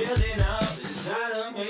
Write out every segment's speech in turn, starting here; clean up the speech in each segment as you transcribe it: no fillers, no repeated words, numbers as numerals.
building up inside of me.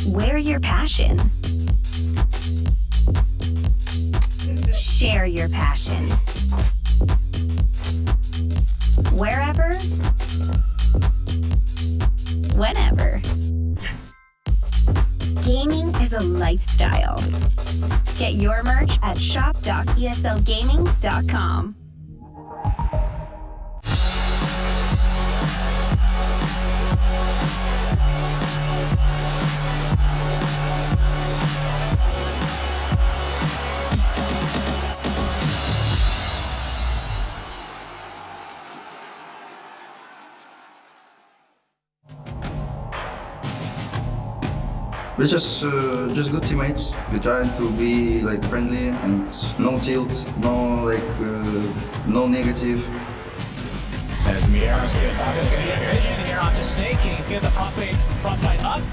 Wear your passion. Share your passion. Wherever, whenever. Gaming is a lifestyle. Get your merch at shop.eslgaming.com. We're just good teammates. We're trying to be like friendly and no tilt, no negative. As Mira's going to get vision here onto Snakey. He's going to frostbite up,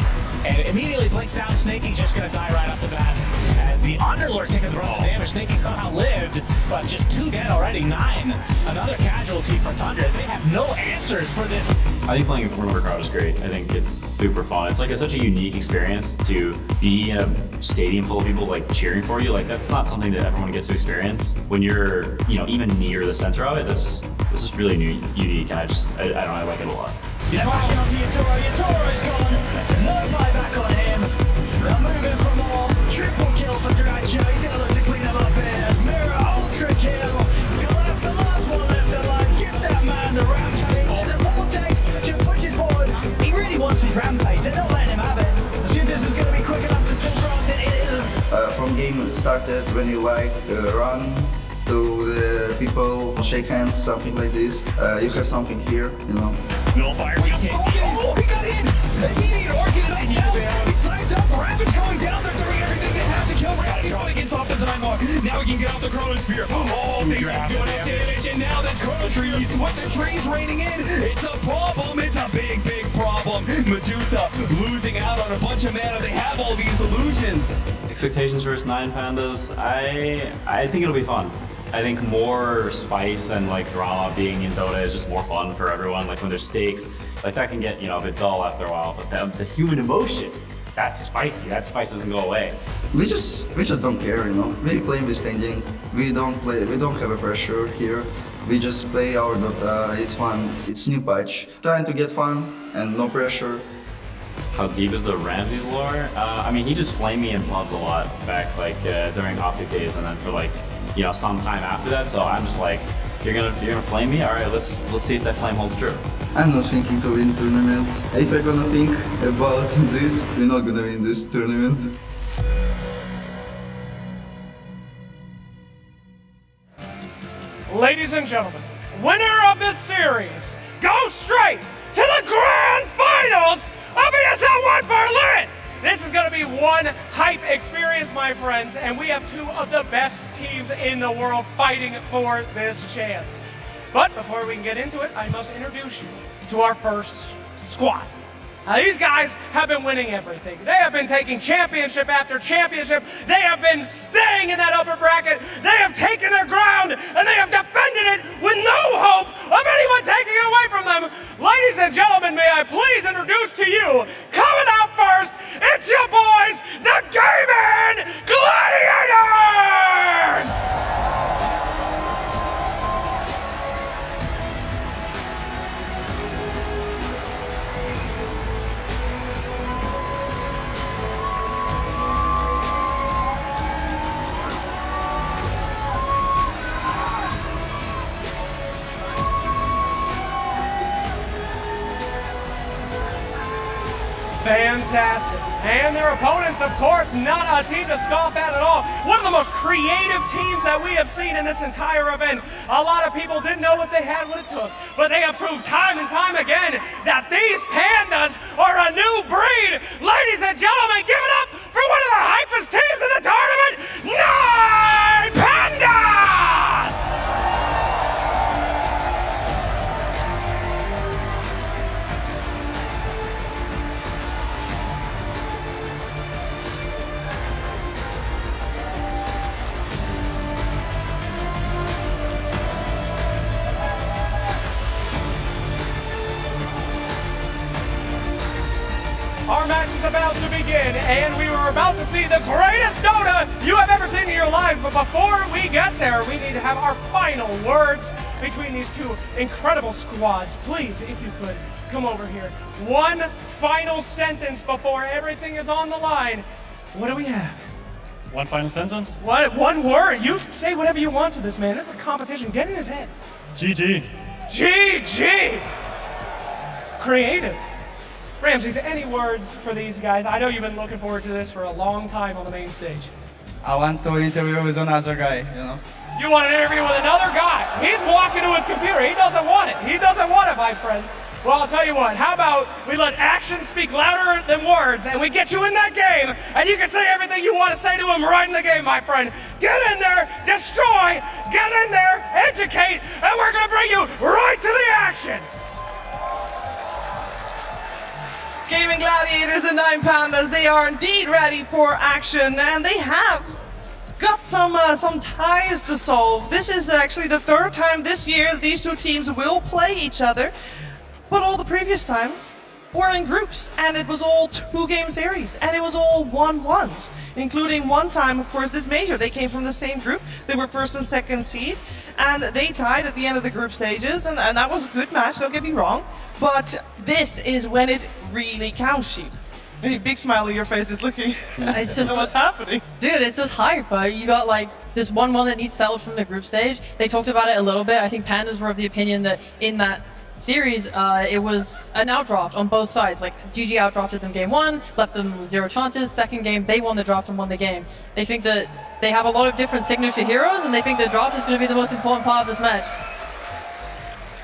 and immediately blinks out. Snakey's just going to die right off the bat. As the Underlord's taking the brunt of damage, Snakey somehow lived, but just 2 dead already, 9. Another casualty for Tundra, as they have no answers for this. I think playing in front of a crowd is great. I think it's super fun. It's like such a unique experience to be in a stadium full of people like cheering for you. Like that's not something that everyone gets to experience when you're, even near the center of it. This is really unique, and I don't know, I like it a lot. Yeah, back onto Yatoro is gone. That's another buyback on him. They're moving for more. Triple kill for Dracho. He's gonna look to clean him up here. Mirror ultra kill. You'll have the last one left alive. Get that man the rampage. There's a vortex. Just pushes forward. He really wants his rampage. They're not letting him have it. See if this is gonna be quick enough to still grant it. It isn't. From game started when you run to the people, shake hands, something like this. You have something here, No fire, we can't. Oh, he got in! Immediate orchid up now! He's tied up, Ravage going down, they're doing everything they have to kill. We're going against off the time walk. Now we can get off the chronosphere. Oh, big doing up damage, and now there's chrono trees. With the trees raining in, it's a problem, it's a big problem. Medusa losing out on a bunch of mana. They have all these illusions. Expectations versus 9Pandas, I think it'll be fun. I think more spice and drama being in Dota is just more fun for everyone. Like when there's stakes, that can get a bit dull after a while. But the human emotion, that's spicy. That spice doesn't go away. We just don't care, We play with standing. We don't have a pressure here. We just play our Dota. It's fun. It's new patch. Trying to get fun and no pressure. How deep is the Ramses lore? He just flamed me in pubs a lot back during Optic days, and then for some time after that. So I'm just like, you're gonna flame me? All right, let's see if that flame holds true. I'm not thinking to win tournaments. If I'm gonna think about this, we're not gonna win this tournament. Ladies and gentlemen, winner of this series goes straight to the grand finals of ESL 1 Berlin! This is going to be one hype experience, my friends, and we have 2 of the best teams in the world fighting for this chance. But before we can get into it, I must introduce you to our first squad. Now, these guys have been winning everything. They have been taking championship after championship. They have been staying in that upper bracket. They have taken their ground, and they have defended it with no hope of anyone taking it away from them. Ladies and gentlemen, may I please introduce to you, coming out first, it's your boys, the Gaimin Gladiators! contest. And their opponents, of course, not a team to scoff at all. One of the most creative teams that we have seen in this entire event. A lot of people didn't know if they had what it took, but they have proved time and time again that these pandas are a new breed. Ladies and gentlemen, give it up for one of the hypest teams in the tournament, 9Pandas! Our match is about to begin, and we were about to see the greatest Dota you have ever seen in your lives. But before we get there, we need to have our final words between these two incredible squads. Please, if you could, come over here. One final sentence before everything is on the line. What do we have? One final sentence? What? One word. You can say whatever you want to this man. This is a competition. Get in his head. GG. GG! Creative. Ramses, any words for these guys? I know you've been looking forward to this for a long time on the main stage. I want to interview with another guy, you know. You want an interview with another guy? He's walking to his computer. He doesn't want it. He doesn't want it, my friend. Well, I'll tell you what. How about we let actions speak louder than words, and we get you in that game, and you can say everything you want to say to him right in the game, my friend. Get in there, destroy, get in there, educate, and we're going to bring you right to the action. Gaimin Gladiators and 9Pandas, they are indeed ready for action, and they have got some ties to solve. This is actually the third time this year that these two teams will play each other, but all the previous times were in groups, and it was all 2-game series, and it was all 1-1s, including one time, of course, this major. They came from the same group. They were first and second seed, and they tied at the end of the group stages, and that was a good match, don't get me wrong, but this is when it really counts, Sheep. A big smile on your face is looking It's just what's happening. Dude, it's just hype. You got like this 1-1 that needs settled from the group stage. They talked about it a little bit. I think Pandas were of the opinion that in that series, it was an outdraft on both sides. Like GG outdrafted them game 1, left them with 0 chances. Second game, they won the draft and won the game. They think that they have a lot of different signature heroes, and they think the draft is going to be the most important part of this match.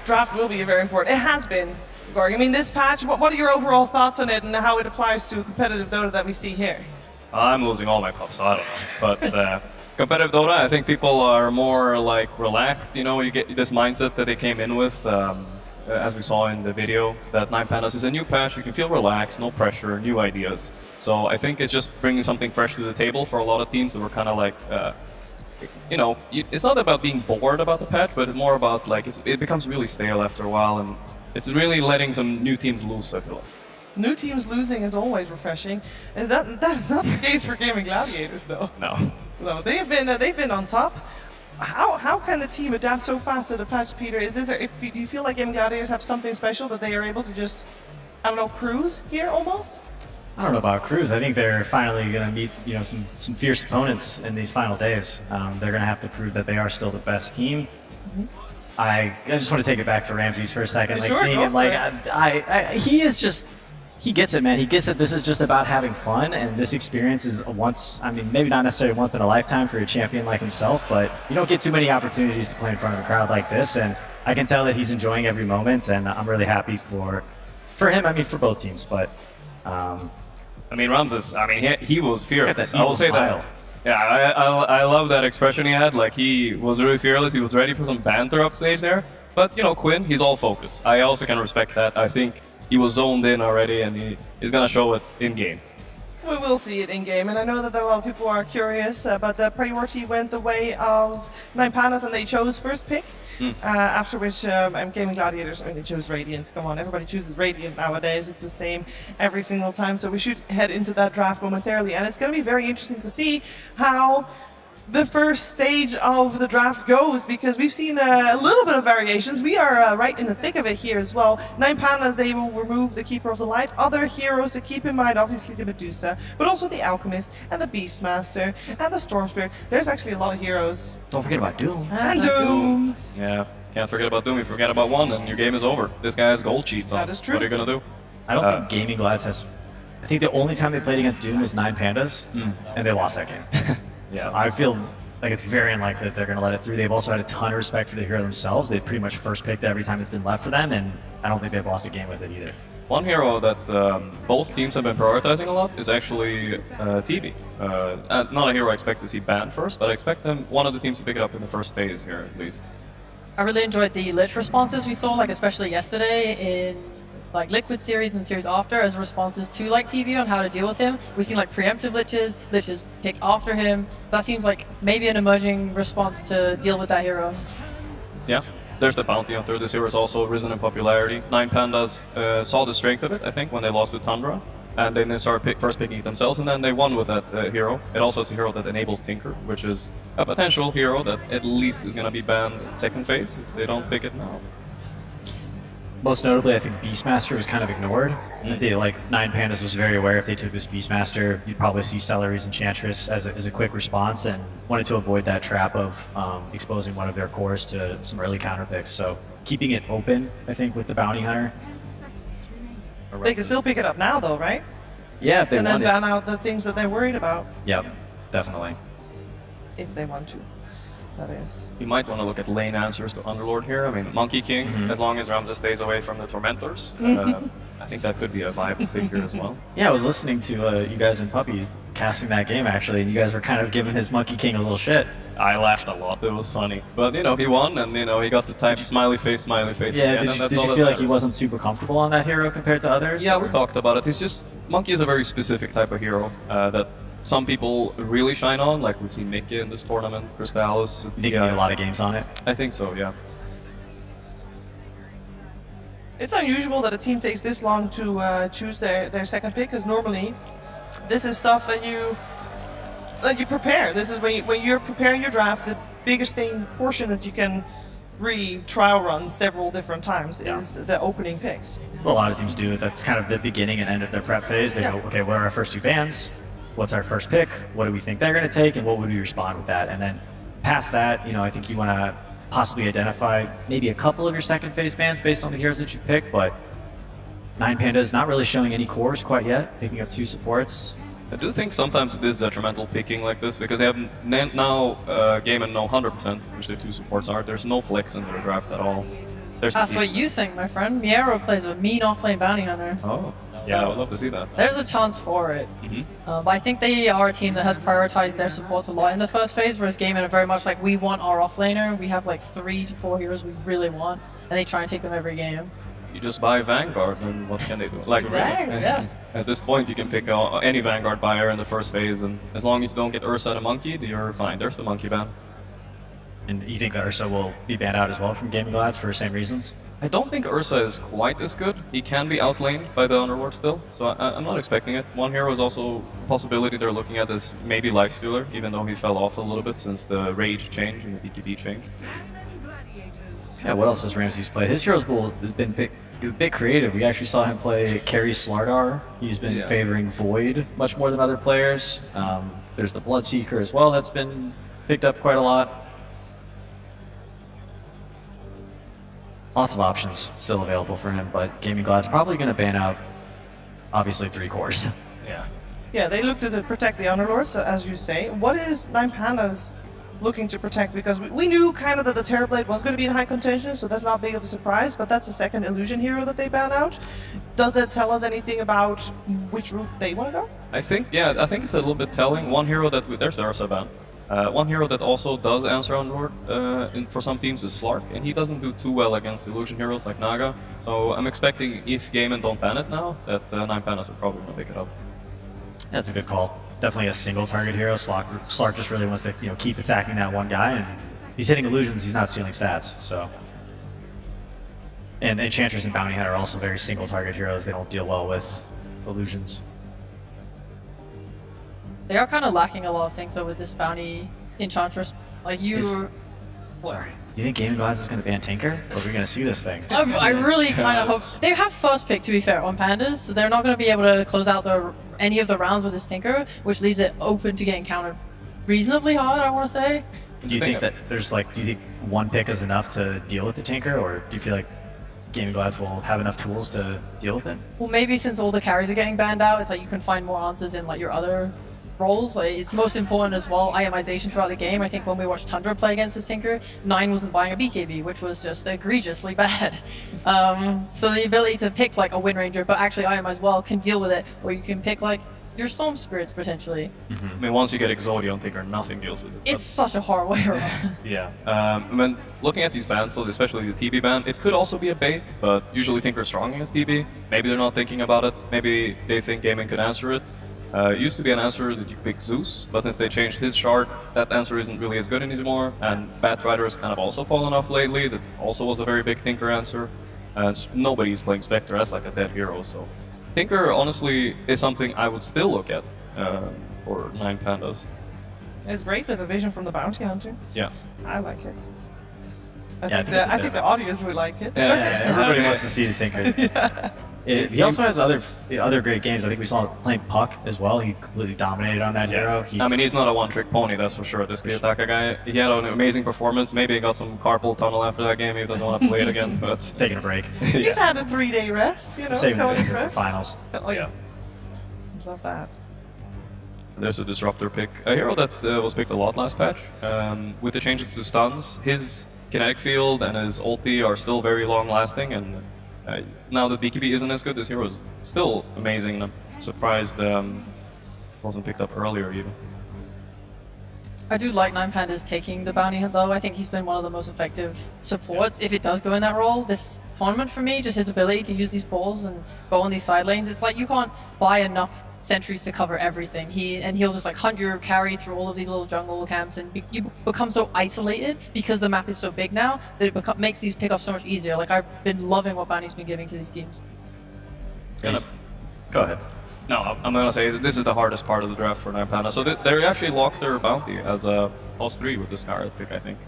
Draft will be very important. It has been, Gorg. I mean, this patch, what are your overall thoughts on it and how it applies to competitive Dota that we see here? I'm losing all my pups, so I don't know. But competitive Dota, I think people are more like relaxed. You know, you get this mindset that they came in with, as we saw in the video, that 9Pandas is a new patch. You can feel relaxed, no pressure, new ideas. So I think it's just bringing something fresh to the table for a lot of teams that were kind of like, you know, it's not about being bored about the patch, but it's more about like it becomes really stale after a while, and it's really letting some new teams loose, I feel like. New teams losing is always refreshing. And that's not the case for Gaimin Gladiators, though. No. No, they've been on top. How can a team adapt so fast to the patch, Peter? Do you feel like Gaimin Gladiators have something special that they are able to just, I don't know, cruise here almost? I don't know about cruise. I think they're finally going to meet, you know, some fierce opponents in these final days. They're going to have to prove that they are still the best team. Mm-hmm. I just want to take it back to Ramses for a second. Like sure, seeing him, like he is just. He gets it, man. He gets it. This is just about having fun, and this experience is a once, I mean, maybe not necessarily once in a lifetime for a champion like himself, but you don't get too many opportunities to play in front of a crowd like this, and I can tell that he's enjoying every moment, and I'm really happy for him, I mean, for both teams, but... I mean, Ramses, I mean, he was fearless. I will say that. Yeah, I love that expression he had. Like, he was really fearless. He was ready for some banter up stage there. But, you know, Quinn, he's all focused. I also can respect that. I think he was zoned in already, and he's going to show it in-game. We will see it in-game, and I know that a lot of people are curious, but the priority went the way of 9Pandas, and they chose first pick. After which Gaimin Gladiators, I mean, they chose Radiant. Come on, everybody chooses Radiant nowadays. It's the same every single time, so we should head into that draft momentarily. And it's going to be very interesting to see how the first stage of the draft goes, because we've seen a little bit of variations. We are right in the thick of it here as well. 9Pandas, they will remove the Keeper of the Light. Other heroes to keep in mind, obviously the Medusa, but also the Alchemist and the Beastmaster and the Storm Spirit. There's actually a lot of heroes. Don't forget about Doom. And Doom! Yeah, can't forget about Doom. You forget about one, and your game is over. This guy has gold cheats on. That is true. What are you going to do? I don't think Gaimin Glads has I think the only time they played against Doom was 9Pandas, and they lost that game. Yeah. So I feel like it's very unlikely that they're going to let it through. They've also had a ton of respect for the hero themselves. They've pretty much first picked every time it's been left for them, and I don't think they've lost a game with it either. One hero that both teams have been prioritizing a lot is actually TV. Not a hero I expect to see banned first, but I expect one of the teams to pick it up in the first phase here at least. I really enjoyed the Lich responses we saw, like especially yesterday in like Liquid series and series after, as responses to like TV on how to deal with him. We've seen like preemptive liches picked after him, so that seems like maybe an emerging response to deal with that hero. Yeah, there's the bounty hunter. This hero has also risen in popularity. 9Pandas saw the strength of it, I think, when they lost to Tundra, and then they started first picking it themselves, and then they won with that hero. It also is a hero that enables Tinker, which is a potential hero that at least is going to be banned second phase if they don't pick it now. Most notably, I think Beastmaster was kind of ignored. I feel like 9Pandas was very aware if they took this Beastmaster, you'd probably see Celery's Enchantress as a quick response, and wanted to avoid that trap of exposing one of their cores to some early counter picks. So keeping it open, I think, with the Bounty Hunter. They can still pick it up now, though, right? Yeah, if they and then want ban out the things that they're worried about, Yep, definitely. if they want to. That is. You might want to look at lane answers to Underlord here. I mean, Monkey King, as long as Ramses stays away from the Tormentors. I think that could be a viable pick here as well. Yeah, I was listening to you guys and Puppy casting that game, actually, and you guys were kind of giving his Monkey King a little shit. I laughed a lot. It was funny. But, you know, he won, and, you know, he got to type smiley face Yeah, again, and that's did all you that feel like he matters. wasn't super comfortable on that hero compared to others? Yeah, we talked about it. He's just... Monkey is a very specific type of hero that some people really shine on. Like, we've seen Mickey in this tournament, Crystallis. You think you need a lot of games on it? I think so, yeah. It's unusual that a team takes this long to choose their second pick, because normally this is stuff that you prepare. This is when you're preparing your draft, the biggest portion that you can really trial run several different times is the opening picks. Well, a lot of teams do it. That's kind of the beginning and end of their prep phase. They go, okay, what are our first two bans? What's our first pick? What do we think they're going to take? And what would we respond with that? And then past that, you know, I think you want to possibly identify maybe a couple of your second phase bans based on the heroes that you pick, but 9Pandas not really showing any cores quite yet, picking up 2 supports. I do think sometimes it is detrimental picking like this, because they have now Gaimin no 100%, which their 2 supports are. There's no flex in their draft at all. That's what you think, my friend. Miero plays a mean offlane bounty hunter. Oh, yeah, I would love to see that. There's a chance for it. But I think they are a team that has prioritized their supports a lot in the first phase, whereas Gaimin are very much like, we want our offlaner. We have like 3 to 4 heroes we really want, and they try and take them every game. You just buy Vanguard, and what can they do? Like, Exactly, really? yeah. At this point, you can pick any Vanguard buyer in the first phase, and as long as you don't get Ursa the Monkey, you're fine. There's the Monkey ban. And you think that Ursa will be banned out as well from Gaming Glads for the same reasons? I don't think Ursa is quite as good. He can be outlaned by the Underlord still, so I'm not expecting it. One hero is also a possibility they're looking at is maybe Lifestealer, even though he fell off a little bit since the Rage change and the BKB change. Yeah, what else has Ramses played? His heroes pool has been a bit creative. We actually saw him play Carry Slardar. He's been favoring Void much more than other players. There's the Bloodseeker as well that's been picked up quite a lot. Lots of options still available for him, but Gaming Glad's probably going to ban out, obviously, 3 cores. Yeah. Yeah, they look to protect the Underlords, as you say. What is 9Pandas looking to protect? Because we knew kind of that the Terrorblade was going to be in high contention, so that's not big of a surprise, but that's the second illusion hero that they ban out. Does that tell us anything about which route they want to go? I think it's a little bit telling. One hero there's the Ursa ban. One hero that also does answer Underlord for some teams is Slark, and he doesn't do too well against illusion heroes like Naga. So I'm expecting if Gaimin don't ban it now, that 9Pandas will probably want to pick it up. That's a good call. Definitely a single target hero. Slark just really wants to keep attacking that one guy, and he's hitting illusions, he's not stealing stats, so. And Enchantress and Bounty Hunter are also very single target heroes. They don't deal well with illusions. They are kind of lacking a lot of things though with this bounty Enchantress. Like Sorry. Do you think Gaming Glads is going to ban Tinker? Or are we going to see this thing? I really kind of hope they have first pick, to be fair, on Pandas. So they're not going to be able to close out any of the rounds with this Tinker, which leaves it open to getting countered reasonably hard, I want to say. Do you think that do you think one pick is enough to deal with the Tinker, or do you feel like Gaming Glads will have enough tools to deal with it. Well, maybe since all the carries are getting banned out, it's like you can find more answers in like your other roles. Like, it's most important as well, itemization throughout the game. I think when we watched Tundra play against this Tinker, 9 wasn't buying a BKB, which was just egregiously bad. So the ability to pick like a Wind Ranger, but actually itemize well, can deal with it, or you can pick like your Storm Spirits potentially. I mean, once you get Exodia, Tinker, nothing deals with it. It's such a hard way around. Yeah. I mean, looking at these bans, though, especially the TB ban, it could also be a bait, but usually Tinker's strong against TB. Maybe they're not thinking about it. Maybe they think Gaimin could answer it. It used to be an answer that you could pick Zeus, but since they changed his shard, that answer isn't really as good anymore. And Batrider has kind of also fallen off lately. That also was a very big Tinker answer. Nobody's playing Spectre as like a dead hero, so Tinker honestly is something I would still look at for 9Pandas. It's great with the vision from the Bounty Hunter. Yeah. I like it. Yeah, I think the audience would like it. Yeah, everybody wants to see the Tinker. He also has other great games. I think we saw him playing Puck as well. He completely dominated on that hero. I mean, he's not a one-trick pony, that's for sure. This Kiyotaka guy, he had an amazing performance. Maybe he got some carpal tunnel after that game. He doesn't want to play it again, but taking a break. He's had a 3-day rest, you know. Saving the going Tinker for fresh. finals. Oh yeah. Love that. There's a Disruptor pick. A hero that was picked a lot last patch. With the changes to stuns, his kinetic field and his ulti are still very long-lasting, and now that BKB isn't as good, this hero is still amazing. I'm surprised wasn't picked up earlier even. I do like 9Pandas taking the bounty hunt though. I think he's been one of the most effective supports if it does go in that role. This tournament for me, just his ability to use these balls and go on these side lanes, it's like you can't buy enough sentries to cover everything. He'll just like hunt your carry through all of these little jungle camps, and you become so isolated because the map is so big now that it makes these pickoffs so much easier. Like, I've been loving what Bounty's been giving to these teams. Go ahead. No, I'm gonna say this is the hardest part of the draft for 9Pandas. So they actually locked their bounty as a +3 with the Scarlet pick, I think.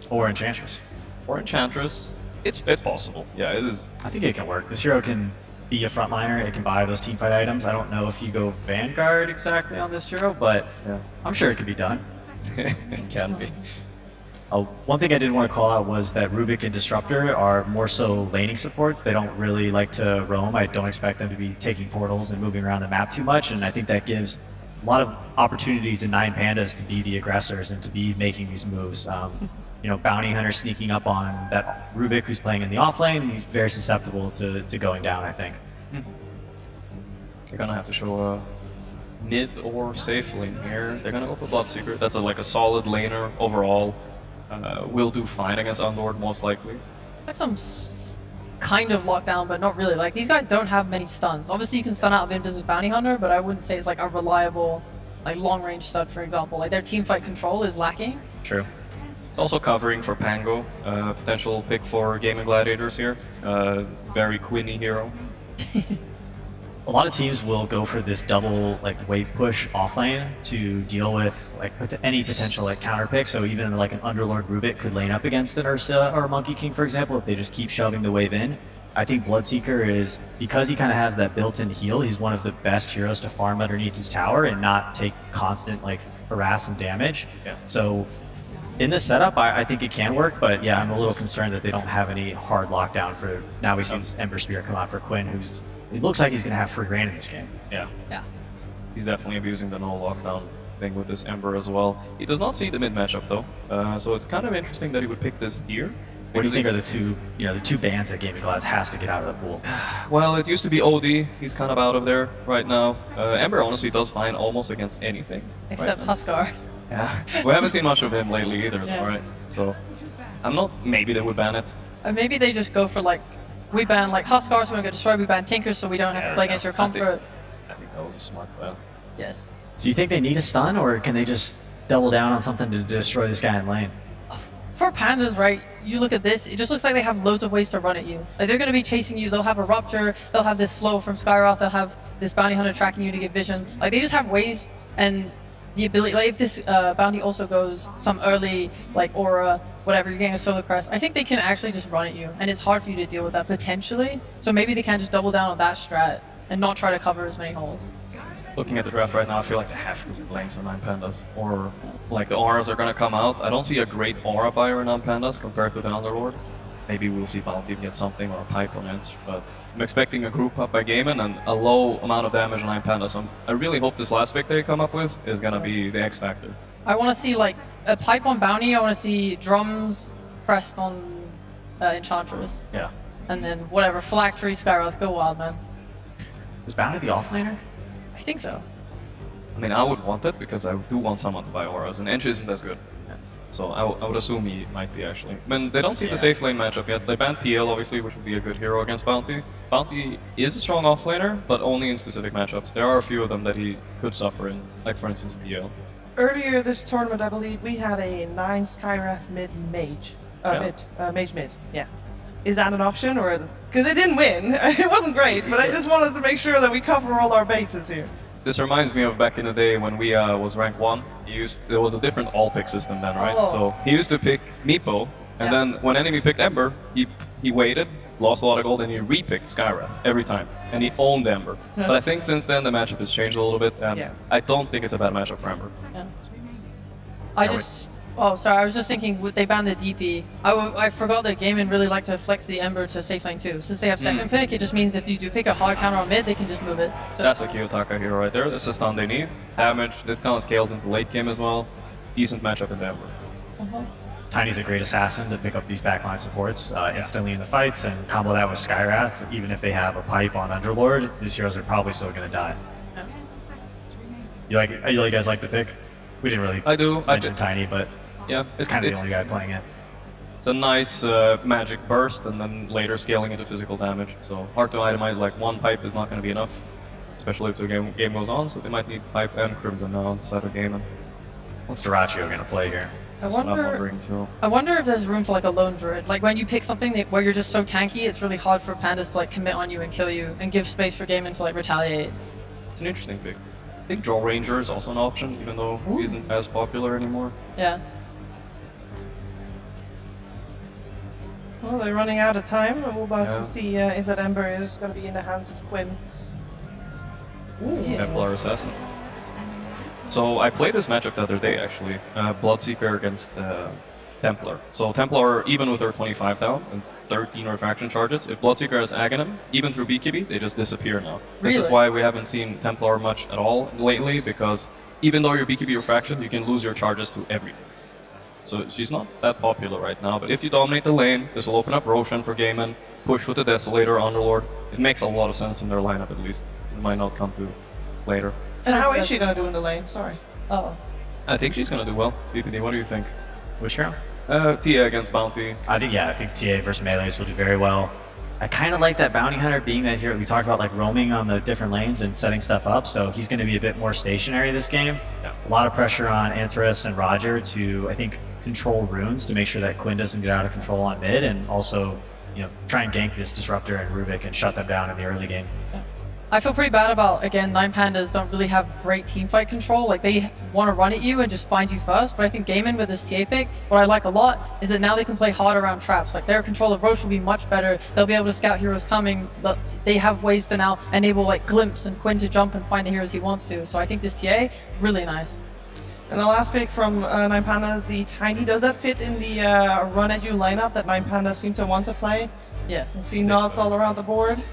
Or Enchantress. Or Enchantress. It's possible. Yeah, it is. I think it can work. This hero can be a frontliner. It can buy those teamfight items. I don't know if you go Vanguard exactly on this hero, but yeah. I'm sure it can be done. It can be. One thing I did want to call out was that Rubik and Disruptor are more so laning supports. They don't really like to roam. I don't expect them to be taking portals and moving around the map too much, and I think that gives a lot of opportunity to 9Pandas to be the aggressors and to be making these moves. You know, Bounty Hunter sneaking up on that Rubik who's playing in the off lane, he's very susceptible to going down, I think. They're gonna have to show a mid or safe lane here. They're gonna go for Bloodseeker. That's like a solid laner overall. Will do fine against Unlord most likely. Like some kind of lockdown, but not really. Like, these guys don't have many stuns. Obviously you can stun out of Invis with Bounty Hunter, but I wouldn't say it's like a reliable, like, long range stun, for example. Like, their teamfight control is lacking. True. It's also covering for Pango, potential pick for Gaimin Gladiators here. Very Quinny hero. A lot of teams will go for this double wave push offlane to deal with any potential counter pick. So even like an Underlord Rubik could lane up against an Ursa or a Monkey King, for example, if they just keep shoving the wave in. I think Bloodseeker is, because he kind of has that built-in heal, he's one of the best heroes to farm underneath his tower and not take constant harass and damage. Yeah. So in this setup, I think it can work, but yeah, I'm a little concerned that they don't have any hard lockdown for. Now we see this Ember Spirit come out for Quinn, who's. It looks like he's going to have free reign in this game. Yeah. Yeah. He's definitely abusing the no lockdown thing with this Ember as well. He does not see the mid matchup though, so it's kind of interesting that he would pick this here. What do you think are the two bans that Gaming Glads has to get out of the pool? Well, it used to be OD. He's kind of out of there right now. Ember honestly does fine almost against anything. Except right Huskar. Yeah. We haven't seen much of him lately either, Yeah. though, right? So I'm not. Maybe they would ban it. Maybe they just go for we ban Huskar, so we're gonna destroy. We ban Tinker, so we don't have to play against your comfort. I think that was a smart plan. Yes. So you think they need a stun, or can they just double down on something to destroy this guy in lane? For Pandas, right, you look at this, it just looks like they have loads of ways to run at you. Like, they're going to be chasing you, they'll have a Rupture, they'll have this slow from Skyroth, they'll have this Bounty Hunter tracking you to get vision. Like, they just have ways and the ability, if this Bounty also goes some early, Aura, whatever, you're getting a Solar Crest, I think they can actually just run at you, and it's hard for you to deal with that, potentially. So maybe they can just double down on that strat and not try to cover as many holes. Looking at the draft right now, I feel like they have to be playing some 9Pandas. Or, the auras are going to come out. I don't see a great aura buyer in 9Pandas compared to the Underlord. maybe we'll see Bounty get something or a pipe on it. But I'm expecting a group up by Gaimin and a low amount of damage on 9Pandas. So I really hope this last pick they come up with is gonna be the X factor. I want to see like a pipe on Bounty. I want to see drums pressed on Enchantress. Yeah. And then whatever, Phylactery, Skywrath, go wild, man. Is Bounty the offlaner? I think so. I mean, I would want it because I do want someone to buy auras, and Ench isn't as good. So I would assume he might be actually. I mean, they don't see the safe lane matchup yet. They banned PL, obviously, which would be a good hero against Bounty. Bounty is a strong offlaner, but only in specific matchups. There are a few of them that he could suffer in, like for instance PL. Earlier this tournament, I believe we had a 9 Skywrath mage. Mage mid. Yeah. Is that an option, or because it didn't win, it wasn't great, but I just wanted to make sure that we cover all our bases here. This reminds me of back in the day when we was rank 1. There was a different all-pick system then, right? Oh. So he used to pick Meepo, and then when enemy picked Ember, he waited, lost a lot of gold, and he re-picked Skywrath every time, and he owned Ember. But I think since then the matchup has changed a little bit, and I don't think it's a bad matchup for Ember. Yeah. I was just thinking, they banned the DP. I forgot that Gaimin really like to flex the Ember to safe lane too. Since they have second pick, it just means if you do pick a hard counter on mid, they can just move it. So that's a Kiyotaka hero right there. That's the stun they need. Damage. This kind of scales into late game as well. Decent matchup in the Ember. Tiny's a great assassin to pick up these backline supports instantly in the fights, and combo that with Skywrath. Even if they have a pipe on Underlord, these heroes are probably still going to die. Yeah. You guys like the pick? We didn't really mention Tiny, but yeah, it's kind of the only guy playing it. It's a nice magic burst, and then later scaling into physical damage. So hard to itemize, like one pipe is not going to be enough, especially if the game goes on, so they might need pipe and Crimson now inside of Gaimin. What's Duraccio going to play here? I wonder if there's room for like a lone druid. Like when you pick something where you're just so tanky, it's really hard for pandas to like commit on you and kill you, and give space for Gaimin to like retaliate. It's an interesting pick. I think Draw Ranger is also an option, even though he isn't as popular anymore. Yeah. Well, they're running out of time. We're about to see if that Ember is going to be in the hands of Quinn. Templar Assassin. So I played this matchup the other day, actually. Bloodseeker against Templar. So Templar, even with their 25 down and 13 refraction charges, if Bloodseeker has Aghanim, even through BKB, they just disappear now. This is why we haven't seen Templar much at all lately, because even though you're BKB refraction, you can lose your charges to everything. So she's not that popular right now, but if you dominate the lane, this will open up Roshan for Gaimin, push with the Desolator, Underlord. It makes a lot of sense in their lineup at least. It might not come to later. And how is she going to do in the lane? Sorry. Oh. I think she's going to do well. BPD, what do you think? Which hero? Tia against Bounty. I think TA versus Melees will do very well. I kind of like that Bounty Hunter being that hero. We talked about like roaming on the different lanes and setting stuff up, so he's going to be a bit more stationary this game. Yeah. A lot of pressure on Antares and Roger to, I think, control runes to make sure that Quinn doesn't get out of control on mid, and also, try and gank this Disruptor and Rubik and shut them down in the early game. Yeah. I feel pretty bad about, again, 9Pandas don't really have great teamfight control. Like, they want to run at you and just find you first, but I think Gaimin with this TA pick, what I like a lot is that now they can play hard around traps. Like, their control of Roche will be much better. They'll be able to scout heroes coming. They have ways to now enable, like, Glimpse and Quinn to jump and find the heroes he wants to. So I think this TA, really nice. And the last pick from 9Pandas, the Tiny, does that fit in the run at you lineup that 9Pandas seem to want to play? Yeah. I see nods all around the board.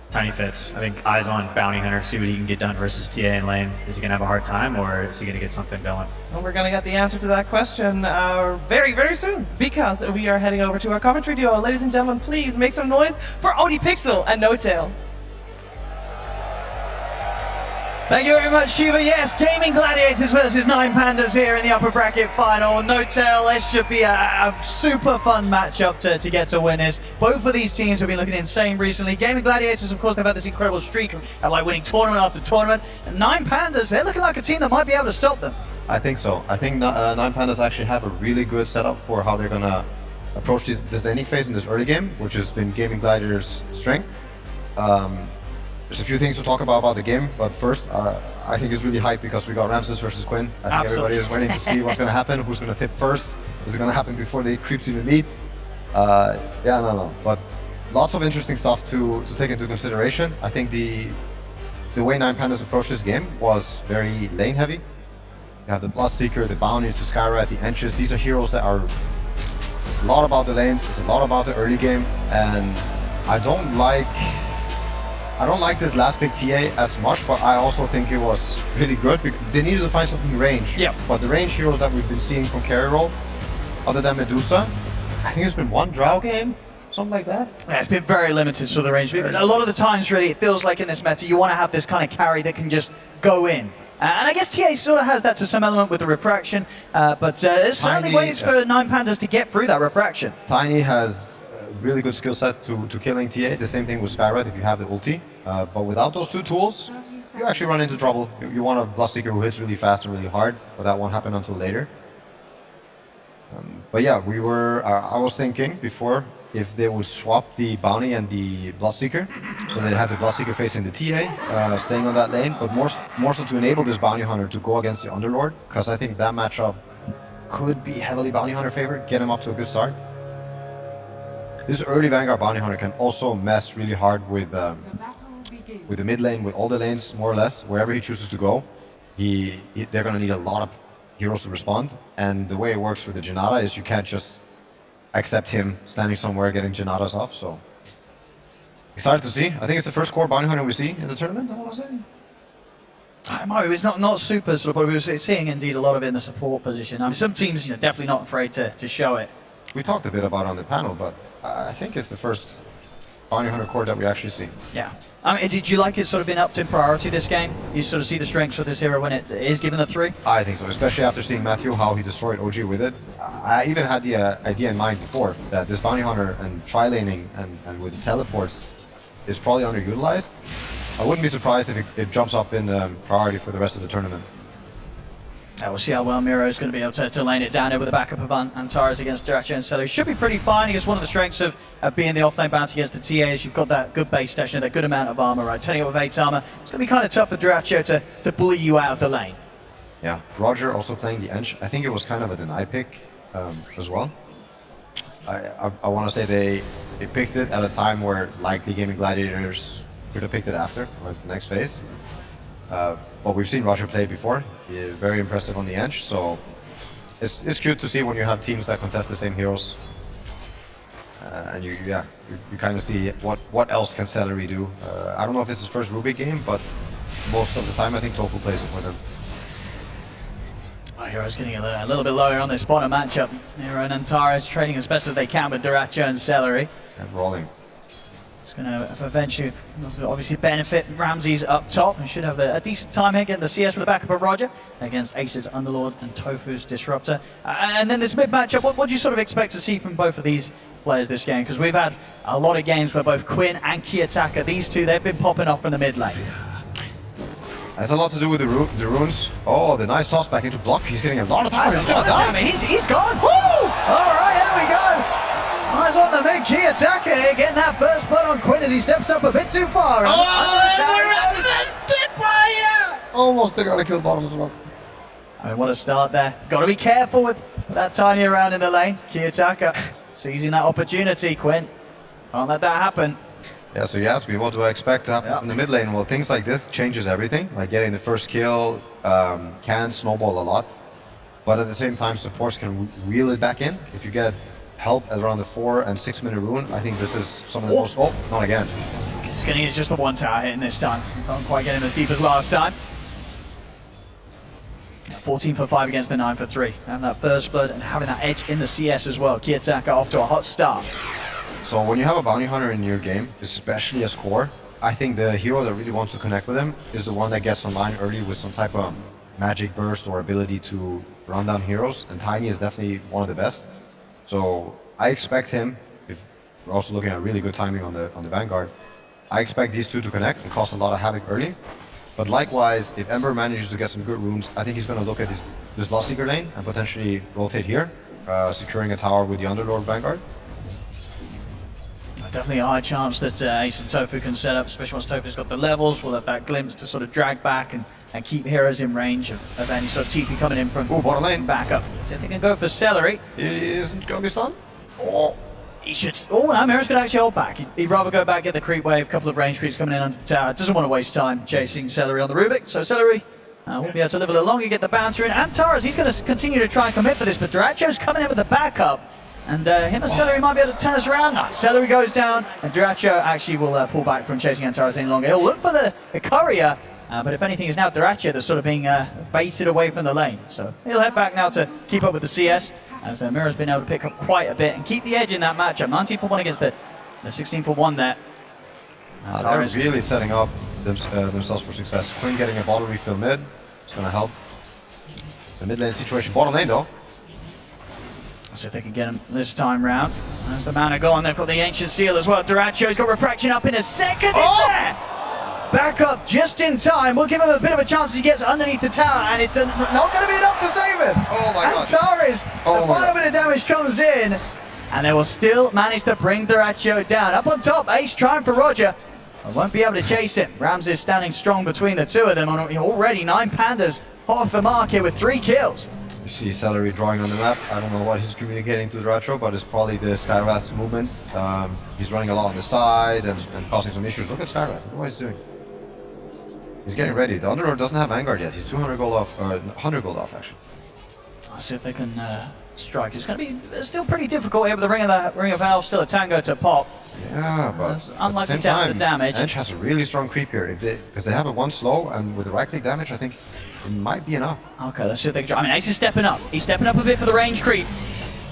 Tiny fits. I think eyes on Bounty Hunter, see what he can get done versus TA in lane. Is he going to have a hard time, or is he going to get something going? And we're going to get the answer to that question very, very soon, because we are heading over to our commentary duo. Ladies and gentlemen, please make some noise for Odie Pixel and No Tail. Thank you very much, Shiva. Yes, Gaming Gladiators versus 9Pandas here in the upper bracket final. No Tail, this should be a super fun matchup to get to winners. Both of these teams have been looking insane recently. Gaming Gladiators, of course, they've had this incredible streak of like winning tournament after tournament. And 9Pandas, they're looking like a team that might be able to stop them. I think so. I think 9Pandas actually have a really good setup for how they're going to approach this laning phase in this early game, which has been Gaming Gladiators' strength. There's a few things to talk about the game, but first, I think it's really hype because we got Ramses versus Quinn. I think everybody is waiting to see what's going to happen, who's going to tip first, is it going to happen before the creeps even meet? But lots of interesting stuff to take into consideration. I think the way 9Pandas approached this game was very lane heavy. You have the Bloodseeker, the Bounty, the Skywrath, the Enches. These are heroes that are a lot about the lanes, it's a lot about the early game, and I don't like this last pick TA as much, but I also think it was really good because they needed to find something range. Yeah. But the range heroes that we've been seeing from carry role, other than Medusa, I think it's been one Drow game, something like that. Yeah, it's been very limited to the range. A lot of the times, really, it feels like in this meta, you want to have this kind of carry that can just go in. And I guess TA sort of has that to some element with the refraction, but there's certainly ways for 9Pandas to get through that refraction. Tiny has a really good skill set to killing TA. The same thing with Skyride if you have the ulti. But without those two tools, you actually run into trouble. You want a Bloodseeker who hits really fast and really hard, but that won't happen until later. But yeah, I was thinking before if they would swap the Bounty and the Bloodseeker, so they'd have the Bloodseeker facing the TA, staying on that lane, but more so to enable this Bounty Hunter to go against the Underlord, because I think that matchup could be heavily Bounty Hunter favored, get him off to a good start. This early Vanguard Bounty Hunter can also mess really hard with the mid lane, with all the lanes, more or less, wherever he chooses to go. They're going to need a lot of heroes to respond, and the way it works with the Janata is you can't just accept him standing somewhere getting Janatas off, so excited to see. I think it's the first core Bounty Hunter we see in the tournament, I want to say. It was not super, but we were seeing indeed a lot of it in the support position. I mean, some teams, definitely not afraid to show it. We talked a bit about it on the panel, but I think it's the first Bounty Hunter core that we actually see. Yeah. I mean, did you like it sort of been upped in priority this game? You sort of see the strengths for this hero when it is given the 3? I think so, especially after seeing Matthew, how he destroyed OG with it. I even had the idea in mind before that this Bounty Hunter and tri-laning and with the teleports is probably underutilized. I wouldn't be surprised if it jumps up in priority for the rest of the tournament. We'll see how well Miro is going to be able to lane it down here with the backup of Antares against Diracho and Celery. Should be pretty fine. I guess one of the strengths of being the offlane bounty against the TA is you've got that good base station, that good amount of armor, right? Turning up with 8 armor, it's going to be kind of tough for Diracho to bully you out of the lane. Yeah, Roger also playing the Ench. I think it was kind of a deny pick as well. I want to say they picked it at a time where likely Gaimin Gladiators could have picked it after, or the next phase. But we've seen Roger play before. He's very impressive on the Ench, so it's cute to see when you have teams that contest the same heroes. And you kind of see what else can Celery do. I don't know if it's his first Rubik game, but most of the time I think Tofu plays it for them. Hero's getting a little bit lower on this spawner matchup. Hero and Antares trading as best as they can with Diracho and Celery. And rolling. It's going to eventually obviously benefit Ramses up top and should have a decent time here getting the CS with the backup of Roger against Ace's Underlord and Tofu's Disruptor. And then this mid matchup, what do you sort of expect to see from both of these players this game? Because we've had a lot of games where both Quinn and Kiyotaka, these two, they've been popping off from the mid lane. Has a lot to do with the runes. Oh, the nice toss back into block. He's getting a lot of time. He's gonna die. He's gone. Woo! All right, there we go. Eyes on the mid, Kiyotaka getting that first blood on Quinn as he steps up a bit too far. Almost got to kill bottom as well. I mean, what a start there. Got to be careful with that tiny around in the lane. Kiyotaka seizing that opportunity, Quinn. Can't let that happen. Yeah, so you asked me, what do I expect to happen in the mid lane? Well, things like this changes everything. Like getting the first kill can snowball a lot. But at the same time, supports can reel it back in. If you get help at around the 4 and 6 minute rune, I think this is some of the most... Oh, not again. It's going to use just the one tower hitting this time. Can't quite get him as deep as last time. 14 for 5 against the 9 for 3. Having that first blood and having that edge in the CS as well. Kiyotaka off to a hot start. So when you have a bounty hunter in your game, especially as core, I think the hero that really wants to connect with him is the one that gets online early with some type of magic burst or ability to run down heroes, and Tiny is definitely one of the best. So I expect him, if we're also looking at really good timing on the Vanguard, I expect these two to connect and cause a lot of havoc early. But likewise, if Ember manages to get some good runes, I think he's going to look at this Bloodseeker lane and potentially rotate here, securing a tower with the Underlord Vanguard. Definitely a high chance that Ace and Tofu can set up, especially once Tofu's got the levels. We'll have that glimpse to sort of drag back and keep heroes in range of any sort of TP coming in from bottom lane. Back up. So they can go for Celery. He isn't going to be stunned. Oh, he should. Oh, no, Mira's going to actually hold back. He'd rather go back, get the creep wave, a couple of range creeps coming in under the tower. Doesn't want to waste time chasing Celery on the Rubik. So Celery will be able to live a little longer, get the bouncer in. And Taras, he's going to continue to try and commit for this, but Diracho's coming in with the backup. And him and Celery might be able to turn us around. No, Celery goes down, and Duracho actually will pull back from chasing Antares any longer. He'll look for the courier, but if anything, it's now Duracho that's sort of being baited away from the lane. So he'll head back now to keep up with the CS, as Mira's been able to pick up quite a bit and keep the edge in that matchup. 19 for 1 against the 16 for 1 there. They're really setting up themselves for success. Quinn getting a bottle refill mid. It's going to help. The mid lane situation. Bottom lane though. Let's see if they can get him this time round. There's the mana gone. They've got the Ancient Seal as well. Duracho's got Refraction up in a second. It's there! Back up just in time. We'll give him a bit of a chance as he gets underneath the tower, and it's not going to be enough to save him. Oh my god. Antares, the final bit of damage comes in, and they will still manage to bring Duracho down. Up on top, Ace trying for Roger. I won't be able to chase him. Rams is standing strong between the two of them. Already 9Pandas off the mark here with 3 kills. You see Celery drawing on the map. I don't know what he's communicating to the Duracho, but it's probably the Skywrath's movement. He's running a lot on the side and causing some issues. Look at Skywrath. Look what he's doing. He's getting ready. The Underlord doesn't have Vanguard yet. He's 200 gold off, 100 gold off actually. Let's see if they can strike. It's going to be still pretty difficult here with the Ring of Valve, still a Tango to pop. Yeah, but unlikely at the to have same the time, damage. Ench has a really strong creep here. Because they have a 1 slow, and with the right click damage, I think it might be enough. Okay, let's see if they can try. I mean, Ace is stepping up. He's stepping up a bit for the range creep.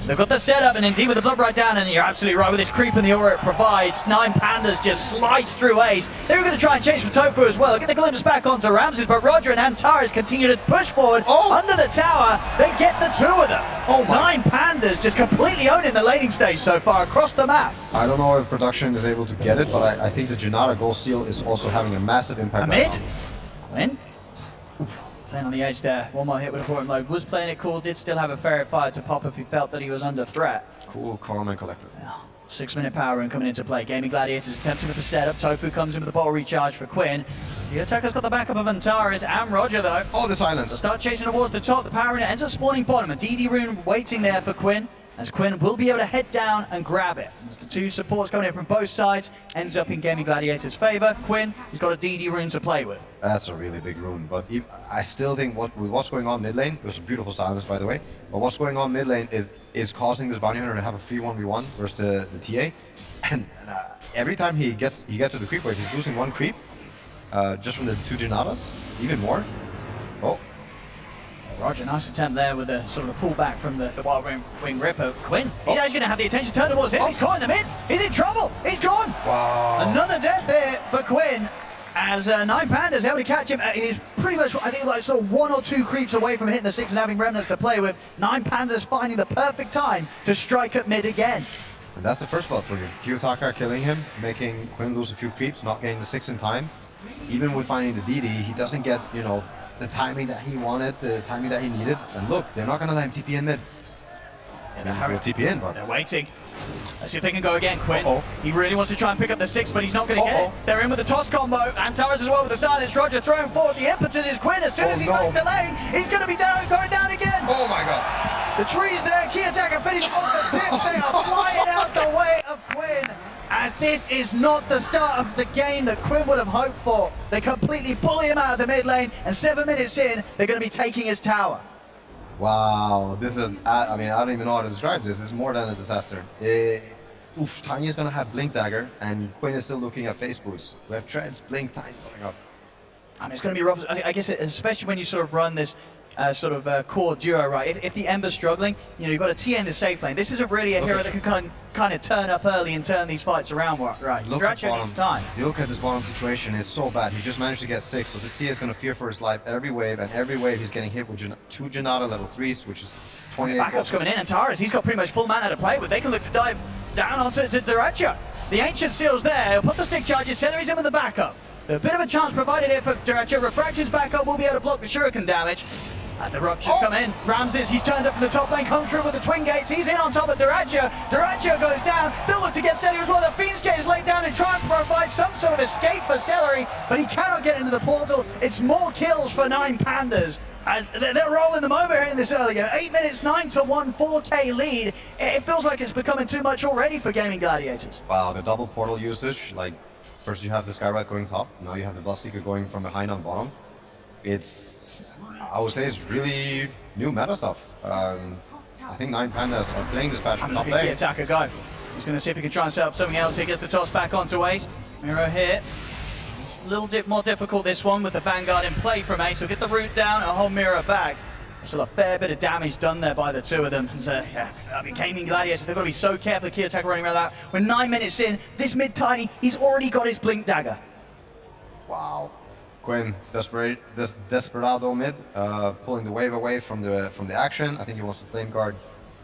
They've got the setup, and indeed with the blood right down, and you're absolutely right with this creep and the aura it provides. 9Pandas just slides through Ace. They were going to try and chase for Tofu as well. Get the glimpse back onto Ramses, but Roger and Antares continue to push forward under the tower. They get the 2 of them. 9Pandas just completely owning the laning stage so far across the map. I don't know if production is able to get it, but I think the Janata gold steal is also having a massive impact. Mid. Quinn. Playing on the edge there. One more hit with a important load. Was playing it cool. Did still have a fairy fire to pop if he felt that he was under threat. Cool, calm and collected. Yeah. 6-minute power rune coming into play. Gaimin Gladiators attempting with the setup. Tofu comes in with the bottle recharge for Quinn. The attacker's got the backup of Antares and Roger though. Oh, the silence. They'll start chasing towards the top. The power rune ends up spawning bottom. A DD rune waiting there for Quinn, as Quinn will be able to head down and grab it. As the 2 supports coming in from both sides, ends up in Gaimin Gladiators' favor. Quinn, he's got a DD rune to play with. That's a really big rune, but I still think with what's going on mid lane, there's some beautiful silence by the way, but what's going on mid lane is causing this bounty hunter to have a free 1v1 versus the TA, and every time he gets to the creep wave, he's losing 1 creep, just from the 2 Janatas, even more. Oh. Roger, nice attempt there with a sort of pullback from the Wild Wing Ripper. Quinn, he's actually going to have the attention turned towards him. He's caught in the mid. He's in trouble. He's gone. Wow. Another death here for Quinn, as 9Pandas able to catch him. He's pretty much, I think, like sort of 1 or 2 creeps away from hitting the 6 and having remnants to play with. 9Pandas finding the perfect time to strike at mid again. And that's the first blood for you. Kiyotaka killing him, making Quinn lose a few creeps, not getting the 6 in time. Even with finding the DD, he doesn't get, you know, the timing that he wanted, the timing that he needed. And look, they're not going to let him TP in mid. And they'll TP in, but they're waiting. Let's see if they can go again. Quinn, he really wants to try and pick up the 6, but he's not going to get it. They're in with the toss combo. Antares as well with the silence. Roger throwing forward. The impetus is Quinn. As soon as he's back to lane, he's going to be down, going down again. Oh my god. The trees there. Key attacker finish off the tips. They are flying out the way of Quinn. As this is not the start of the game that Quinn would have hoped for. They completely bully him out of the mid lane, and 7 minutes in, they're going to be taking his tower. Wow, this is, I mean, I don't even know how to describe this. This is more than a disaster. Tanya's going to have Blink Dagger, and Quinn is still looking at face boots. We have Treads, Blink, Tanya going up. I mean, it's going to be rough. I guess, especially when you sort of run this sort of core duo, right? If the Ember's struggling, you know, you've got a TA in the safe lane. This isn't really a hero that can kind of turn up early and turn these fights around, right? Duracho needs time. You look at this bottom situation, it's so bad. He just managed to get 6, so this TA is going to fear for his life every wave, and every wave he's getting hit with 2 Janata level 3s, which is 28. Backup's coming in, and Taras, he's got pretty much full mana to play with. They can look to dive down onto Duracho. The Ancient Seal's there. He'll put the stick charges, Celery's in with the backup. A bit of a chance provided here for Duracho. Refraction's back up, will be able to block the Shuriken damage. The Ruptures come in. Ramses, he's turned up from the top lane, comes through with the Twin Gates. He's in on top of Duracho. Duracho goes down. They'll look to get Celery as well. The Fiend's Gate is laid down and try and provide some sort of escape for Celery, but he cannot get into the portal. It's more kills for 9Pandas. They're rolling them over here in this early game. 8 minutes, 9-1, 4K lead. It feels like it's becoming too much already for Gaimin Gladiators. Wow, the double portal usage, like, first you have the Skywrath going top, now you have the Bloodseeker going from behind on bottom. It's, I would say it's really new meta stuff. I think 9Pandas are playing this match And top look at lane. Kiyotaka go. He's going to see if he can try and set up something else. He gets the toss back onto Ace. Miro here. It's a little bit more difficult this one with the Vanguard in play from Ace. He'll get the root down and hold Miro back. Still a fair bit of damage done there by the two of them. And, yeah, I mean, Gaimin Gladiators, they've got to be so careful. Kiyotaka running around that. We're 9 minutes in. This mid-tiny, he's already got his Blink Dagger. Wow. Quinn, desperado mid, pulling the wave away from the action. I think he wants to flame guard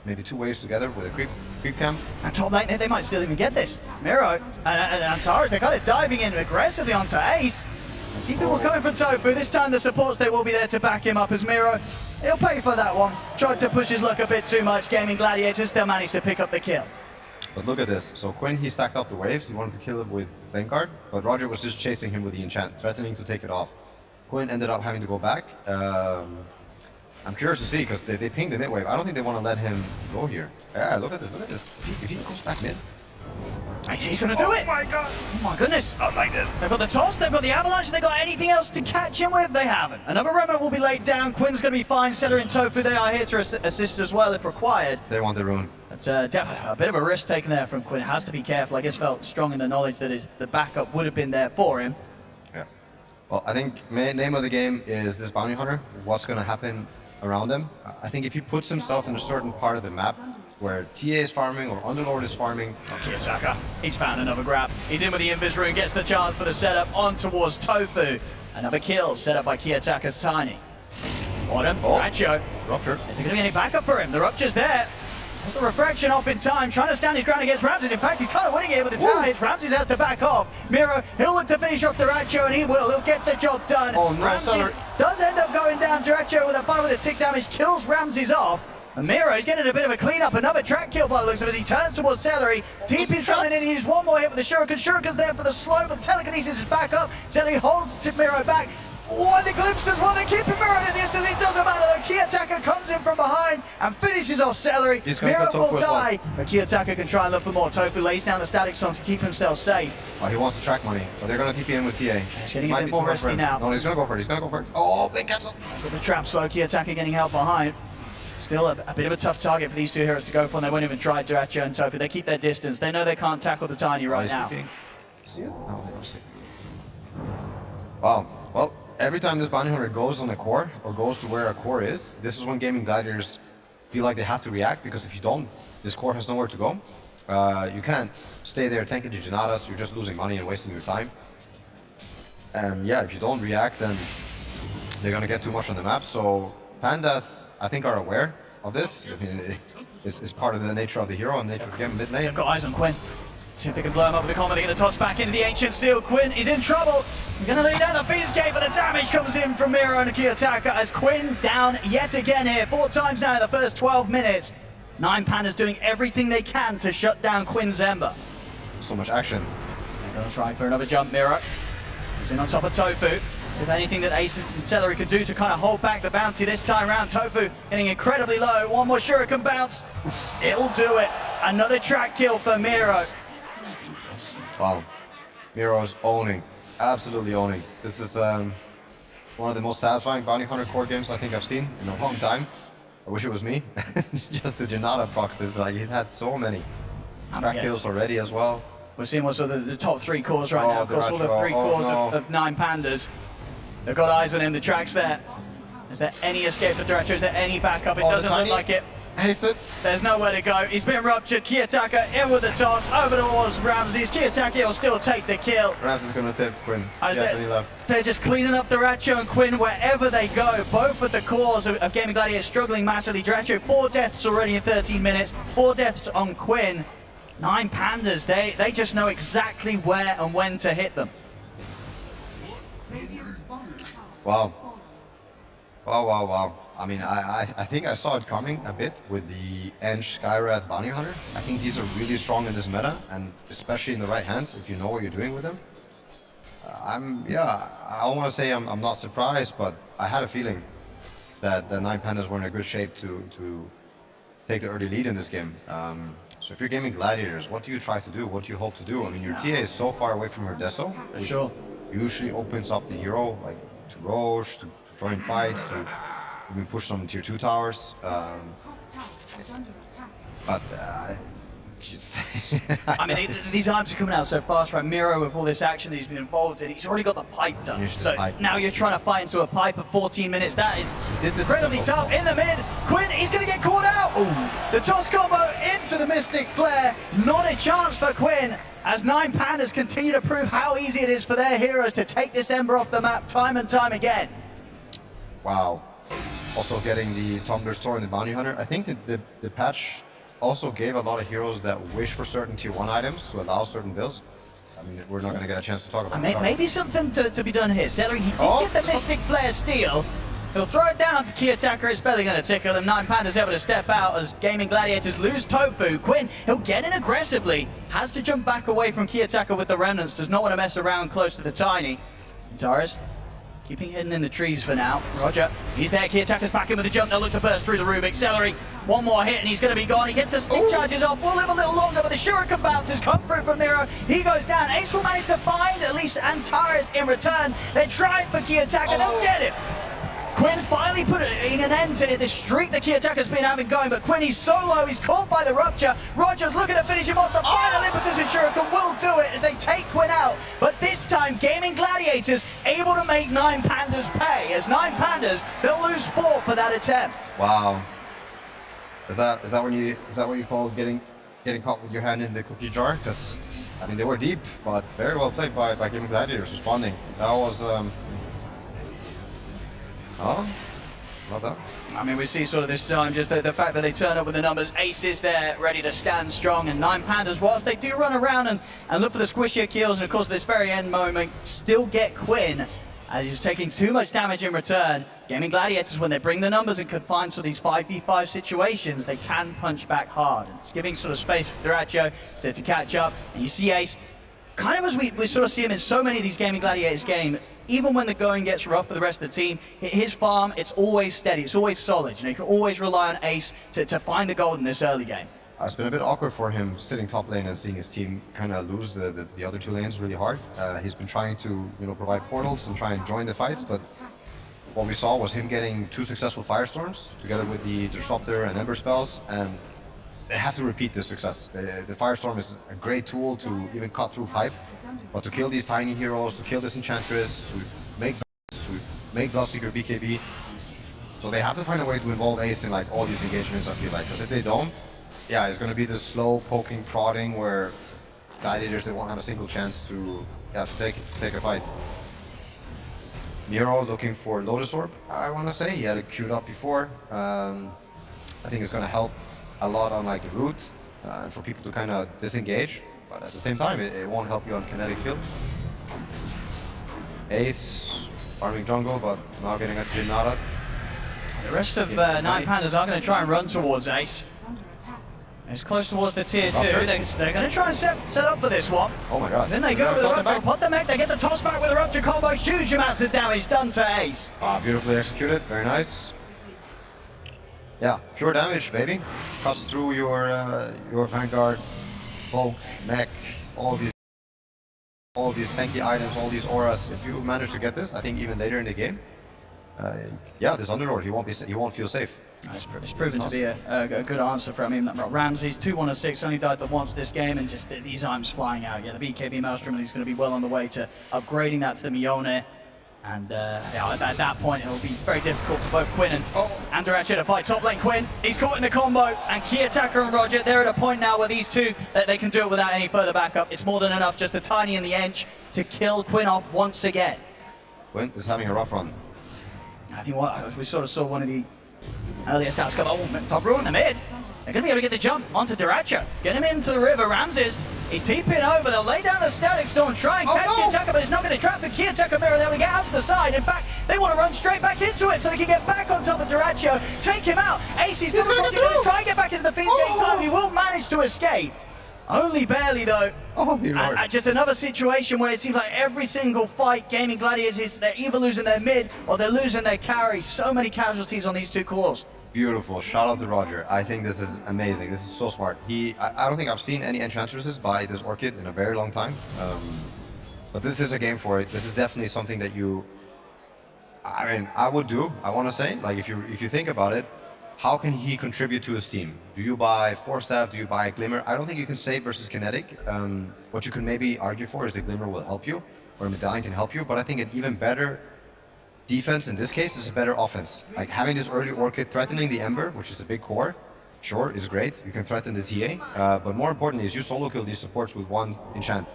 maybe 2 waves together with a creep camp. And top lane, they might still even get this. Miro and Antares, they're kind of diving in aggressively onto Ace. And see people coming from Tofu. This time the supports, they will be there to back him up as Miro. He'll pay for that one. Tried to push his luck a bit too much. Gaimin Gladiators still managed to pick up the kill. But look at this. So Quinn, he stacked up the waves. He wanted to kill it with flame guard, but Roger was just chasing him with the enchant, threatening to take it off. Quinn ended up having to go back. I'm curious to see, because they pinged the mid wave. I don't think they want to let him go here. Yeah, look at this, look at this. If he goes back mid. He's going to do it! Oh my god! Oh my goodness! Not like this! They've got the toss, they've got the avalanche, they've got anything else to catch him with? They haven't. Another remnant will be laid down. Quinn's going to be fine. Seller and Tofu, they are here to assist as well if required. They want the rune. But definitely a bit of a risk taken there from Quinn. Has to be careful. I guess felt strong in the knowledge that the backup would have been there for him. Yeah. Well, I think name of the game is this bounty hunter. What's going to happen around him? I think if he puts himself in a certain part of the map where TA is farming or Underlord is farming. Kiyotaka, he's found another grab. He's in with the Invis rune, gets the chance for the setup on towards Tofu. Another kill set up by Kiyotaka's Tiny. Autumn, Racho. Rupture. Is there going to be any backup for him? The Rupture's there. Put the refraction off in time, trying to stand his ground against Ramses. In fact, he's kind of winning it with the tides. Ramses has to back off. Miro, he'll look to finish off the Racho, and he will. He'll get the job done. Oh, no, Ramses does end up going down. Racho with a 5-minute tick damage kills Ramses off. And Miro is getting a bit of a cleanup. Another track kill by the looks of it as he turns towards Celery. TP's coming in. He's one more hit with the Shuriken. Shuriken's there for the slow, but the telekinesis is back up. Celery holds Miro back. Oh, the glimpses, well, they keep him Miro in the distance. It doesn't matter. The Kiyotaka comes in from behind and finishes off Celery. Miro will die, but Kiyotaka can try and look for more. Tofu lays down the static storm to keep himself safe. Oh, he wants to track money, but they're going to TP in with TA. He's getting a bit more risky now. No, he's going to go for it. He's going to go for it. Oh, they cancel. Got the trap slow. Kiyotaka getting help behind. Still a bit of a tough target for these two heroes to go for, and they won't even try Duracho and Tofu. They keep their distance. They know they can't tackle the Tiny right now. See it? No, they don't see it. Wow. Well, every time this bounty hunter goes on the core, or goes to where a core is, this is when Gaimin Gladiators feel like they have to react, because if you don't, this core has nowhere to go. You can't stay there tanking the Janadas, you're just losing money and wasting your time. And yeah, if you don't react, then they're gonna get too much on the map. So Pandas, I think, are aware of this. I mean, it's part of the nature of the hero and nature of the game mid lane. They've got eyes on Quinn. See if they can blow him up with the combo. They get the toss back into the Ancient Seal. Quinn is in trouble. They're going to lay down the Feast Gate, but the damage comes in from Miro and Kiyotaka as Quinn down yet again here. 4 times now in the first 12 minutes. 9Pandas doing everything they can to shut down Quinn's Ember. So much action. They're going to try for another jump, Miro. He's in on top of Tofu. So if anything that Aces and Celery could do to kind of hold back the bounty this time around, Tofu getting incredibly low. One more Shuriken bounce. It'll do it. Another track kill for Miro. Wow. Miro's owning. Absolutely owning. This is one of the most satisfying bounty hunter core games I think I've seen in a long time. I wish it was me. Just the Janata proxies, like he's had so many track kills already as well. We're seeing what's the top 3 cores right now. Of course, all the 3 cores of 9Pandas. They've got eyes on him. The track's there. Is there any escape for Duracho? Is there any backup? It doesn't look like it. There's nowhere to go. He's been ruptured. Kiyotaka in with the toss. Over towards Ramses. Kiyotaka will still take the kill. Ramses is going to tip Quinn. They're just cleaning up Duracho and Quinn wherever they go. Both of the cores of Gaimin Gladiators struggling massively. Duracho, 4 deaths already in 13 minutes. 4 deaths on Quinn. 9Pandas, they just know exactly where and when to hit them. Wow. Wow. I mean, I think I saw it coming a bit with the Enge Skyrad Bounty Hunter. I think these are really strong in this meta, and especially in the right hands, if you know what you're doing with them. I don't want to say I'm not surprised, but I had a feeling that the 9Pandas were in a good shape to take the early lead in this game. So if you're Gaimin Gladiators, what do you try to do? What do you hope to do? I mean, your TA is so far away from her Deso, which usually opens up the hero, like to Roche, to join fights, to even push some tier 2 towers. But just I mean, these arms are coming out so fast, right? Miro, with all this action that he's been involved in, he's already got the pipe done. So now you're trying to fight into a pipe at 14 minutes. That is incredibly tough. In the mid, Quinn, he's going to get caught out. Ooh. The toss combo into the Mystic Flare. Not a chance for Quinn, as 9Pandas continue to prove how easy it is for their heroes to take this Ember off the map time and time again. Wow. Also getting the Tumbler Store and the Bounty Hunter. I think that the patch also gave a lot of heroes that wish for certain tier 1 items to allow certain builds. I mean, we're not going to get a chance to talk about it. Maybe something to be done here. Celery, he did get the Mystic Flare steal. He'll throw it down to Key Attacker. It's barely going to tickle him. 9Pandas able to step out as Gaimin Gladiators lose Tofu. Quinn, he'll get in aggressively. Has to jump back away from Key Attacker with the Remnants. Does not want to mess around close to the Tiny. Taurus keeping hidden in the trees for now. Roger, he's there. Key Attacker's back in with a jump. Now look to burst through the Rubik. Celery, one more hit and he's going to be gone. He gets the stick charges off. Will live a little longer, but the Shuriken bounces come through from Miro. He goes down. Ace will manage to find at least Antares in return. They're trying for Key Attacker. They'll get him. Quinn finally putting an end to the streak that Key Attacker's been having going, but Quinn, he's so low, he's caught by the Rupture. Roger's looking to finish him off. The final impetus and Shuriken will do it as they take Quinn out. But this time, Gaimin Gladiators able to make 9Pandas pay. As 9Pandas, they'll lose 4 for that attempt. Wow. Is that what you call getting caught with your hand in the cookie jar? Because I mean, they were deep, but very well played by Gaimin Gladiators responding. That was oh, well done. I mean, we see sort of this time just the fact that they turn up with the numbers. Aces there, ready to stand strong, and 9Pandas, whilst they do run around and look for the squishier kills, and of course this very end moment, still get Quinn, as he's taking too much damage in return. Gaimin Gladiators, when they bring the numbers and can find sort of these 5v5 situations, they can punch back hard. And it's giving sort of space for Duracho to catch up, and you see Ace, kind of as we sort of see him in so many of these Gaimin Gladiators games, even when the going gets rough for the rest of the team, his farm, it's always steady, it's always solid. You know, you can always rely on Ace to find the gold in this early game. It's been a bit awkward for him sitting top lane and seeing his team kind of lose the other 2 lanes really hard. He's been trying to, provide portals and try and join the fights, but what we saw was him getting 2 successful Firestorms together with the Disruptor and Ember spells, and they have to repeat this success. The Firestorm is a great tool to even cut through pipe, but to kill these tiny heroes, to kill this Enchantress, to make Bloodseeker BKB, so they have to find a way to involve Ace in like all these engagements, I feel like, because if they don't, yeah, it's going to be this slow poking, prodding where Gladiators, they won't have a single chance to take a fight. Miro looking for Lotus Orb, I want to say. He had it queued up before. I think it's going to help a lot on like the route and for people to kind of disengage, but at the same time, it won't help you on kinetic field. Ace farming jungle, but now getting a Jinada. The rest of 9Pandas are going to try and run towards Ace. It's close towards the tier 2. They're going to try and set up for this one. Oh my god. Then they go with the Rupture, put the mech, they get the toss back with the Rupture combo. Huge amounts of damage done to Ace. Beautifully executed, very nice. Yeah, pure damage, baby. Cuts through your Vanguard, Bulk, mech, all these tanky items, all these auras. If you manage to get this, I think even later in the game, yeah, this Underlord, he won't feel safe. It's proven to be a good answer for him. I mean, Ramses, 2-1-6, only died the once this game, and just these arms flying out. Yeah, the BKB Maelstrom, he's going to be well on the way to upgrading that to the Mjolnir. And yeah, at that point, it'll be very difficult for both Quinn and Duracho to fight top lane. Quinn, he's caught in the combo, and Key Attacker and Roger, they're at a point now where these two, that they can do it without any further backup. It's more than enough, just the Tiny and the Ench to kill Quinn off once again. Quinn is having a rough run. I think we sort of saw one of the earlier stats come top row in the mid. They're going to be able to get the jump onto Duracho. Get him into the river. Ramses, he's TPing over. They'll lay down the Static Storm, try and catch Key Attacker, but it's not going to trap the Key Attacker mirror. They'll get out to the side. In fact, they want to run straight back into it so they can get back on top of Duracho, take him out. Ace is going to try and get back into the Fiend's Gate time. He will manage to escape. Only barely though. Oh, dear Lord. And just another situation where it seems like every single fight, Gaimin Gladiators, they're either losing their mid or they're losing their carry. So many casualties on these two cores. Beautiful. Shout out to Roger. I think this is amazing. This is so smart. I don't think I've seen any Enchantresses buy this Orchid in a very long time. But this is a game for it. This is definitely something that I would do, I want to say. Like, if you think about it, how can he contribute to his team? Do you buy Force Staff? Do you buy Glimmer? I don't think you can save versus Kinetic. What you can maybe argue for is the Glimmer will help you, or a Medallion can help you, but I think an even better defense in this case is a better offense. Like having this early Orchid threatening the Ember, which is a big core, sure, is great. You can threaten the TA, but more importantly is you solo kill these supports with one enchant.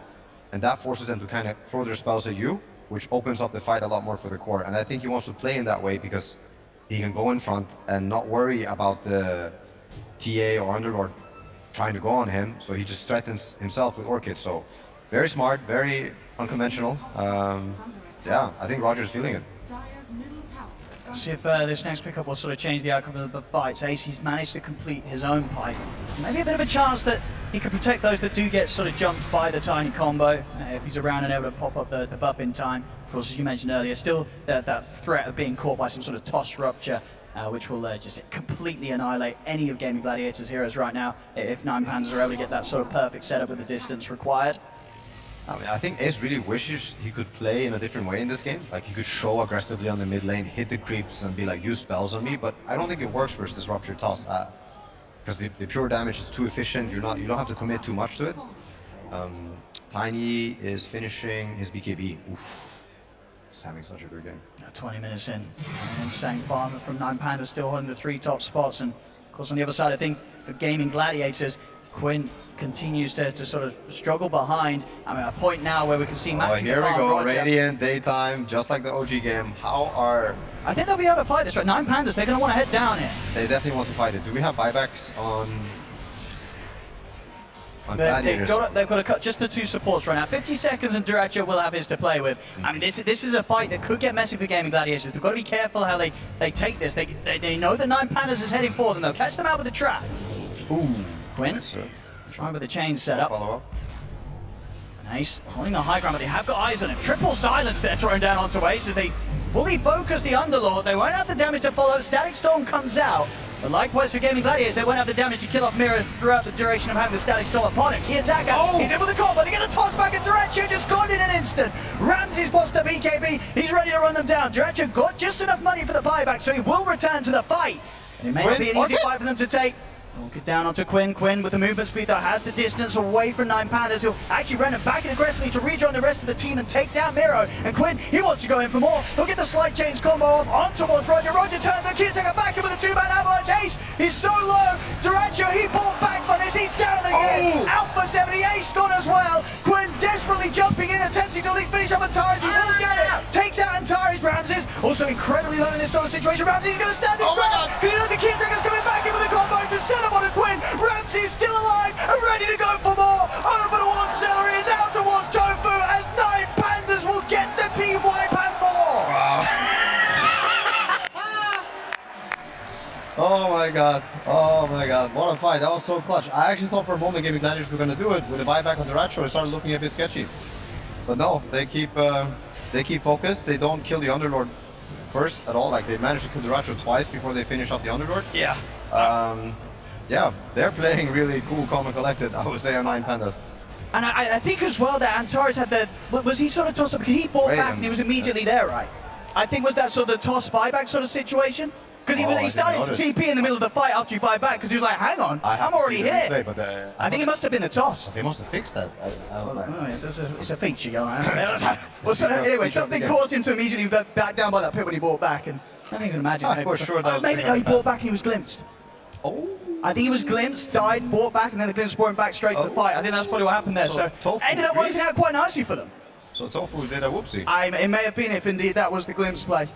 And that forces them to kind of throw their spells at you, which opens up the fight a lot more for the core. And I think he wants to play in that way because he can go in front and not worry about the TA or Underlord trying to go on him. So he just threatens himself with Orchid. So very smart, very unconventional. Yeah, I think Roger's feeling it. Let's see if this next pickup will sort of change the outcome of the fight. So Ace's managed to complete his own pipe. Maybe a bit of a chance that he could protect those that do get sort of jumped by the tiny combo if he's around and able to pop up the buff in time. Of course, as you mentioned earlier, still that threat of being caught by some sort of toss rupture, which will just completely annihilate any of Gaimin Gladiators' heroes right now if 9Pandas are able to get that sort of perfect setup with the distance required. I mean, I think Ace really wishes he could play in a different way in this game. Like he could show aggressively on the mid lane, hit the creeps and be like, use spells on me, but I don't think it works versus this Rupture Toss. Because the pure damage is too efficient, you don't have to commit too much to it. Tiny is finishing his BKB. Oof. He's having such a good game. 20 minutes in, insane farm from 9Pandas, still holding the 3 top spots. And of course on the other side, I think for Gaimin Gladiators, Quinn continues to sort of struggle behind. I mean, a point now where we can see matching. Here we go, Radiant, daytime, just like the OG game. How are... I think they'll be able to fight this, right? 9Pandas, they're going to want to head down here. They definitely want to fight it. Do we have buybacks on They've got to cut just the 2 supports right now. 50 seconds and Duracho will have his to play with. I mean, this is a fight that could get messy for Gaimin Gladiators. They've got to be careful how they take this. They know that 9Pandas is heading for them. They'll catch them out with a trap. Ooh. Quinn, trying with the chain set up. Follow up. And Ace holding the high ground, but they have got eyes on him. Triple silence they're thrown down onto Ace as they fully focus the Underlord. They won't have the damage to follow. Static Storm comes out. But likewise for Gaimin Gladiators, they won't have the damage to kill off Mirror throughout the duration of having the Static Storm upon him. Key attacker, he's in with the combo. They get the toss back, and Duracho just gone in an instant. Ramses spots the BKB. He's ready to run them down. Duracho got just enough money for the buyback, so he will return to the fight. And it may not be an easy fight for them to take. We'll get down onto Quinn. Quinn with the movement speed that has the distance away from 9Pandas. He'll actually run it back in aggressively to rejoin the rest of the team and take down Miro. And Quinn, he wants to go in for more. He'll get the slide chains combo off on towards Roger. Roger turns the kid, take it back in with a 2-man avalanche. Ace, he's so low. Duracho, he bought back for this. He's down again. Alpha 70, Ace gone as well. Quinn desperately jumping in, attempting to finish up Antares. He will get it. Takes out Antares. Ramses, also incredibly low in this sort of situation. Ramses, he's going to stand his ground. You know the kid taker's coming back in with a combo to set up on a Quinn. Ramsey's still alive and ready to go for more. Over towards Celery and now towards Tofu as 9Pandas will get the team wipe and more. Wow. Oh my god. Oh my god. What a fight. That was so clutch. I actually thought for a moment Gaimin Gladiators were going to do it with a buyback on the Duracho. It started looking a bit sketchy. But no, they keep focused. They don't kill the Underlord first at all. Like they managed to kill the Duracho twice before they finish off the Underlord. Yeah. Yeah, they're playing really cool, calm and collected, I would say, on 9Pandas. And I think as well that Antares had the... Was he sort of tossed up? Because he bought back and he was immediately there, right? I think was that sort of toss buyback sort of situation? Because he started to TP in the middle of the fight after you buy back because he was like, hang on, I'm already here. Replay, but, I think it must have been the toss. They must have fixed that. It's a feature, you know. Well, so anyway, something caused him to immediately back down by that pit when he bought back. And I don't even imagine. Maybe no, he bought back and he was glimpsed. Oh. I think he was glimpsed, died, bought back, and then the glimpse brought him back straight to the fight. I think that's probably what happened there. So ended up working out quite nicely for them. So Tofu did a whoopsie. It may have been if indeed that was the glimpse play.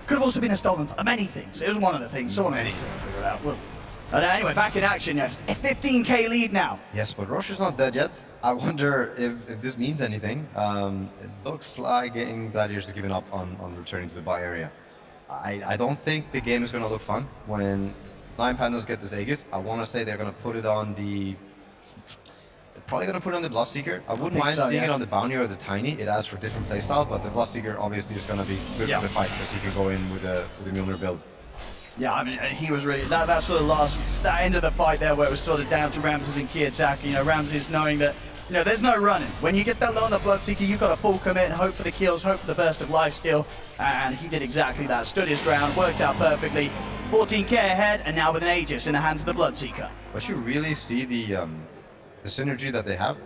Could have also been a stolen. Many things. It was one of the things. Someone needs to figure it out. Well, anyway, back in action. Yes, a 15k lead now. Yes, but Roche is not dead yet. I wonder if this means anything. It looks like Gaimin Gladiators is giving up on returning to the buy area. I don't think the game is going to look fun when 9Pandas get this Aegis. I want to say they're going to put it on the... They're probably going to put it on the Bloodseeker. I wouldn't mind seeing it on the Bounty or the Tiny. It adds for different playstyle, but the Bloodseeker obviously is going to be good for the fight because he can go in with the Mjolnir build. Yeah, I mean, he was really... That sort of that end of the fight there where it was sort of down to Ramses and key attack. You know, Ramses knowing that, you know, there's no running. When you get that low on the Bloodseeker, you've got to full commit and hope for the kills, hope for the burst of life steal. And he did exactly that. Stood his ground, worked out perfectly. 14k ahead, and now with an Aegis in the hands of the Bloodseeker. But you really see the synergy that they have.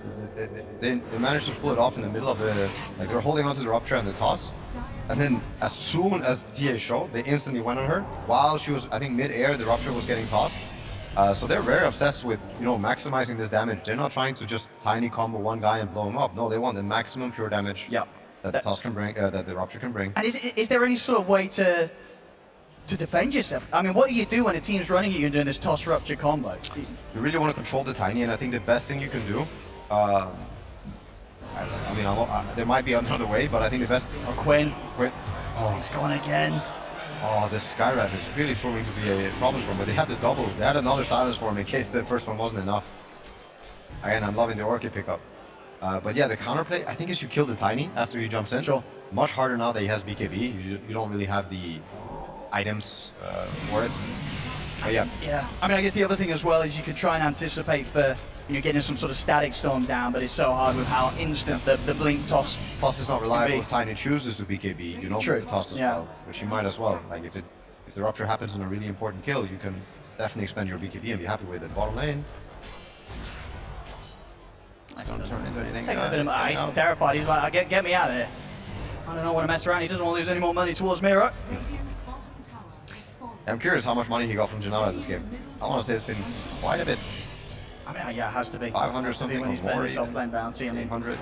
They managed to pull it off in the middle of the, like they're holding onto the Rupture and the toss. And then as soon as TA showed, they instantly went on her. While she was, I think, mid-air, the Rupture was getting tossed. So they're very obsessed with, you know, maximizing this damage. They're not trying to just tiny combo one guy and blow him up. No, they want the maximum pure damage that the toss can bring, that the Rupture can bring. And is there any sort of way to defend yourself? I mean, what do you do when a team's running at you and doing this toss Rupture combo? You really want to control the tiny, and I think the best thing you can do, I mean, there might be another way, but I think the best... Oh, Quinn. Oh, he's gone again. Oh, this Skyrat is really proving to be a problem for him, but they had the double. They had another silence for him in case the first one wasn't enough. Again, I'm loving the Orchid pickup. But yeah, the counterplay, I think is you kill the tiny after he jumps in. Sure. Much harder now that he has BKB. You don't really have the items for it. But yeah. Yeah. I mean, I guess the other thing as well is you could try and anticipate for, you know, getting some sort of static storm down, but it's so hard with how instant the blink toss. Plus, it's not reliable if Tiny chooses to BKB. You know, the toss as well, which you might as well. Like if the Rupture happens on a really important kill, you can definitely expend your BKB and be happy with it. Bottom lane. I don't turn into anything. He's terrified. He's like, get me out of here. I don't want to mess around. He doesn't want to lose any more money towards Miro. I'm curious how much money he got from Janata this game. I want to say it's been quite a bit. I mean, yeah, it has to be. 500 something when he's playing more. this off-lane bounty. I mean, 800.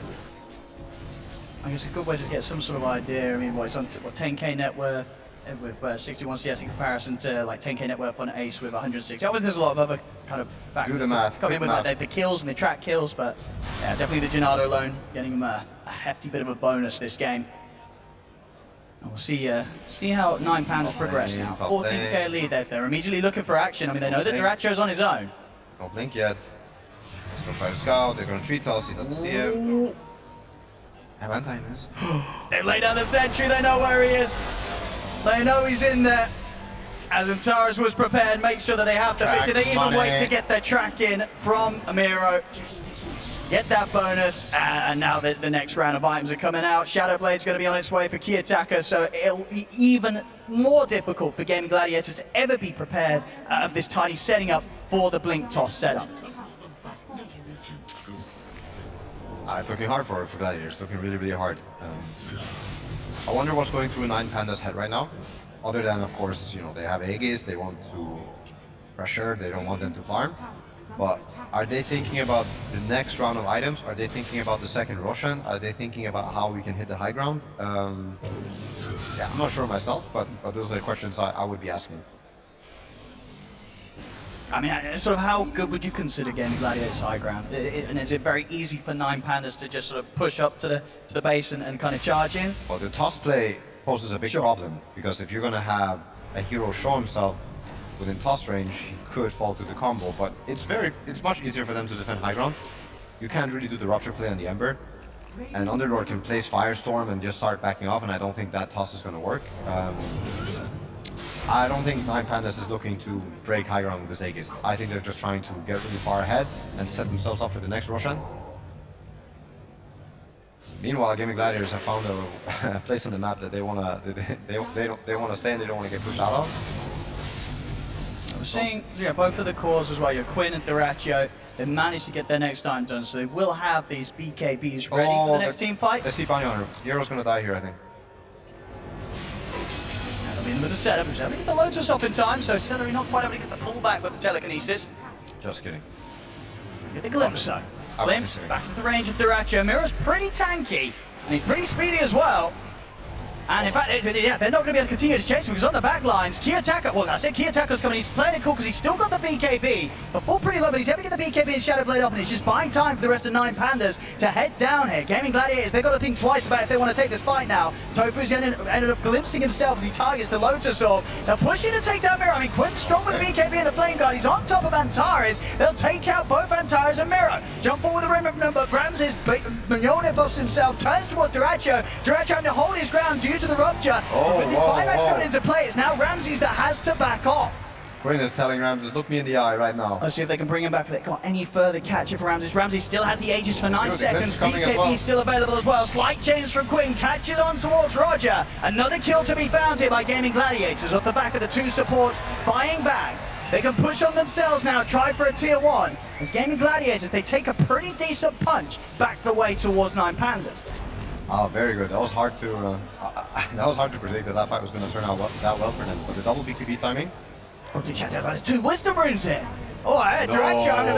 I guess a good way to get some sort of idea. I mean, it's on 10k net worth with 61 CS in comparison to like 10k net worth on Ace with 160. Obviously, there's a lot of other kind of factors. Do the math. Come in with like the kills and the track kills, but yeah, definitely the Janata alone getting him a hefty bit of a bonus this game. And we'll see how 9Pandas progress now. 14k lead. They're immediately looking for action. I mean, they know that Duracho's on his own. No blink yet. He's gonna try to scout. They're gonna tree toss. He doesn't see him. Valentine is. They've laid down the sentry. They know where he is. They know he's in there. As Antares was prepared, make sure that they have the victory. They even wait to get their track in from Amiro. Get that bonus, and now the next round of items are coming out. Shadowblade's going to be on its way for key attacker, so it'll be even more difficult for Gaimin Gladiators to ever be prepared of this tiny setting up for the blink toss setup. It's looking hard for Gladiators. It's looking really, really hard. I wonder what's going through 9Pandas' head right now. Other than, of course, you know, they have Aegis, they want to pressure, they don't want them to farm. But are they thinking about the next round of items? Are they thinking about the second Roshan? Are they thinking about how we can hit the high ground? Yeah, I'm not sure myself, but those are the questions I would be asking. I mean, sort of how good would you consider Gaimin Gladiators high ground? And is it very easy for 9Pandas to just sort of push up to the base and kind of charge in? Well, the toss play poses a big problem, because if you're going to have a hero show himself within toss range, he could fall to the combo, but it's much easier for them to defend high ground. You can't really do the Rupture play on the Ember, and Underlord can place Firestorm and just start backing off, and I don't think that toss is going to work. I don't think 9Pandas is looking to break high ground with this Aegis. I think they're just trying to get really far ahead and set themselves up for the next Roshan. Meanwhile, Gaimin Gladiators have found a place on the map that they wanna stay and they don't wanna get pushed out of. We're seeing both of the cores as well. Your Quinn and Duracho, they managed to get their next time done, so they will have these BKBs ready for the next team fight. Let's see Bounty Hunter. Hero's gonna die here, I think. With the setup, who's able to get the Lotus off in time, so Celery not quite able to get the pullback with the telekinesis. Just kidding. Get the Glimpse though. Glimpse back to the range of Duracho. Miro's pretty tanky, and he's pretty speedy as well. And in fact, yeah, they're not going to be able to continue to chase him because on the back lines, Key Attacker, well, I said Key Attacker's coming, he's playing it cool because he's still got the BKB, but full pretty low, but he's able to get the BKB and Shadowblade off, and he's just buying time for the rest of 9Pandas to head down here. Gaimin Gladiators, they've got to think twice about if they want to take this fight now. Tofu's ended up glimpsing himself as he targets the Lotus Orb. They're pushing to take down Miro. I mean, Quinn's strong with the BKB and the Flame Guard. He's on top of Antares. They'll take out both Antares and Miro. Jump forward with the rim number, grabs his Mignone buffs himself, turns towards Duracho. Duracho having to hold his ground due to the Rupture. With his buybacks coming into play, it's now Ramses that has to back off. Quinn is telling Ramses, look me in the eye right now. Let's see if they can bring him back. If they got any further catch for Ramses. Ramses still has the Aegis for 9 Good, seconds. coming as BKB well. still available as well. Slight change from Quinn. Catches on towards Roger. Another kill to be found here by Gaimin Gladiators off the back of the 2 supports. Buying back. They can push on themselves now, try for a tier 1. As Gaimin Gladiators, they take a pretty decent punch back the way towards 9Pandas. Oh, very good. That was hard to that was hard to predict that fight was going to turn out that well for them. But the double BKB timing. Oh, did check out those 2 wisdom runes here. Oh, Dratcho having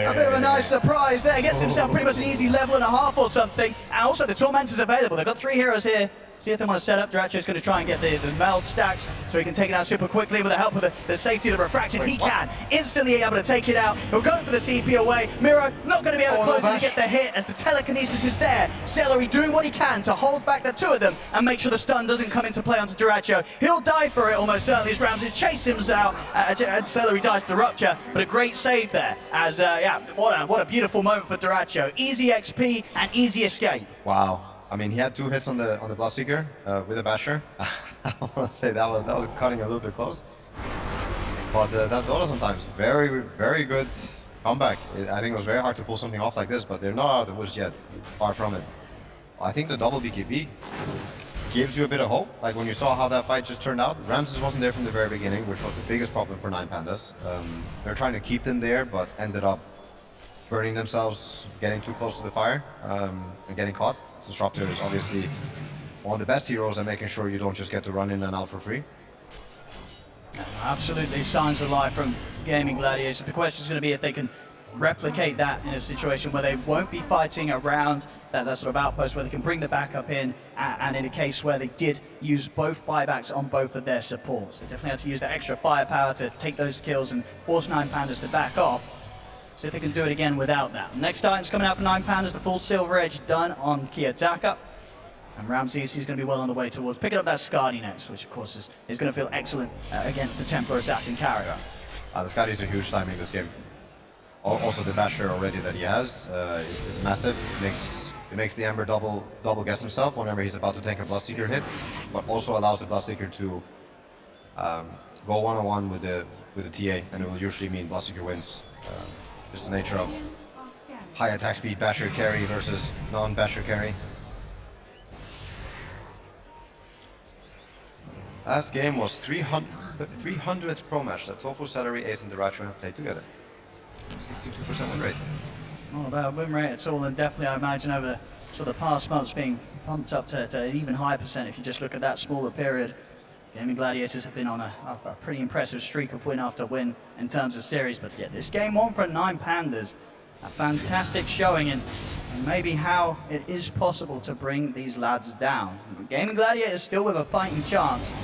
a bit of a nice surprise there. Gets himself pretty much an easy level and a half or something. And also the Tormentor's available. They've got 3 heroes here. See if they want to set up. Dratcho's going to try and get the meld stacks so he can take it out super quickly with the help of the safety of the refraction. He can instantly able to take it out. He'll go for the TP away. Miro not going to be able to close it to get the hit as the telekinesis is there. Celery doing what he can to hold back the 2 of them and make sure the stun doesn't come into play onto Dratcho. He'll die for it almost certainly as Ramses chase him out and Celery dies to the rupture. But a great save there as, yeah, what a beautiful moment for Dratcho. Easy XP and easy escape. Wow. I mean, he had 2 hits on the Bloodseeker with a basher. I want to say that was cutting a little bit close. But that's all sometimes. Very, very good comeback. I think it was very hard to pull something off like this, but they're not out of the woods yet. Far from it. I think the double BKB gives you a bit of hope. Like when you saw how that fight just turned out, Ramses wasn't there from the very beginning, which was the biggest problem for 9Pandas. They're trying to keep them there, but ended up burning themselves, getting too close to the fire, and getting caught. Disruptor is obviously one of the best heroes at making sure you don't just get to run in and out for free. Absolutely, signs of life from Gaimin Gladiators. The question is going to be if they can replicate that in a situation where they won't be fighting around that sort of outpost, where they can bring the backup in, and in a case where they did use both buybacks on both of their supports. They definitely had to use that extra firepower to take those kills and force 9Pandas to back off. See if they can do it again without that. Next item's coming out for 9Pandas, the full Silver Edge done on Kiyotaka. And Ramses, he's going to be well on the way towards picking up that Skadi next, which of course is going to feel excellent against the Templar Assassin character. Yeah. The Skadi's a huge timing this game. Also the basher already that he has is massive. It makes the Ember double guess himself whenever he's about to take a Bloodseeker hit, but also allows the Bloodseeker to go one-on-one with the TA, and it will usually mean Bloodseeker wins. Just the nature of high attack speed basher carry versus non-basher carry. Last game was 300th pro match that Tofu, Celery, Ace, and Dratcho have played together. 62% win rate. Not about win rate at all, and definitely I imagine over the sort of past months being pumped up to an even higher percent if you just look at that smaller period. Gaimin Gladiators have been on a pretty impressive streak of win after win in terms of series, but yeah, this game 1 for 9Pandas, a fantastic showing and maybe how it is possible to bring these lads down. Gaimin Gladiators still with a fighting chance,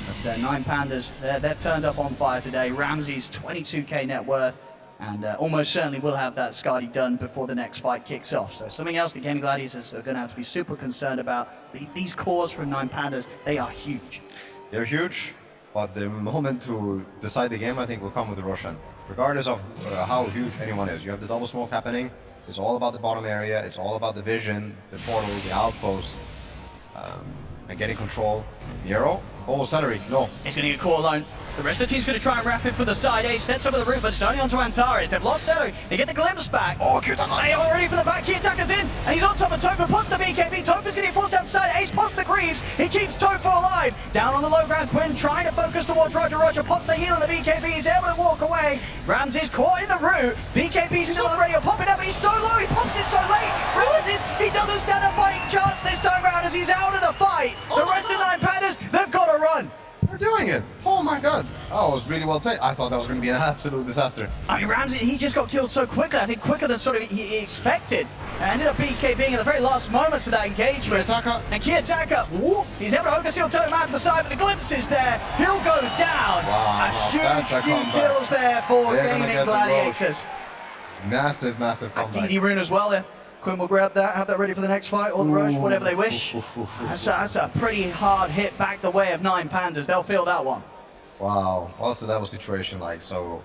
but 9Pandas, they've turned up on fire today. Ramses 22k net worth, and almost certainly will have that Skadi done before the next fight kicks off. So something else that Gaimin Gladiators are going to have to be super concerned about. These cores from 9Pandas, they are huge. They're huge, but the moment to decide the game, I think, will come with the Roshan. Regardless of how huge anyone is. You have the double smoke happening. It's all about the bottom area. It's all about the vision, the portal, the outpost, and getting control. Nero? Oh, Celery, no. He's going to get caught alone. The rest of the team's going to try and wrap him for the side. Ace sets over the route, but it's only onto Antares. They've lost Celery. They get the glimpse back. Oh, Kiyotaka. They are ready for the back. Kiyotaka's in, and he's on top of Tofu. Pops the BKB. Tofu's going to get forced down the side. Ace pops the Greaves. He keeps Tofu alive. Down on the low ground, Quinn trying to focus towards Roger. Roger pops the heal on the BKB. He's able to walk away. Ramses caught in the route. BKB's still on the radio, popping up, but he's so low. He pops it so late. Ramses, he doesn't stand a fighting chance this time around as he's out of the fight. The rest of 9Pandas, they've got to run. They're doing it. Oh my god. Oh, it was really well played. I thought that was going to be an absolute disaster. I mean, Ramsey, he just got killed so quickly. I think quicker than sort of he expected. And ended up BKBing at the very last moments of that engagement. Kiyotaka. And Kiyotaka, he's able to Hoga Seal turn him out to the side, but the glimpse is there. He'll go down. Wow, a huge kills there for Gaimin Gladiators. Massive, massive comeback. DD Rune as well there. Quinn will grab that, have that ready for the next fight, or the Roche, whatever they wish. That's a pretty hard hit back the way of 9Pandas. They'll feel that one. Wow, what's the level situation like? So,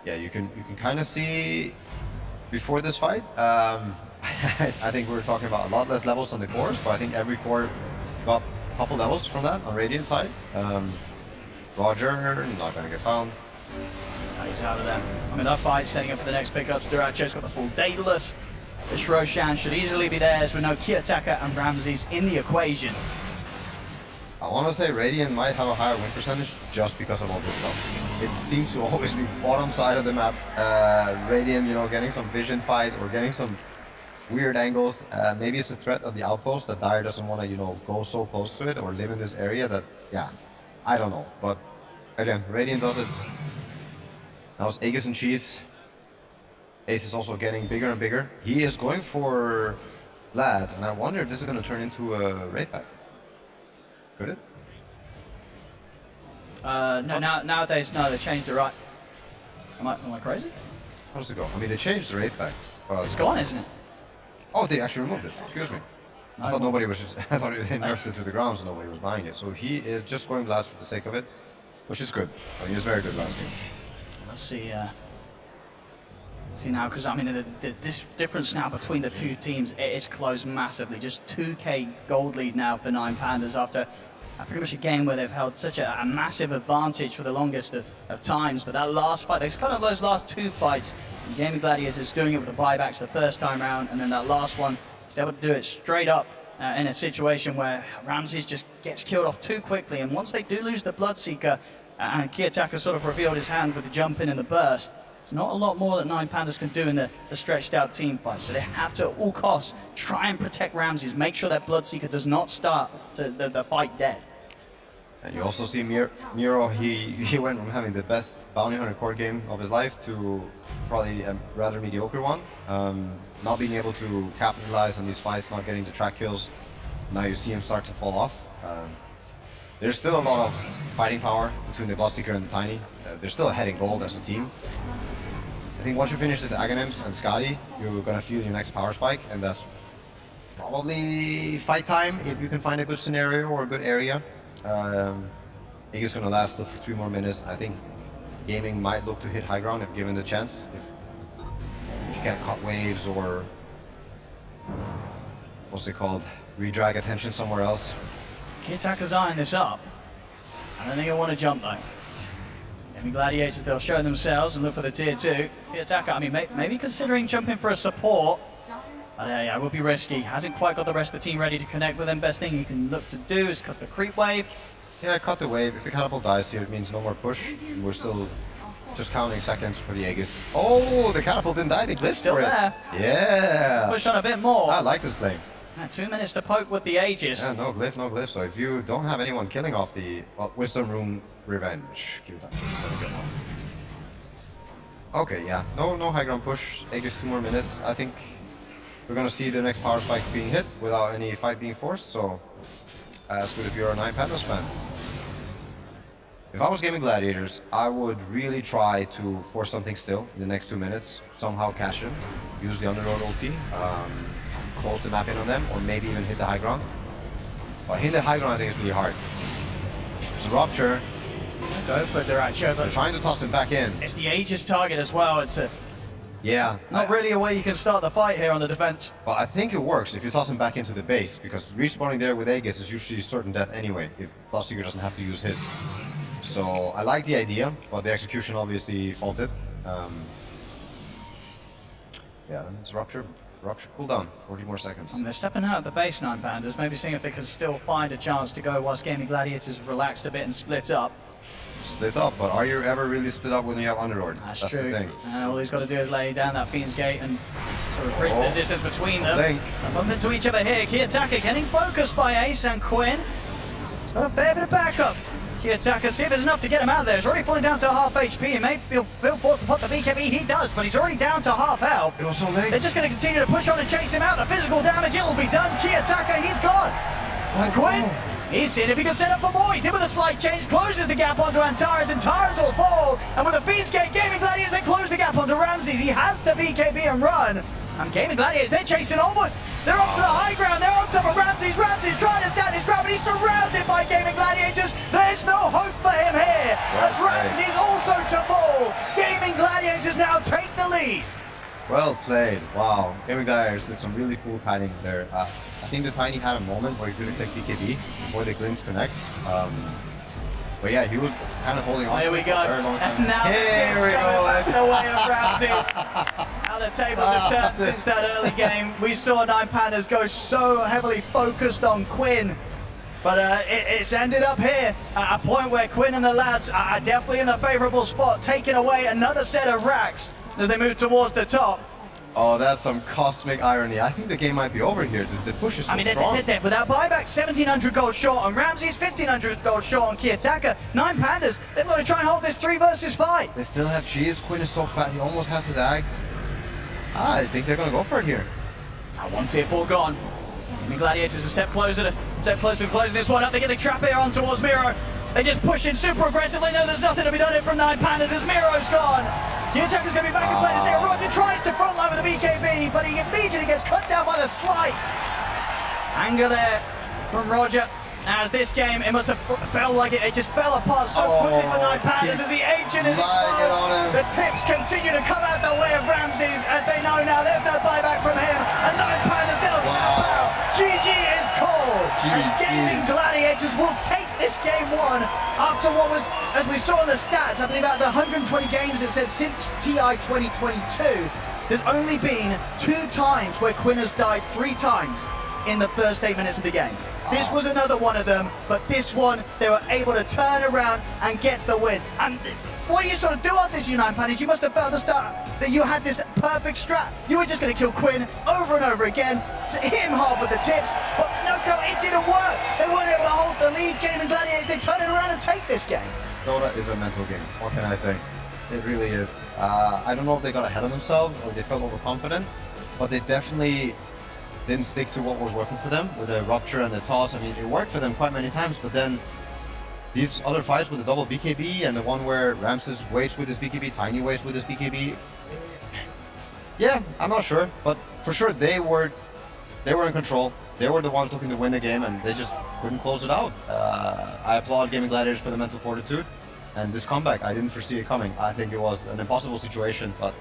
yeah, you can kind of see before this fight. I think we were talking about a lot less levels on the cores, but I think every core got a couple levels from that on Radiant side. Roger, not gonna get found. He's out of there. I mean, that fight setting up for the next pickups. Duracho's got the full Daedalus. This Roshan should easily be theirs with no Kiyotaka and Ramses in the equation. I want to say Radiant might have a higher win percentage just because of all this stuff. It seems to always be bottom side of the map. Radiant, you know, getting some vision fight or getting some weird angles. Maybe it's a threat of the outpost that Dire doesn't want to, you know, go so close to it or live in this area that, yeah, I don't know. But again, Radiant does it. Now it's Aegis and Cheese. Ace is also getting bigger and bigger. He is going for Glad, and I wonder if this is going to turn into a Wraith Pact. Could it? No, nowadays, no, they changed it, right? Am I crazy? How does it go? I mean, they changed the Wraith Pact. It's gone, isn't it? Oh, they actually removed it. Excuse me. I thought nobody was. I thought they nerfed it to the ground, so nobody was buying it. So he is just going Blast for the sake of it, which is good. I mean, he's very good last game. Let's see. See now, because I mean, the difference now between the two teams is closed massively. Just 2k gold lead now for 9Pandas after pretty much a game where they've held such a massive advantage for the longest of times. But that last fight, those last two fights, Gaimin Gladiators is doing it with the buybacks the first time round, and then that last one, he's able to do it straight up in a situation where Ramses just gets killed off too quickly. And once they do lose the Bloodseeker, and Kiyotaka sort of revealed his hand with the jump in and the burst, there's not a lot more that 9Pandas can do in the stretched out team fight. So they have to, at all costs, try and protect Ramses, make sure that Bloodseeker does not start the fight dead. And you also see Miro, he went from having the best bounty hunter core game of his life to probably a rather mediocre one. Not being able to capitalize on these fights, not getting the track kills. Now you see him start to fall off. There's still a lot of fighting power between the Bloodseeker and the Tiny. They're still ahead in gold as a team. I think once you finish this Aghanims and Skadi, you're gonna feel your next power spike, and that's probably fight time if you can find a good scenario or a good area. Aegis gonna last still for 3 more minutes. I think Gaimin might look to hit high ground if given the chance. If you can't cut waves or what's it called? Redrag attention somewhere else. Kiyotaka's eyeing this up. I don't think he'll want to jump though. Gaimin Gladiators, they'll show themselves and look for the tier 2. Kiyotaka, I mean, maybe considering jumping for a support. But yeah, it will be risky. Hasn't quite got the rest of the team ready to connect with him. Best thing he can look to do is cut the creep wave. Yeah, cut the wave. If the catapult dies here, it means no more push. We're still just counting seconds for the Aegis. Oh, the catapult didn't die. They glitched Still for there. it. Yeah. Push on a bit more. I like this play. 2 minutes to poke with the Aegis. Yeah, no glyph, no glyph. So if you don't have anyone killing off the Wisdom Room Revenge, Kiyotaka is gonna get one. Okay, yeah. No high ground push. Aegis 2 more minutes. I think we're gonna see the next power spike being hit without any fight being forced, so as good if you're a 9Pandas fan. If I was Gaimin Gladiators, I would really try to force something still in the next 2 minutes, somehow cash in, use the underlord ulti, close the map in on them, or maybe even hit the high ground. But hitting the high ground I think is really hard. There's a rupture. Go for Duracho, but they're trying to toss him back in. It's the Aegis target as well. It's a not really a way you can start the fight here on the defense. Well, I think it works if you toss him back into the base, because respawning there with Aegis is usually certain death anyway, if Bloodseeker doesn't have to use his. So I like the idea, but the execution obviously faulted. Yeah, it's Rupture cooldown, 40 more seconds. And they're stepping out of the base, 9Pandas, maybe seeing if they can still find a chance to go whilst Gaimin Gladiators relaxed a bit and split up. Split up, but are you ever really split up when you have Underlord? That's the true. thing. And all he's got to do is lay down that Fiend's Gate and sort of bridge the distance between them. And bump into each other here. Kiyotaka getting focused by Ace and Quinn. He's got a fair bit of backup. Kiyotaka, see if there's enough to get him out of there. He's already falling down to half HP. He may feel forced to pop the BKB. He does, but he's already down to half health. It was so late. They're just going to continue to push on and chase him out. The physical damage, it will be done. Kiyotaka, he's gone. And Quinn, he's seeing if he can set up for more. He's in with a slight change, closes the gap onto Antares, and Antares will fall. And with a Fiend's Gate, Gaimin Gladiators, they close the gap onto Ramses. He has to BKB and run. And Gaimin Gladiators, they're chasing onwards. They're up to the high ground. They're on top of Ramses. Ramses trying to stand his ground, but he's surrounded by Gaimin Gladiators. There's no hope for him here. As Ramses also to fall. Gaimin Gladiators now take the lead. Well played. Wow. Gaimin Gladiators did some really cool kiting there. I think the Tiny had a moment where he couldn't click BKB before the glimpse connects. But yeah, he was kind of holding on. Here we for a go. very long time. And now Here the we tips go. going back the way of Ramses. Now the tables have turned since that early game. We saw 9Pandas go so heavily focused on Quinn. But it's ended up here at a point where Quinn and the lads are definitely in a favorable spot, taking away another set of racks as they move towards the top. Oh, that's some cosmic irony. I think the game might be over here. The push is so strong. They're without buyback, 1,700 gold short on Ramses, 1,500 gold short on Kiyotaka. 9Pandas, they've got to try and hold this 3 versus 5. They still have cheese. Quinn is so fat. He almost has his eggs. I think they're going to go for it here. One tier 4 gone. Gaimin Gladiators a step closer to closing this one up. They get the trap here on towards Miro. They just push in super aggressively. No, there's nothing to be done here from 9Pandas as Miro's gone. Kiyotaka's going to be back in play to see it. Roger tries to frontline with the BKB, but he immediately gets cut down by the slight. Anger there from Roger. As this game, it must have felt like it just fell apart so quickly for 9Pandas as the ancient is exposed. The tips continue to come out the way of Ramses as they know now there's no buyback from him. And 9Pandas, they'll tap out. GG is called. And Gaimin Gladiators will take this game 1 after what was, as we saw in the stats, I believe out of the 120 games it said since TI 2022, there's only been 2 times where Quinn has died 3 times in the first 8 minutes of the game. This was another one of them, but this one, they were able to turn around and get the win. And what do you sort of do after this, you 9Pandas? You must have felt at the start that you had this perfect strat. You were just going to kill Quinn over and over again, hit him hard with the tips, but no, it didn't work. They weren't able to hold the lead. Gaimin Gladiators, they turn it around and take this game. Dota is a mental game. What can I say? It really is. I don't know if they got ahead of themselves or they felt overconfident, but they definitely didn't stick to what was working for them with the rupture and the toss. I mean, it worked for them quite many times, but then these other fights with the double BKB and the one where Ramses waits with his BKB, Tiny waits with his BKB. Yeah, I'm not sure, but for sure they were in control. They were the ones looking to win the game, and they just couldn't close it out. I applaud Gaimin Gladiators for the mental fortitude, and this comeback, I didn't foresee it coming. I think it was an impossible situation, but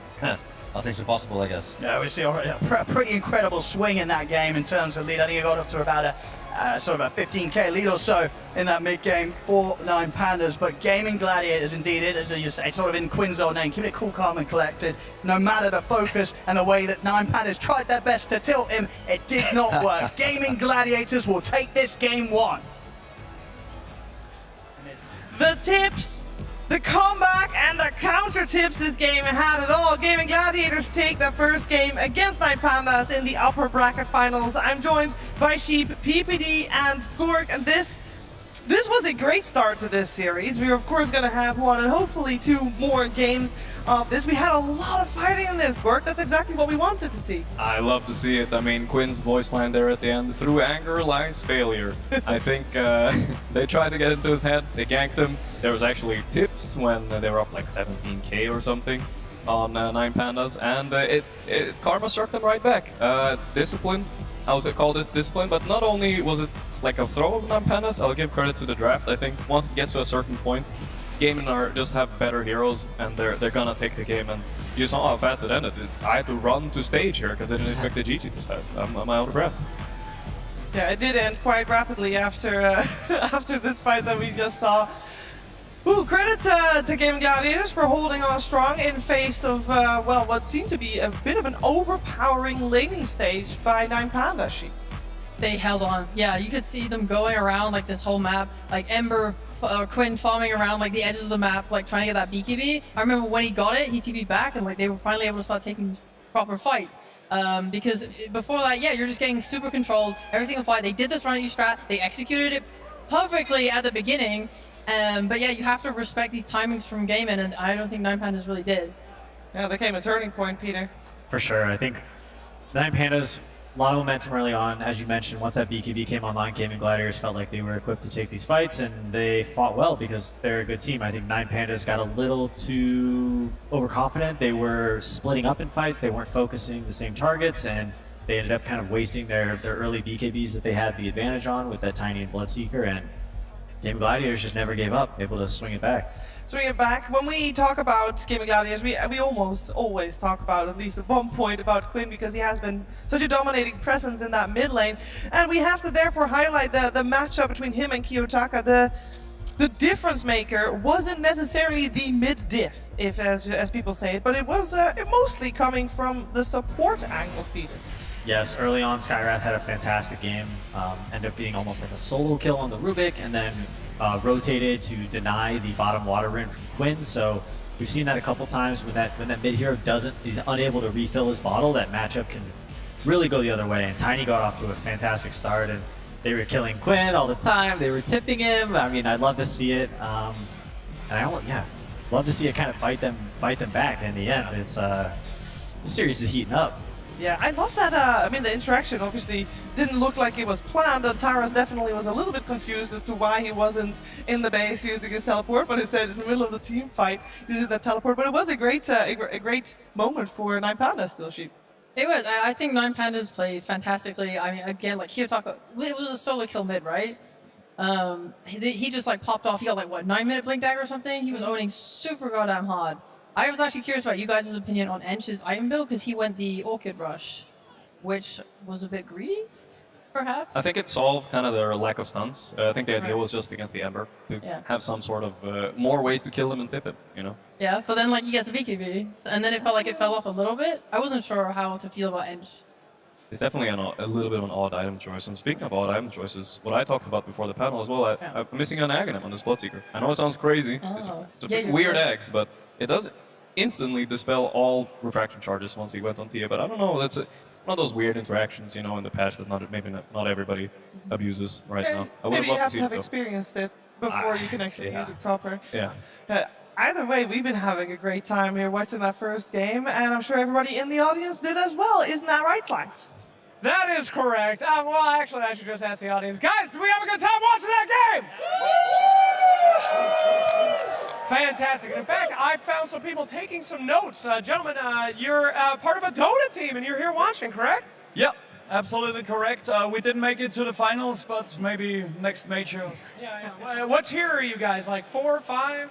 nothing's impossible, I guess. Yeah, we see a pretty incredible swing in that game in terms of lead. I think it got up to about a sort of a 15k lead or so in that mid game for 9Pandas. But Gaimin Gladiators, indeed, it is you say, sort of in Quinn's own name, keeping it cool, calm, and collected. No matter the focus and the way that 9Pandas tried their best to tilt him, it did not work. Gaimin Gladiators will take this game 1. The tips, the comeback, and the counter tips this game had it all. Gaimin Gladiators take the first game against 9Pandas in the upper bracket finals. I'm joined by Sheep, PPD, and Gork, and this was a great start to this series. We are of course going to have 1 and hopefully 2 more games of this. We had a lot of fighting in this, Gork. That's exactly what we wanted to see. I love to see it. I mean, Quinn's voice line there at the end, through anger lies failure. I think they tried to get into his head, they ganked him. There was actually tips when they were up like 17k or something on 9Pandas, and karma struck them right back. Discipline, how's it called, this discipline, but not only was it like a throw of 9Pandas, I'll give credit to the draft. I think once it gets to a certain point, Gaimin just have better heroes, and they're gonna take the game. And you saw how fast it ended. I had to run to stage here because I didn't expect the GG this fast. I'm out of breath. Yeah, it did end quite rapidly after after this fight that we just saw. Ooh, credit to Gaimin Gladiators for holding on strong in face of, well, what seemed to be a bit of an overpowering laning stage by 9Pandas. Sheep. They held on. Yeah, you could see them going around like this whole map, like Ember, Quinn farming around like the edges of the map, like trying to get that BKB. I remember when he got it, he TV'd back, and like they were finally able to start taking these proper fights. Because before that, yeah, you're just getting super controlled every single fight. They did this run at you strat, they executed it perfectly at the beginning. But yeah, you have to respect these timings from Gaimin, and I don't think 9Pandas really did. Yeah, there came a turning point, Peter. For sure. I think 9Pandas, a lot of momentum early on. As you mentioned, once that BKB came online, Gaimin Gladiators felt like they were equipped to take these fights, and they fought well because they're a good team. I think 9Pandas got a little too overconfident. They were splitting up in fights. They weren't focusing the same targets, and they ended up kind of wasting their early BKBs that they had the advantage on with that Tiny and Bloodseeker, and Gaimin Gladiators just never gave up, able to swing it back. Swing it back. When we talk about Gaimin Gladiators, we almost always talk about, at least at one point, about Quinn because he has been such a dominating presence in that mid lane. And we have to therefore highlight the matchup between him and Kiyotaka. the difference maker wasn't necessarily the mid-diff, if as people say it, but it was mostly coming from the support angles, Peter. Yes, early on, Skyrath had a fantastic game. Ended up being almost like a solo kill on the Rubik, and then rotated to deny the bottom water run from Quinn. So we've seen that a couple times when that mid hero is unable to refill his bottle. That matchup can really go the other way. And Tiny got off to a fantastic start, and they were killing Quinn all the time. They were tipping him. I mean, I'd love to see it, and love to see it kind of bite them back in the end. It's the series is heating up. Yeah, I love that. I mean, the interaction obviously didn't look like it was planned, and Taras definitely was a little bit confused as to why he wasn't in the base using his teleport, but instead in the middle of the team fight using that teleport. But it was a great moment for 9Pandas still, Sheep. It was. I think 9Pandas played fantastically. I mean, again, like Kiyotaka, it was a solo kill mid, right? He just like popped off. He got like what 9-minute blink dagger or something. He was owning super goddamn hard. I was actually curious about you guys' opinion on Ench's item build because he went the Orchid Rush, which was a bit greedy, perhaps. I think it solved kind of their lack of stuns. I think the idea was just against the Ember to have some sort of more ways to kill him and tip him, you know? Yeah, but then like he gets a BKB, and then it felt like it fell off a little bit. I wasn't sure how to feel about Ench. It's definitely a little bit of an odd item choice. And speaking of odd item choices, what I talked about before the panel as well, I'm missing an Aghanim on this Bloodseeker. I know it sounds crazy. It's a weird eggs, but it does instantly dispel all refraction charges once he went on Tia. But I don't know, that's one of those weird interactions, you know, in the patch that maybe not everybody abuses right now. Maybe you have to have experienced it before you can actually use it proper. Yeah. Either way, we've been having a great time here watching that first game, and I'm sure everybody in the audience did as well. Isn't that right, Slice? That is correct. Well, actually, I should just ask the audience. Guys, did we have a good time watching that game? Fantastic. In fact, I found some people taking some notes. Gentlemen, you're part of a Dota team, and you're here watching, correct? Yep, absolutely correct. We didn't make it to the finals, but maybe next major. Yeah. What tier are you guys? Like 4, 5?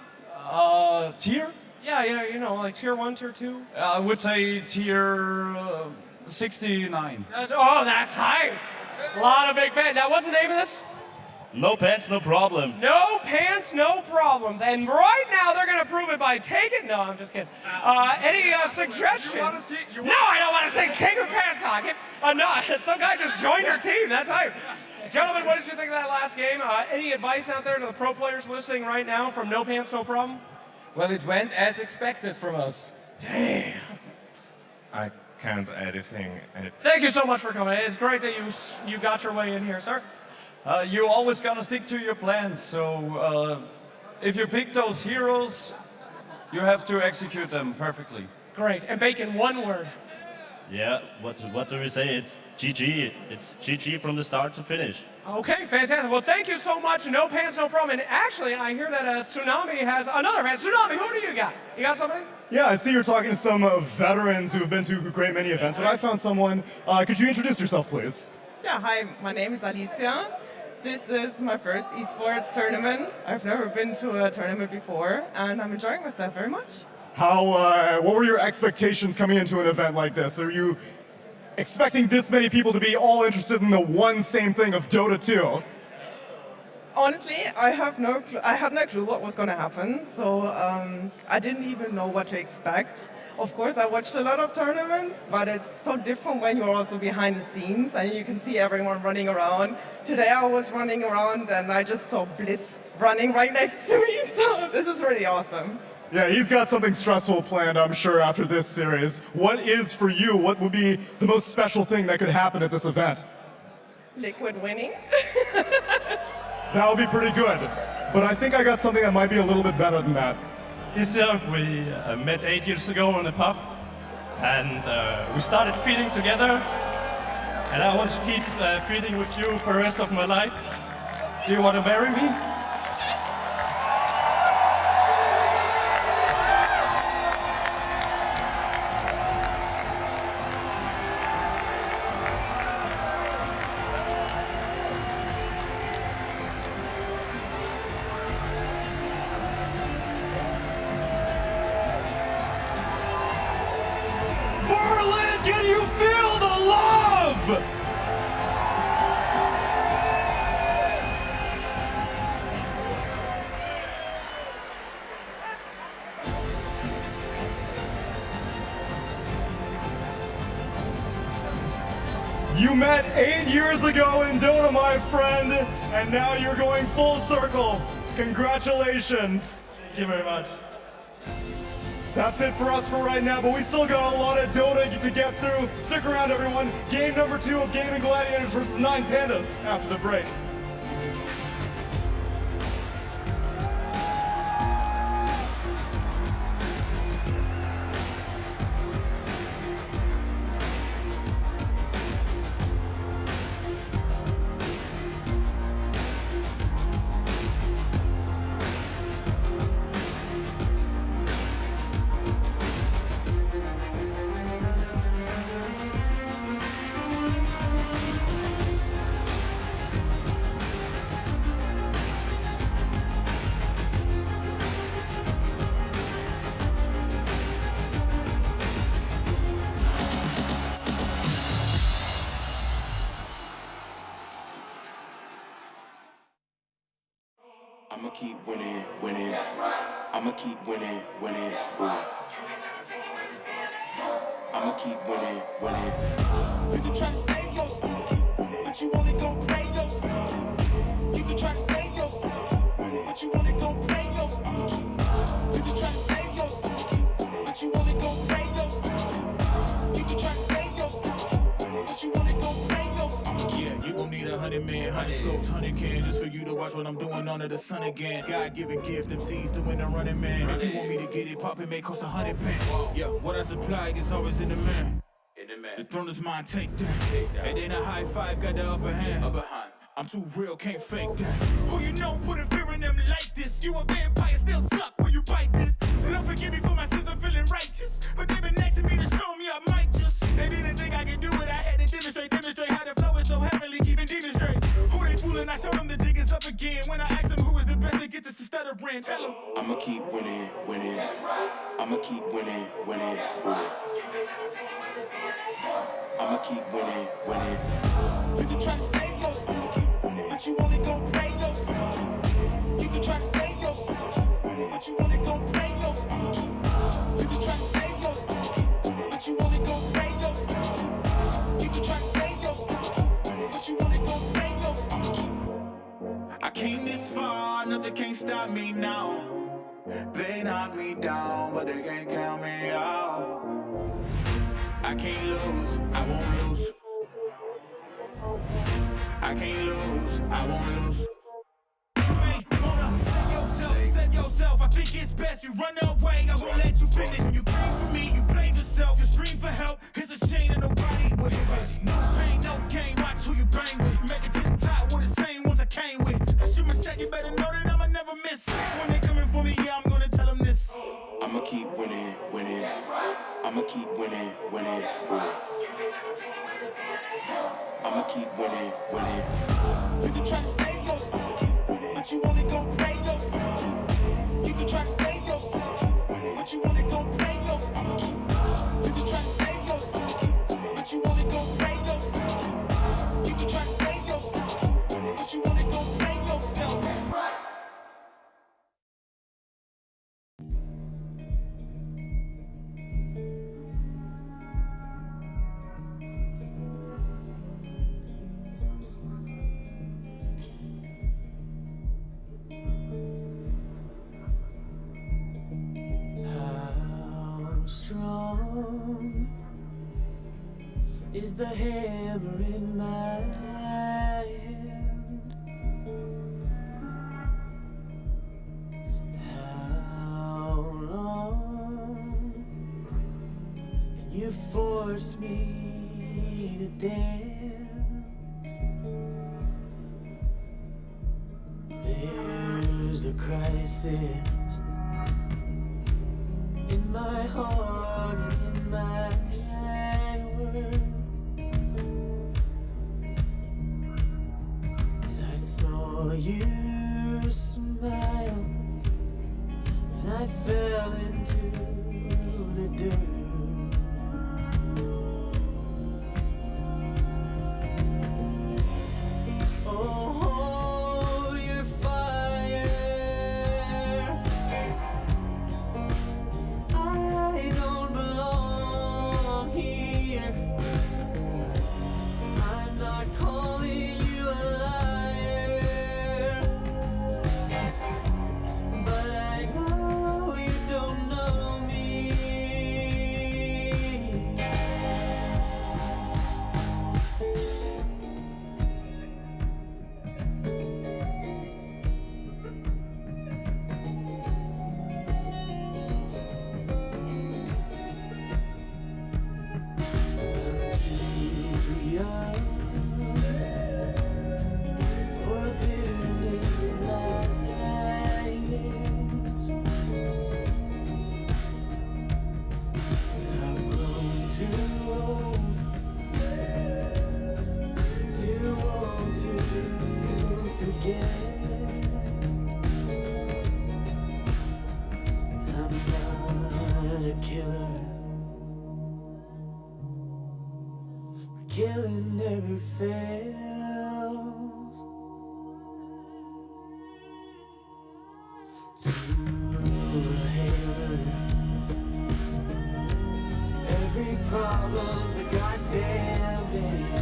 Tier? Yeah, you know, like tier 1, tier 2? I would say tier 69. That's high. A lot of big fans. Now, what's the name of this? No pants, no problem. No pants, no problems. And right now, they're going to prove it by taking... No, I'm just kidding. Any suggestions? No, I don't want to say take your pants off. No, some guy just joined your team. That's hype. Gentlemen, what did you think of that last game? Any advice out there to the pro players listening right now from No Pants, No Problem? Well, it went as expected from us. Damn. I can't add anything. Thank you so much for coming. It's great that you got your way in here, sir. You're always gonna stick to your plans, so if you pick those heroes, you have to execute them perfectly. Great. And Bacon, one word. Yeah, what do we say? It's GG. It's GG from the start to finish. Okay, fantastic. Well, thank you so much. No pants, no problem. And actually, I hear that Tsunami has another fan. Tsunami, who do you got? You got something? Yeah, I see you're talking to some veterans who have been to a great many events, but I found someone. Could you introduce yourself, please? Yeah, hi, my name is Alicia. This is my first esports tournament. I've never been to a tournament before, and I'm enjoying myself very much. What were your expectations coming into an event like this? Are you expecting this many people to be all interested in the one same thing of Dota 2? Honestly, I had no clue what was going to happen, so I didn't even know what to expect. Of course, I watched a lot of tournaments, but it's so different when you're also behind the scenes and you can see everyone running around. Today I was running around and I just saw Blitz running right next to me, so this is really awesome. Yeah, he's got something stressful planned, I'm sure, after this series. What is, for you, what would be the most special thing that could happen at this event? Liquid winning. That would be pretty good. But I think I got something that might be a little bit better than that. This year we met 8 years ago in a pub, and we started feeding together. And I want to keep feeding with you for the rest of my life. Do you want to marry me? Can you feel the love? You met 8 years ago in Dota, my friend, and now you're going full circle. Congratulations. Thank you very much. That's it for us for right now, but we still got a lot of Dota to get through. Stick around, everyone. Game number 2 of Gaimin Gladiators versus 9Pandas after the break. I'ma keep winning, winning. I'ma keep winning, winning. Ooh. I'ma keep winning, winning. You can try to save yourself, but you only gon' play yourself. You can try to save yourself, but you only gon' play yourself. You can try to save yourself, but you only gon' play yourself. You can try to save yourself, but you only gon' play yourself. Yeah, you gon' need 100 men, 100 scopes, 100 cans just for you to watch what I'm doing under the sun again. God-given gift, MCs doing the running man. If you want me to get it poppin', may cost 100 pence. Yeah, what I supply is always in the man. The throne is mine, take that. It ain't a high five, got the upper hand. I'm too real, can't fake that. Who you know putting fear in them like this? You a vampire, still suck when you bite this. Lord forgive me for my sins, I'm feeling righteous. But they been asking me to show me I might just. They didn't think I could do it, I had to demonstrate how the flow is so heavenly, keeping demons straight. Who they fooling? I showed them the jig is up again. When I asked them who is the best to get this to stuttering, tell them I'ma keep winning, winning. I'ma keep winning, winning. Ooh. I'ma keep winning, winning. You can try to save yourself, but you only gon' play yourself. You can try to save yourself, but you only gon' play yourself. You can try to save yourself, but you only gon' play yourself. You can try to save yourself, but you only gon' play yourself. I came this far, nothing can stop me now. They knock me down, but they can't count me out. I can't lose, I won't lose. I can't lose, I won't lose. You may wanna save yourself. I think it's best you run away. I won't let you finish. When you came for me, you played yourself. You scream for help. It's a shame that nobody will hear it. No pain, no gain. Watch who you bang with. Make it to the top. We're the same ones I came with. I shoot my shot. You better know that I'ma never miss. When they coming for me, yeah, I'm gonna tell them this. I'ma keep winning, winning. I'ma keep winning, winning. Ooh. I'ma keep winning, winning. You can try to save yourself, but you only gon' play yourself. You can try to save yourself, but you only gon' play yourself. You can try to save yourself, but you only gon' play yourself. You can try to save yourself, but you only gon' play yourself. Strong is the hammer in my hand. How long can you force me to dance? There's a crisis in my heart and in my world, and I saw you smile, and I fell into the dirt. Oh, your fire, I don't belong here. killing never fails. To a hammer, every problem's a goddamn nail.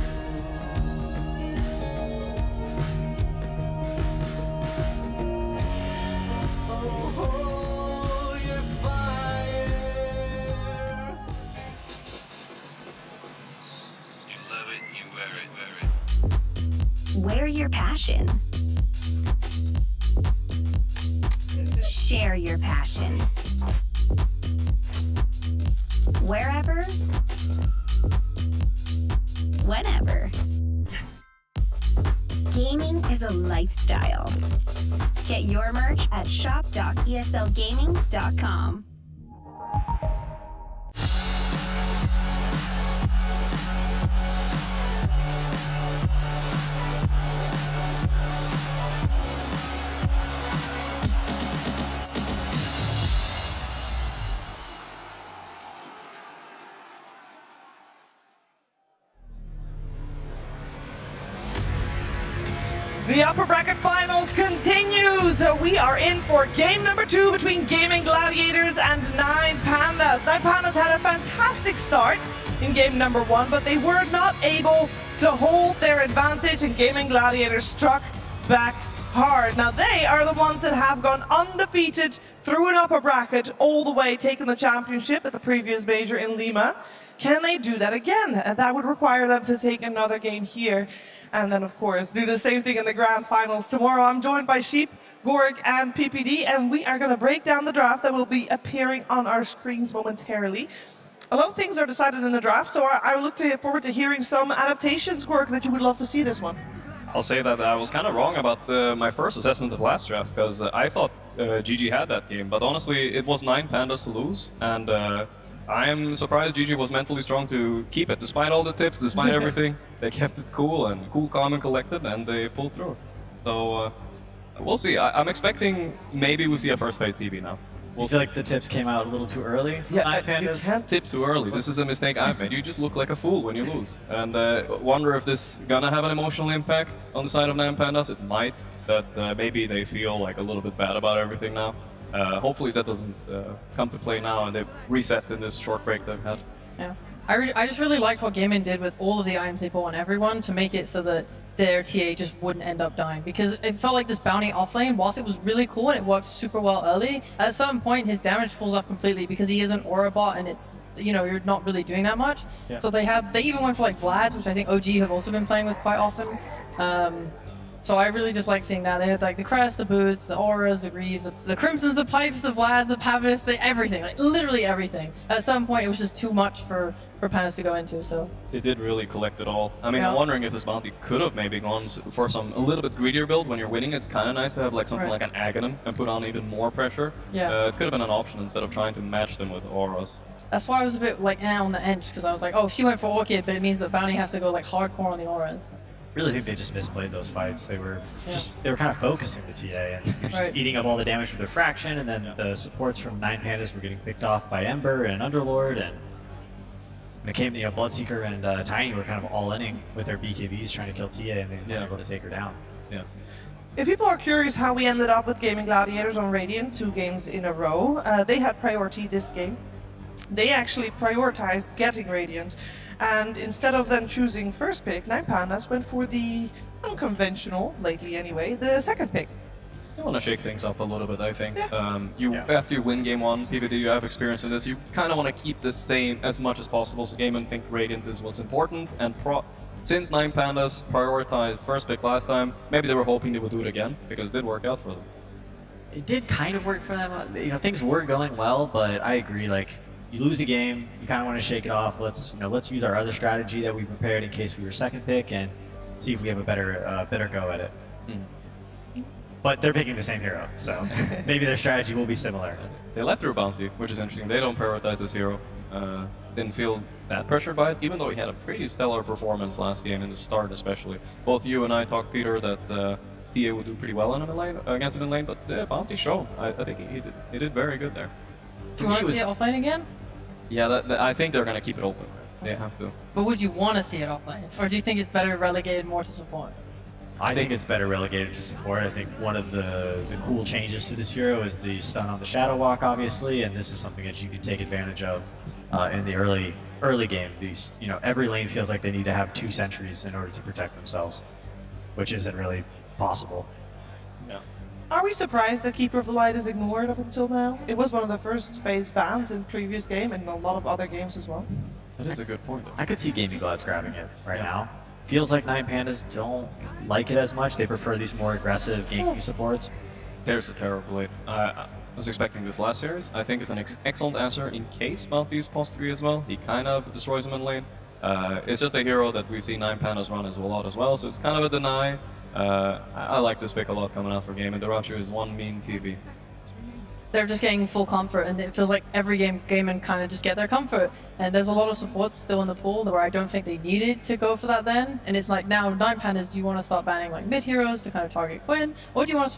Oh, hold your fire. You love it, you wear it. Wear your passion. Share your passion. Wherever, whenever. Gaming is a lifestyle. Get your merch at shop.eslgaming.com. The upper bracket finals continues. We are in for game number 2 between Gaimin Gladiators and 9Pandas. 9Pandas had a fantastic start in game number 1, but they were not able to hold their advantage, and Gaimin Gladiators struck back hard. Now they are the ones that have gone undefeated through an upper bracket all the way, taking the championship at the previous major in Lima. Can they do that again? And that would require them to take another game here. And then, of course, do the same thing in the grand finals tomorrow. I'm joined by Sheep, Gorik, and PPD, and we are going to break down the draft that will be appearing on our screens momentarily. A lot of things are decided in the draft, so I look forward to hearing some adaptations, Gorik, that you would love to see this one. I'll say that I was kind of wrong about my first assessment of last draft, because I thought GG had that game, but honestly, it was 9Pandas to lose, and I'm surprised GG was mentally strong to keep it, despite all the tips, despite everything. They kept it cool, calm, and collected, and they pulled through. So we'll see. I'm expecting maybe we'll see a first phase TV now. Do you feel like the tips came out a little too early? Yeah, you can't tip too early. This is a mistake I've made. You just look like a fool when you lose. And wonder if this gonna have an emotional impact on the side of 9Pandas. It might, that maybe they feel like a little bit bad about everything now. Hopefully that doesn't come to play now and they reset in this short break they've had. Yeah. I just really liked what Gaimin did with all of the items they put on everyone to make it so that their TA just wouldn't end up dying. Because it felt like this bounty offlane, whilst it was really cool and it worked super well early, at a certain point his damage falls off completely because he is an aura bot and it's, you know, you're not really doing that much. Yeah. So they even went for like Vlad's, which I think OG have also been playing with quite often. So I really just like seeing that. They had like the crest, the boots, the auras, the greaves, the crimsons, the pipes, the Vlads, the pavis, everything, like literally everything. At some point it was just too much for Pandas to go into, so. They did really collect it all. I mean, Yeah. I'm wondering if this bounty could have maybe gone for a little bit greedier build. When you're winning, it's kind of nice to have like something Right. like an Aghanim and put on even more pressure. Yeah. It could have been an option instead of trying to match them with auras. That's why I was a bit like on the edge, because I was like, oh, she went for Orchid, but it means that bounty has to go like hardcore on the auras. Really think they just misplayed those fights. They were they were kind of focusing the TA and you're just eating up all the damage with their fraction, and then the supports from 9Pandas were getting picked off by Ember and Underlord, and when it came to Bloodseeker and Tiny were kind of all-inning with their BKBs trying to kill TA, and they were able to take her down. Yeah. If people are curious how we ended up with Gaimin Gladiators on Radiant 2 games in a row, they had priority this game. They actually prioritized getting Radiant, and instead of then choosing first pick, 9Pandas went for the unconventional, lately anyway, the second pick. You want to shake things up a little bit, I think. After you win game 1, PvD, you have experience in this, you kind of want to keep this same as much as possible, so Gaimin think Radiant is what's important, and since 9Pandas prioritized first pick last time, maybe they were hoping they would do it again, because it did work out for them. It did kind of work for them. Things were going well, but I agree, like, you lose a game, you kind of want to shake it off. Let's use our other strategy that we prepared in case we were second pick and see if we have a better go at it. But they're picking the same hero, so maybe their strategy will be similar. They left their bounty, which is interesting. They don't prioritize this hero. Didn't feel that pressured by it, even though he had a pretty stellar performance last game in the start, especially. Both you and I talked, Peter, that TA would do pretty well in a lane against him in lane, but the bounty showed. I think he did very good there. Do you want to see it offlane again? Yeah, I think they're gonna keep it open. They have to. But would you want to see it offlane? Or do you think it's better relegated more to support? I think it's better relegated to support. I think one of the cool changes to this hero is the stun on the Shadow Walk, obviously, and this is something that you can take advantage of in the early game. These, every lane feels like they need to have 2 sentries in order to protect themselves, which isn't really possible. Yeah. Are we surprised that Keeper of the Light is ignored up until now? It was one of the first phase bans in previous game and a lot of other games as well. That is a good point. I could see Gaming Glads grabbing it right now. Feels like 9Pandas don't like it as much. They prefer these more aggressive ganky supports. There's the Terrorblade. I was expecting this last series. I think it's an excellent answer in case Mount uses pulse 3 as well. He kind of destroys him in lane. It's just a hero that we've seen 9Pandas run as a lot as well, so it's kind of a deny. I like this pick a lot coming out for Gaimin. The Roger is one mean TB. They're just getting full comfort, and it feels like every game Gaimin kind of just get their comfort. And there's a lot of supports still in the pool where I don't think they needed to go for that then. And it's like now 9Pandas, do you want to start banning like mid heroes to kind of target Quinn, or do you want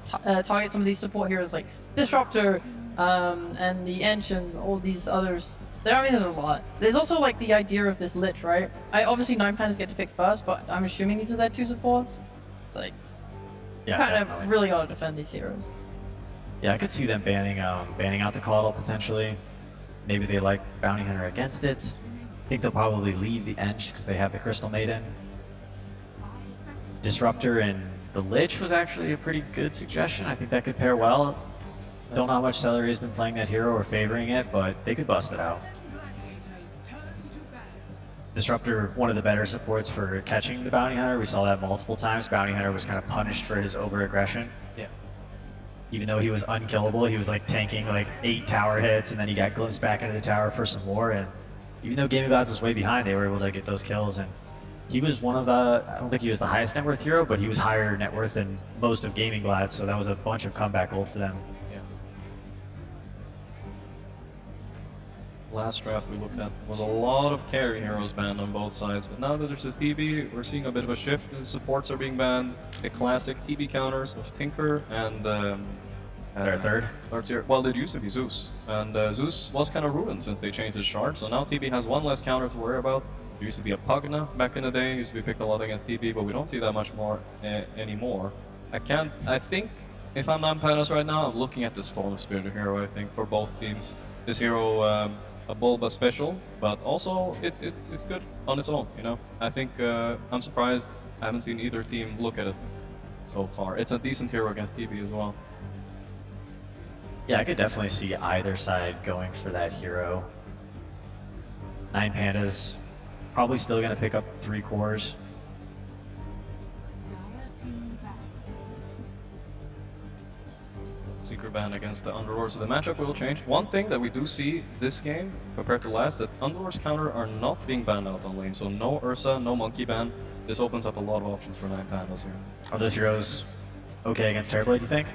to target some of these support heroes like Disruptor and the Ench and all these others? There's a lot. There's also like the idea of this Lich, right? Obviously 9Pandas get to pick first, but I'm assuming these are their 2 supports. It's like, Yeah, kind definitely. of really got to defend these heroes. Yeah, I could see them banning out the Coddle potentially. Maybe they like Bounty Hunter against it. I think they'll probably leave the Ench because they have the Crystal Maiden. Disruptor and the Lich was actually a pretty good suggestion. I think that could pair well. Don't know how much Celery has been playing that hero or favoring it, but they could bust it out. Disruptor, one of the better supports for catching the Bounty Hunter. We saw that multiple times. Bounty Hunter was kind of punished for his over-aggression. Yeah. Even though he was unkillable, he was like tanking like 8 tower hits, and then he got glimpsed back into the tower for some more. And even though Gaming Gods was way behind, they were able to get those kills. And he was one of the, I don't think he was the highest net worth hero, but he was higher net worth than most of Gaming Glads, so that was a bunch of comeback gold for them. Last draft we looked at was a lot of carry heroes banned on both sides, but now that there's this TB, we're seeing a bit of a shift. The supports are being banned. The classic TB counters of Tinker and is there a third? Third tier. Well, it used to be Zeus, and Zeus was kind of ruined since they changed his shard. So now TB has one less counter to worry about. There used to be a Pugna back in the day. Used to be picked a lot against TB, but we don't see that much more anymore. I think if I'm 9Pandas right now, I'm looking at the Storm Spirit hero. I think for both teams, this hero. A Bulba special, but also it's good on its own, I think I'm surprised I haven't seen either team look at it so far. It's a decent hero against TB as well. Yeah, I could definitely see either side going for that hero. 9Pandas probably still going to pick up 3 cores. Secret ban against the Underlords, so the matchup will change. One thing that we do see this game compared to last, that Underlords counter are not being banned out on lane, so no Ursa, no Monkey ban. This opens up a lot of options for 9Pandas here. Are those heroes okay against Terrorblade, do you think?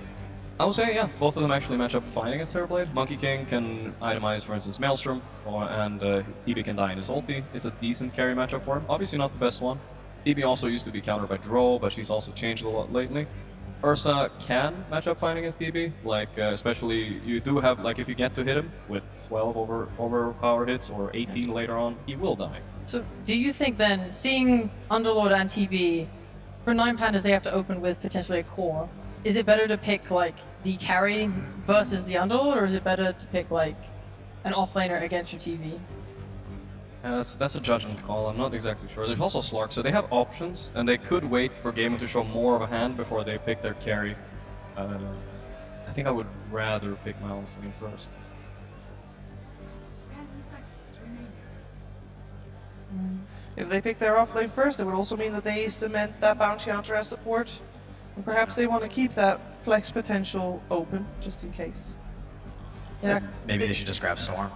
I would say, yeah, both of them actually match up fine against Terrorblade. Monkey King can itemize, for instance, Maelstrom, and TB can die in his ulti. It's a decent carry matchup for him. Obviously not the best one. TB also used to be countered by Drow, but she's also changed a lot lately. Ursa can match up fine against TB, especially you do have, if you get to hit him with 12 overpower hits or 18 later on, he will die. So do you think then, seeing Underlord and TB, for 9Pandas they have to open with potentially a core, is it better to pick the carry versus the Underlord, or is it better to pick an offlaner against your TB? That's a judgment call, I'm not exactly sure. There's also Slark, so they have options, and they could wait for Gaimin to show more of a hand before they pick their carry. I think I would rather pick my offlane first. If they pick their offlane first, it would also mean that they cement that Bounty Hunter as support. And perhaps they want to keep that flex potential open, just in case. Yeah. Maybe they should just grab Storm.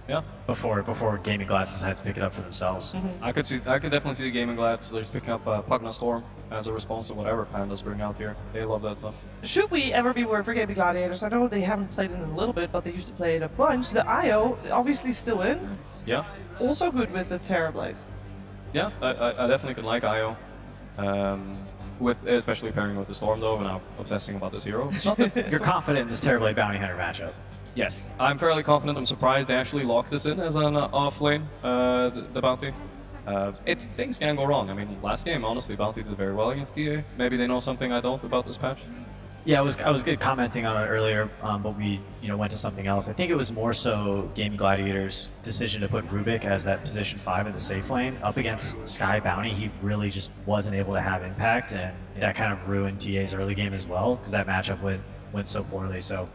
Yeah. Before Gaming Glass decides to pick it up for themselves. I could definitely see the Gaming Glads, so they're just picking up Pugna Storm as a response to whatever Pandas bring out here. They love that stuff. Should we ever be worried for Gaming Gladiators? I know they haven't played it in a little bit, but they used to play it a bunch. The IO, obviously still in. Yeah. Also good with the Terrorblade. Yeah, I definitely could like IO. Especially pairing with the Storm though, and I'm obsessing about this hero. It's not that You're confident in this Terrorblade Bounty Hunter matchup? Yes, I'm fairly confident. I'm surprised they actually locked this in as an off lane, the bounty. Things can go wrong. I mean, last game, honestly, bounty did very well against TA. Maybe they know something I don't about this patch. Yeah, I was good commenting on it earlier, but we went to something else. I think it was more so Gaimin Gladiators' decision to put Rubik as that position 5 in the safe lane up against Sky Bounty. He really just wasn't able to have impact, and that kind of ruined TA's early game as well because that matchup went so poorly. So,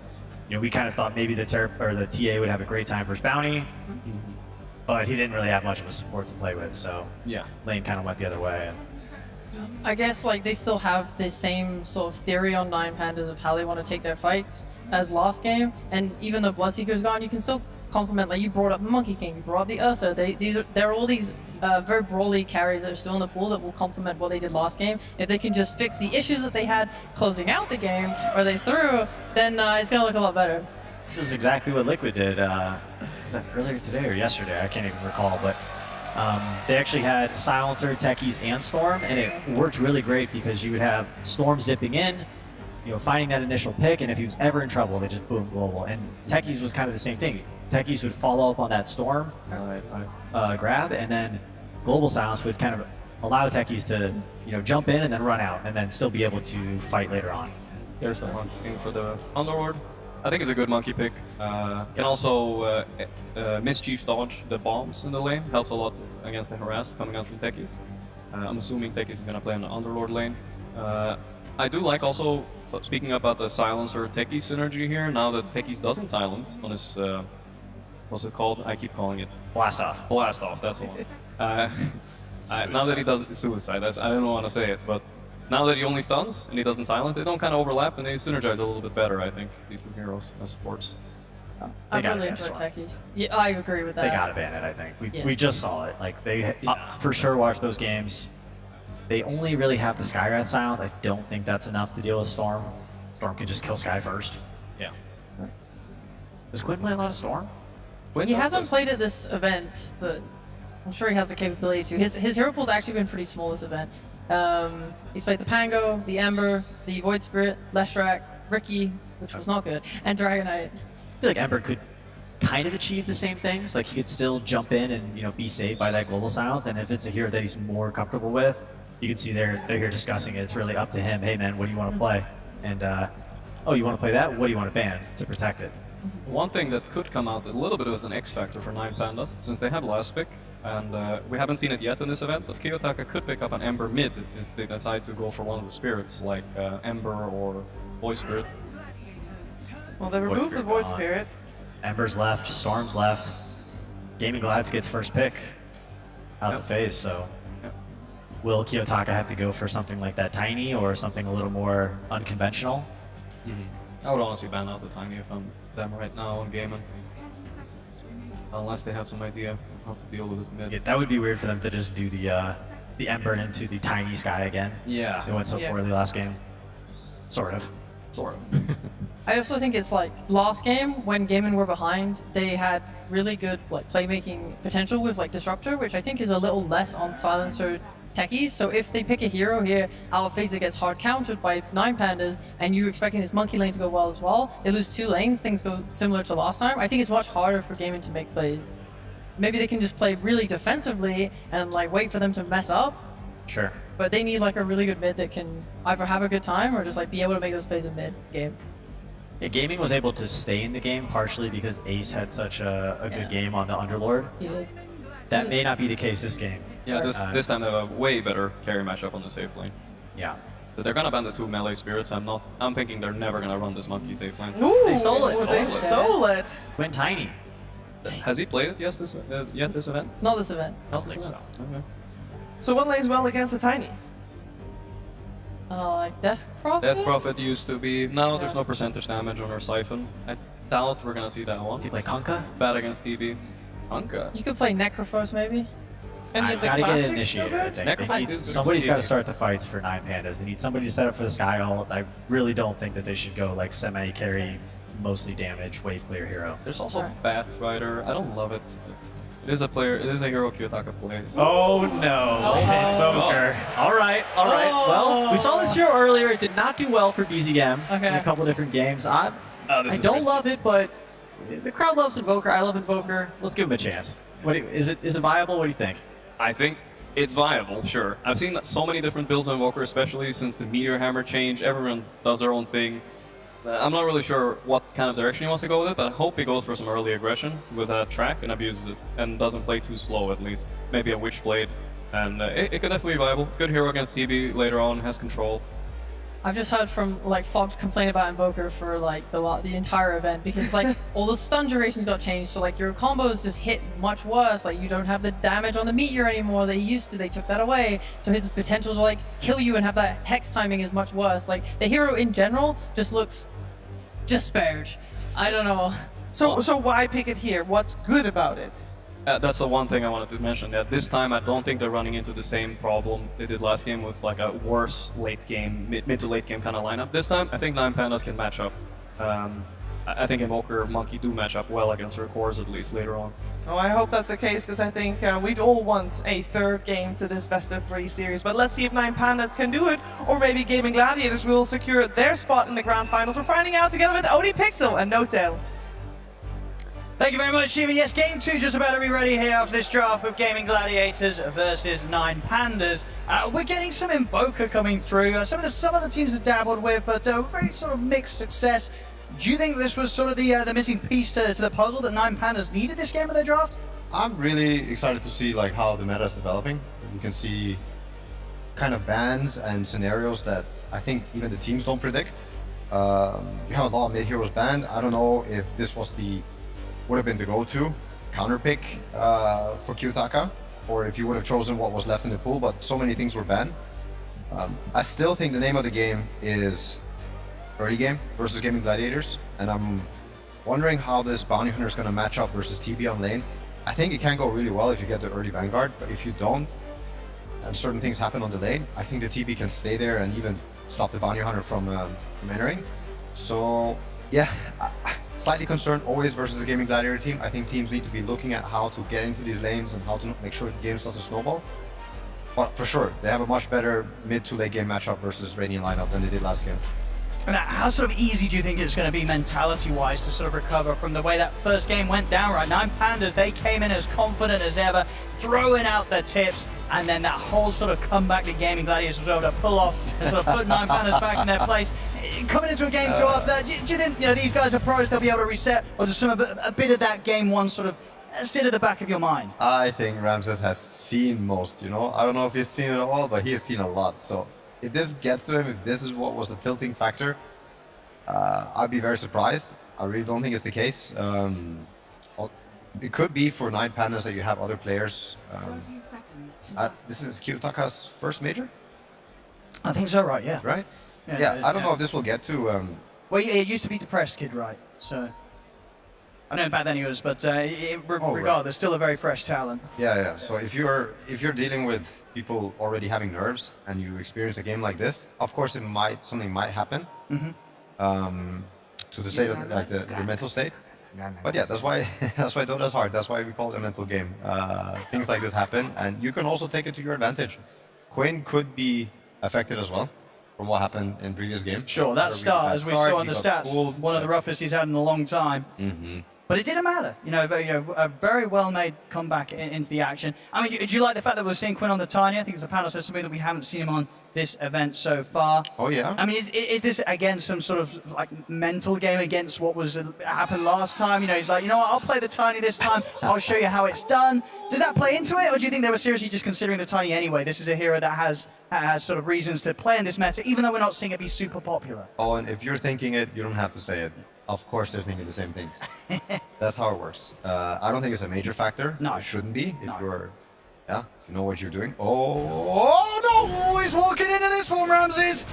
we kind of thought maybe the TA would have a great time versus Bounty, but he didn't really have much of a support to play with. So yeah, lane kind of went the other way. I guess like they still have the same sort of theory on 9Pandas of how they want to take their fights as last game, and even though Bloodseeker's gone, you can still complement. Like you brought up Monkey King, you brought up the Ursa. There are all these very brawly carries that are still in the pool that will complement what they did last game. If they can just fix the issues that they had closing out the game, or they threw, then it's gonna look a lot better. This is exactly what Liquid did. Was that earlier today or yesterday? I can't even recall, but. They actually had Silencer, Techies, and Storm, and it worked really great because you would have Storm zipping in, finding that initial pick, and if he was ever in trouble, they just boom, global. And Techies was kind of the same thing. Techies would follow up on that Storm grab, and then Global Silence would kind of allow Techies to jump in and then run out, and then still be able to fight later on. There's the Monkey King for the Underlord. I think it's a good monkey pick. Can also mischief dodge the bombs in the lane. Helps a lot against the harass coming out from Techies. I'm assuming Techies is going to play on the Underlord lane. I do like also, speaking about the Silencer Techies synergy here, now that Techies doesn't silence on his, what's it called? I keep calling it Blast Off. Blast Off, that's the one. Now that he does Suicide, I don't want to say it, but now that he only stuns and he doesn't silence, they don't kind of overlap and they synergize a little bit better, I think, these two heroes as supports. I really enjoy Techies. Yeah, I agree with that. They gotta ban it, I think. We just saw it. Like they for sure watched those games. They only really have the Skywrath silence. I don't think that's enough to deal with Storm. Storm can just kill Sky first. Yeah. Does Quinn play a lot of Storm? He hasn't played at this event, but I'm sure he has the capability to. His hero pool's actually been pretty small this event. He's played the Pango, the Ember, the Void Spirit, Leshrac, Ricky, which was not good, and Dragonite. I feel like Ember could kind of achieve the same things. Like he could still jump in and be saved by that global silence. And if it's a hero that he's more comfortable with, you can see they're here discussing it. It's really up to him. Hey man, what do you want to play? And oh, you want to play that? What do you want to ban to protect it? One thing that could come out a little bit as an X factor for 9Pandas, since they have last pick, and we haven't seen it yet in this event, but Kiyotaka could pick up an Ember mid if they decide to go for one of the spirits, like Ember or Void Spirit. Well, they removed the Void Spirit. Ember's left, Storm's left. Gaimin Glads gets first pick out the phase, so will Kiyotaka have to go for something like that Tiny or something a little more unconventional? I would honestly ban out the Tiny if I'm them right now on Gaimin. Unless they have some idea of how to deal with it mid. Yeah, that would be weird for them to just do the Ember into the Tiny Sky again. Yeah. They went so poorly last game. Sort of. I also think it's like last game when Gaimin were behind, they had really good like playmaking potential with like Disruptor, which I think is a little less on Silencer Techies. So if they pick a hero here out of phase that gets hard countered by 9Pandas, and you're expecting this monkey lane to go well as well, they lose 2 lanes, things go similar to last time. I think it's much harder for Gaimin to make plays. Maybe they can just play really defensively and like wait for them to mess up. Sure. But they need like a really good mid that can either have a good time or just like be able to make those plays in mid game. Yeah, Gaimin was able to stay in the game partially because Ace had such a good game on the Underlord. He did. That may not be the case this game. Yeah, this time they have a way better carry matchup on the safe lane. Yeah. So they're gonna ban the 2 melee spirits. I'm thinking they're never gonna run this monkey safe lane. Ooh, they stole it. They stole it. Went Tiny. Has he played it this event? Not this event. I don't think so. Okay. So what lays well against the Tiny? Death Prophet? Death Prophet used to be. No, there's no percentage damage on her Siphon. I doubt we're gonna see that one. Do you play Kunkka? Bad against TB. Kunkka. You could play Necrophos maybe. Any of the gotta get classics it initiated. still I good? think. Somebody's got to start the fights for 9Pandas. They need somebody to set up for the Sky Ult. I really don't think that they should go like semi-carry, mostly damage, wave clear hero. There's also Bat Rider. I don't love it. It is a hero Kiyotaka plays. Oh no! Invoker. All right. Well, we saw this hero earlier. It did not do well for BZM in a couple different games. I don't love it, but The crowd loves Invoker. I love Invoker. Let's give him a chance. Is it viable? What do you think? I think it's viable, sure. I've seen so many different builds on Invoker, especially since the Meteor Hammer change. Everyone does their own thing. I'm not really sure what kind of direction he wants to go with it, but I hope he goes for some early aggression with that track and abuses it, and doesn't play too slow at least. Maybe a Witchblade, and it could definitely be viable. Good hero against TB later on, has control. I've just heard from like Fog complain about Invoker for like the entire event because like all the stun durations got changed, so like your combos just hit much worse. Like you don't have the damage on the Meteor anymore that he used to. They took that away, so his potential to like kill you and have that hex timing is much worse. Like the hero in general just looks despaired. I don't know. So why pick it here? What's good about it? That's the one thing I wanted to mention. That this time I don't think they're running into the same problem they did last game with like a worse late game, mid to late game kind of lineup. This time I think 9Pandas can match up. I think Invoker Monkey do match up well against their cores at least later on. Oh, I hope that's the case because I think we'd all want a third game to this best of 3 series. But let's see if 9Pandas can do it, or maybe Gaimin Gladiators will secure their spot in the grand finals. We're finding out together with OD Pixel and Notel. Thank you very much, Shiva. Yes, game 2 just about to be ready here after this draft with Gaimin Gladiators versus 9Pandas. We're getting some Invoker coming through. Some of the teams have dabbled with, but very sort of mixed success. Do you think this was sort of the missing piece to the puzzle that 9Pandas needed this game of their draft? I'm really excited to see like how the meta is developing. We can see kind of bans and scenarios that I think even the teams don't predict. You have a lot of mid heroes banned. I don't know if this would have been the go-to counter pick for Kyutaka, or if you would have chosen what was left in the pool, but so many things were banned. I still think the name of the game is early game versus Gaimin Gladiators, and I'm wondering how this Bounty Hunter is going to match up versus TB on lane. I think it can go really well if you get the early Vanguard, but if you don't, and certain things happen on the lane, I think the TB can stay there and even stop the Bounty Hunter from entering. So yeah, slightly concerned always versus a Gaimin Gladiator team. I think teams need to be looking at how to get into these lanes and how to make sure the game starts to snowball. But for sure, they have a much better mid to late game matchup versus Radiant lineup than they did last game. And how sort of easy do you think it's going to be mentality-wise to sort of recover from the way that first game went down, right? 9Pandas, they came in as confident as ever, throwing out their tips, and then that whole sort of comeback that Gaimin Gladiators was able to pull off and sort of put 9Pandas back in their place. Coming into a game 2 after that, do you think these guys are pros, they'll be able to reset, or does a bit of that game 1 sort of sit at the back of your mind? I think Ramses has seen most, I don't know if he's seen it all, but he has seen a lot. So if this gets to him, if this is what was the tilting factor, I'd be very surprised. I really don't think it's the case. It could be for 9Pandas that you have other players. This is Kyutaka's first major? I think so, right, yeah. Right? Yeah, I don't know if this will get to... Well, yeah, it used to be Depressed Kid, right? So... I know back then he was, but regardless, still a very fresh talent. Yeah. So if you're dealing with people already having nerves and you experience a game like this, of course something might happen to the state of your mental state. But yeah, that's why Dota's hard. That's why we call it a mental game. Things like this happen, and you can also take it to your advantage. Quinn could be affected as well from what happened in previous games. Sure, that start, as we saw on the stats, one of the roughest he's had in a long time. But it didn't matter. A very well-made comeback into the action. I mean, do you like the fact that we're seeing Quinn on the Tiny? I think the panel says something that we haven't seen him on this event so far. Oh yeah. I mean, is this again some sort of like mental game against what was happened last time? He's like, what, I'll play the Tiny this time. I'll show you how it's done. Does that play into it, or do you think they were seriously just considering the Tiny anyway? This is a hero that has sort of reasons to play in this meta, even though we're not seeing it be super popular. Oh, and if you're thinking it, you don't have to say it. Of course they're thinking the same things. That's how it works. I don't think it's a major factor. No. It shouldn't be if you're, if you know what you're doing. Oh no! He's walking into this one, Ramses!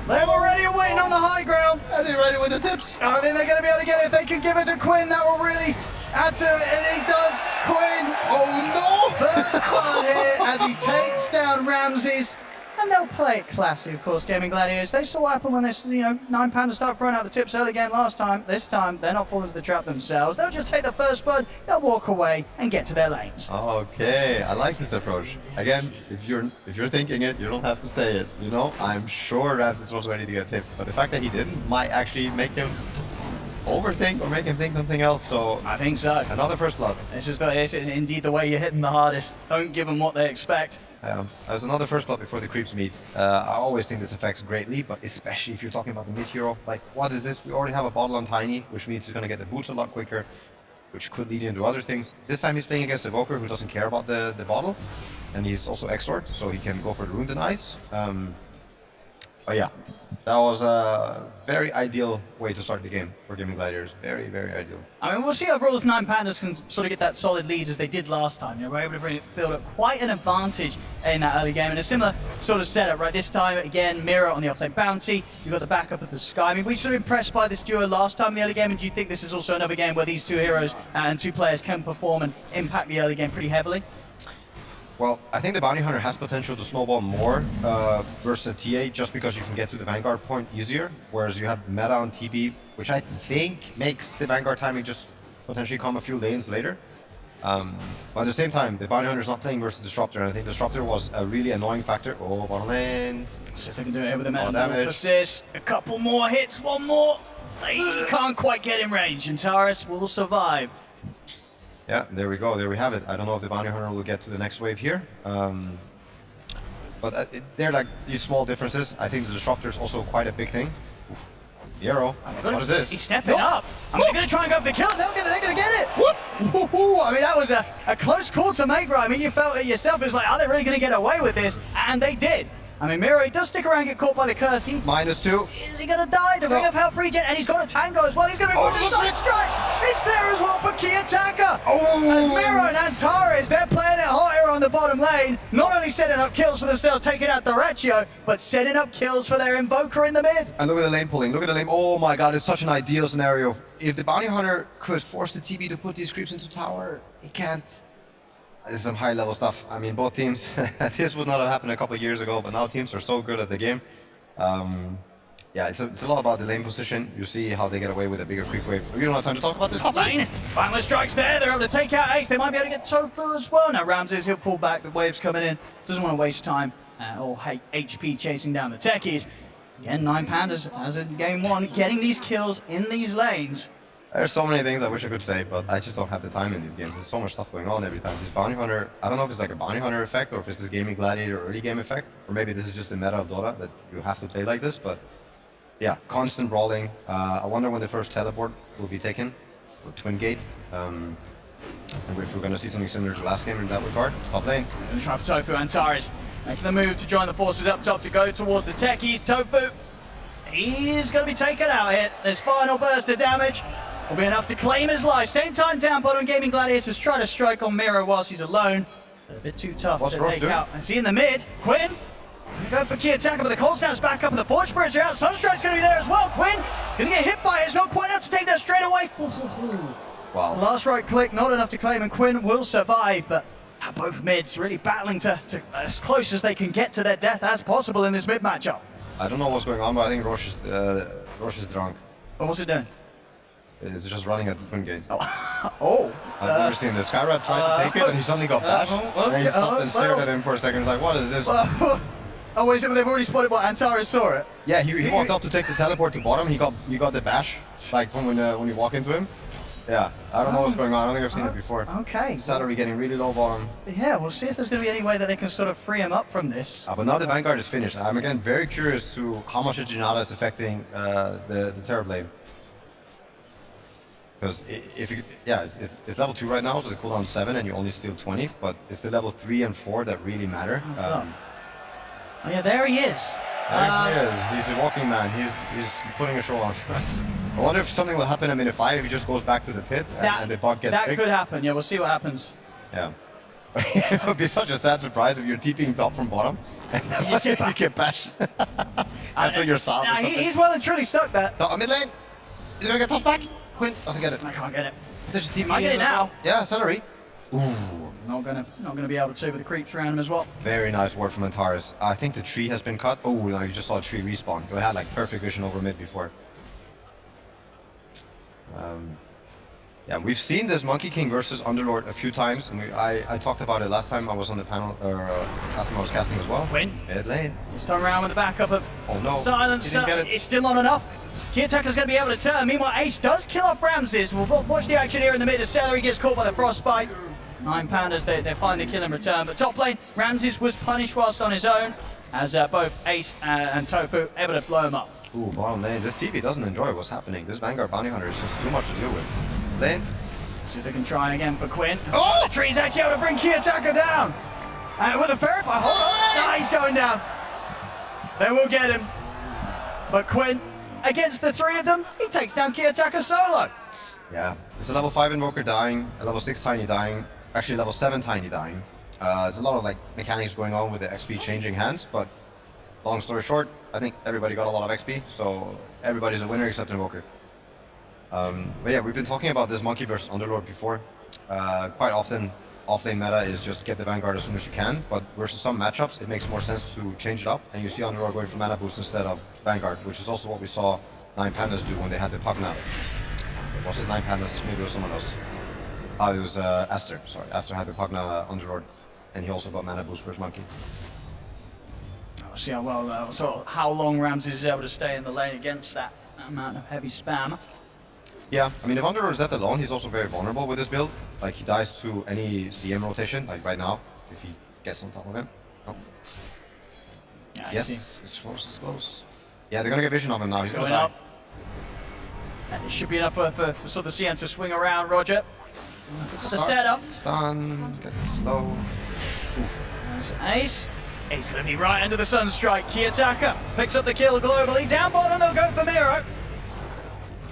They're already waiting on the high ground. Are they ready with the tips? I think they're going to be able to get it. If they can give it to Quinn, that will really add to it. And he does. Quinn. Oh no! First blood here as he takes down Ramses. And they'll play it classy, of course, Gaimin Gladiators. They saw what happened when this, 9Pandas start throwing out the tips early game last time. This time, they're not falling into the trap themselves. They'll just take the first blood, they'll walk away and get to their lanes. Okay, I like this approach. Again, if you're thinking it, you don't have to say it. I'm sure Ramses was ready to get tipped, but the fact that he didn't might actually make him overthink or make him think something else. So I think so. Another first blood. It's just it's indeed the way you hit them the hardest. Don't give them what they expect. There's another first blood before the creeps meet. I always think this affects greatly, but especially if you're talking about the mid hero. Like, what is this? We already have a bottle on Tiny, which means he's going to get the boots a lot quicker, which could lead into other things. This time he's playing against Evoker, who doesn't care about the bottle, and he's also Exort, so he can go for the Rune Denies. But yeah, that was a very ideal way to start the game for Gaimin Gladiators. Very, very ideal. I mean, we'll see overall if 9Pandas can sort of get that solid lead as they did last time. You know, we're able to build up quite an advantage in that early game, and a similar sort of setup, right? This time, again, Mirror on the offlane bounty. You've got the backup of the Sky. I mean, we sort of impressed by this duo last time in the early game, and do you think this is also another game where these two heroes and two players can perform and impact the early game pretty heavily? Well, I think the Bounty Hunter has potential to snowball more versus a TA just because you can get to the Vanguard point easier, whereas you have meta on TB, which I think makes the Vanguard timing just potentially come a few lanes later. But at the same time, the Bounty Hunter is not playing versus Disruptor, and I think Disruptor was a really annoying factor. Oh, bottom lane. See if they can do it with the meta persist. A couple more hits, one more. He can't quite get in range, and Taurus will survive. Yeah, there we go. There we have it. I don't know if the Bounty Hunter will get to the next wave here. But they're like these small differences. I think the Disruptor is also quite a big thing. Oof. Yarrow, what is this? He's stepping up. I mean, they're going to try and go for the kill. They're going to get it. Whoop. I mean, that was a close call to make, right? I mean, you felt it yourself. It was like, are they really going to get away with this? And they did. I mean, Miro, he does stick around and get caught by the curse. -2. Is he going to die? The Ring of Hell regen, and he's got a tango as well. He's going to be able to strike. It's there as well for Kiyotaka. As Miro and Antares, they're playing it hot here on the bottom lane. Not only setting up kills for themselves, taking out the Ratio, but setting up kills for their Invoker in the mid. And look at the lane pulling. Look at the lane. Oh my god, it's such an ideal scenario. If the Bounty Hunter could force the TB to put these creeps into tower, he can't. This is some high-level stuff. I mean, both teams, this would not have happened a couple of years ago, but now teams are so good at the game. Yeah, it's a lot about the lane position. You see how they get away with a bigger creep wave. We don't have time to talk about this. Top lane. Boundless strikes there. They're able to take out Ace. They might be able to get Tofu as well. Now Ramses, he'll pull back. The wave's coming in. Doesn't want to waste time or HP chasing down the techies. Again, 9Pandas, as in game one, getting these kills in these lanes. There's so many things I wish I could say, but I just don't have the time in these games. There's so much stuff going on every time. This Bounty Hunter, I don't know if it's like a Bounty Hunter effect or if it's this Gaimin Gladiator early game effect, or maybe this is just the meta of Dota that you have to play like this, but yeah, constant brawling. I wonder when the first teleport will be taken, or Twin Gate, and if we're going to see something similar to last game in that regard. Top lane. Going to try for Tofu. Antares making the move to join the forces up top to go towards the techies. Tofu, he's going to be taken out here. There's final burst of damage. Will be enough to claim his life. Same time down bottom, Gaimin Gladiators try to strike on Miro whilst he's alone. A bit too tough to take out. I see in the mid, Quinn. Going for Kiyotaka, but the Cold Snap's back up and the Forge Spirits are out. Sunstrike's going to be there as well. Quinn is going to get hit by it. It's not quite enough to take that straight away. Wow. Last right click, not enough to claim, and Quinn will survive, but both mids really battling to as close as they can get to their death as possible in this mid matchup. I don't know what's going on, but I think Roche is drunk. But what's it doing? It's just running at the Twin Gate. Oh. I've never seen this. Skyrat tried to take it and he suddenly got bashed. And he stopped and stared at him for a second. He's like, what is this? Oh, wait, so they've already spotted what Antares saw it? Yeah, he walked up to take the teleport to bottom. He got the bash, like from when you walk into him. Yeah, I don't know what's going on. I don't think I've seen it before. Okay. Salary getting really low bottom. Yeah, we'll see if there's going to be any way that they can sort of free him up from this. But now the Vanguard is finished. I'm again very curious to how much the Janata is affecting the Terrorblade. Because it's level 2 right now, so the cooldown is 7 and you only steal 20, but it's the level 3 and 4 that really matter. Oh yeah, there he is. There he is. He's a walking man. He's putting a show on for us. I wonder if something will happen in minute 5 if he just goes back to the pit and the bug gets fixed. That could happen, yeah, we'll see what happens. Yeah. It would be such a sad surprise if you're TPing top from bottom and you get bashed. That's like your sound. Nah, he's well and truly stuck there. Mid lane. He's gonna get tossed back. Quinn doesn't get it. I can't get it. There's a TV. I get it now. Yeah, Celery. Ooh. Not gonna be able to with the creeps around him as well. Very nice ward from Antares. I think the tree has been cut. Oh, no, you just saw a tree respawn. We had like perfect vision over mid before. Yeah, we've seen this Monkey King versus Underlord a few times, and I talked about it last time I was on the panel, or last time I was casting as well. Quinn. Mid lane. This time around with the backup of Silence. He didn't get it. It's still not enough. Kiyotaka's going to be able to turn. Meanwhile, Ace does kill off Ramses. We'll watch the action here in the mid as Celery gets caught by the Frostbite. 9Pandas, they find the kill in return. But top lane, Ramses was punished whilst on his own, as both Ace and Tofu able to blow him up. Ooh, bottom lane. This TP doesn't enjoy what's happening. This Vanguard Bounty Hunter is just too much to deal with. Lane. See if they can try again for Quinn. Oh! The tree's actually able to bring Kiyotaka down. With a verify. Hold on. No, he's going down. They will get him. But Quinn, against the three of them, he takes down Kiyotaka solo. Yeah, it's a level 5 Invoker dying, a level 6 Tiny dying, actually level 7 Tiny dying. There's a lot of like mechanics going on with the XP changing hands, but long story short, I think everybody got a lot of XP, so everybody's a winner except Invoker. But yeah, we've been talking about this Monkey versus Underlord before. Quite often, off-lane meta is just get the Vanguard as soon as you can, but versus some matchups, it makes more sense to change it up, and you see Underlord going for mana boost instead of Vanguard, which is also what we saw 9Pandas do when they had the Pugna. Was it 9Pandas? Maybe it was someone else. Oh, it was Aster. Sorry, Aster had the Pugna Underlord, and he also got mana boost versus Monkey. We'll see how well, how long Ramses is able to stay in the lane against that amount of heavy spam. Yeah, I mean, if Underlord is left alone, he's also very vulnerable with this build. Like, he dies to any CM rotation, like right now, if he gets on top of him. Oh. Yeah, yes, it's close, it's close. Yeah, they're gonna get vision of him now. He's gonna die. Up. And it should be enough for sort of CM to swing around, Roger. The setup. Stun, get slow. There's Ace. Ace gonna be right under the Sunstrike. Kiyotaka picks up the kill globally. Down bottom, they'll go for Miro.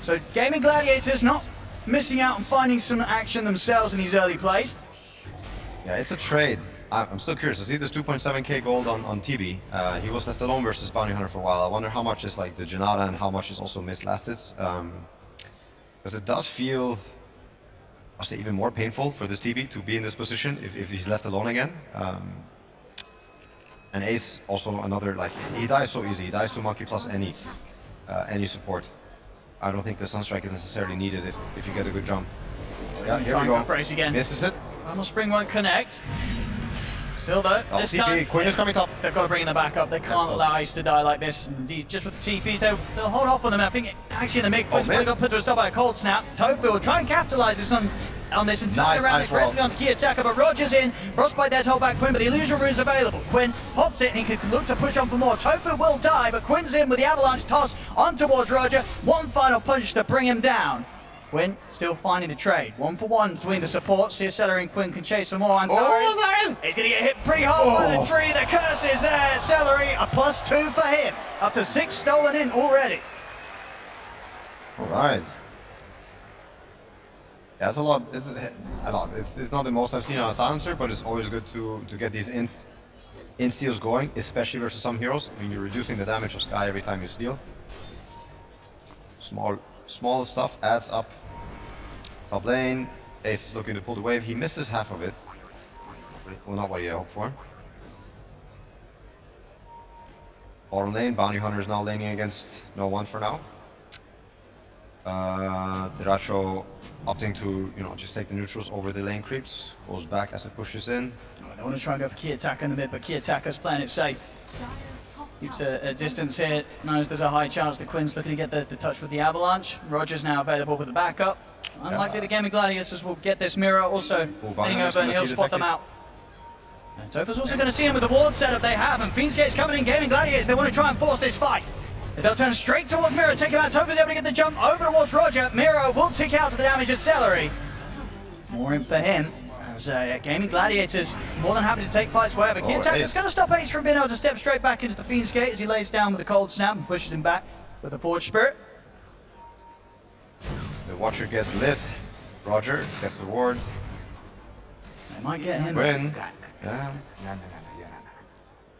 So Gaimin Gladiators not missing out on finding some action themselves in these early plays. Yeah, it's a trade. I'm still curious. I see this 2.7k gold on TB. He was left alone versus Bounty Hunter for a while. I wonder how much is like the Janata and how much is also missed last hits. Because it does feel, I'll say, even more painful for this TB to be in this position if he's left alone again. And Ace also another, like, he dies so easy. He dies to Monkey plus any support. I don't think the Sunstrike is necessarily needed if you get a good jump. Yeah, here we go. For Ace again. Misses it. Primal Spring won't connect. Still though, this TP, time Quinn is coming top. They've got to bring in the backup. They can't allow Ace to die like this. Indeed, just with the TPs, they'll hold off on them. I think actually in the mid, Quinn's probably got put to a stop by a cold snap. Tofu will try and capitalize this on this entire round aggressively onto Kiyotaka, but Roger's in. Frostbite there to hold back Quinn, but the illusion rune's available. Quinn pops it and he could look to push on for more. Tofu will die, but Quinn's in with the avalanche toss on towards Roger. One final punch to bring him down. Quinn still finding the trade. 1-for-1 between the supports. See if Celery and Quinn can chase for more. Antares, he's going to get hit pretty hard by the tree. The curse is there. Celery, a +2 for him. Up to 6 stolen in already. All right. Yeah, it's a lot. It's a lot. It's not the most I've seen on a silencer, but it's always good to get these int steals going, especially versus some heroes. I mean, you're reducing the damage of Sky every time you steal. Small stuff adds up. Top lane, Ace is looking to pull the wave. He misses half of it. Well, not what he hoped for. Bottom lane, Bounty Hunter is now laning against no one for now. Diracho opting to, just take the neutrals over the lane creeps. Goes back as it pushes in. They want to try and go for Kiyotaka in the mid, but Kiyotaka's playing it safe. Keeps a distance here, knows there's a high chance that Quinn's looking to get the touch with the avalanche. Roger's now available with the backup. Unlikely the Gaimin Gladiators will get this mirror, also heading over and he'll spot them out. Tofu's also going to see him with the ward setup they have, and Fiendskate's coming in. Gaimin Gladiators, they want to try and force this fight. They'll turn straight towards Miro, take him out. Tofu's able to get the jump over towards Roger. Miro will tick out to the damage of Celery. More in for him. So Gaimin Gladiators more than happy to take fights wherever. Kiyotaka's going to stop Ace from being able to step straight back into the Fiend's Gate as he lays down with a cold snap and pushes him back with a Forge Spirit. The Watcher gets lit. Roger gets the ward. They might get him. Win. Yeah.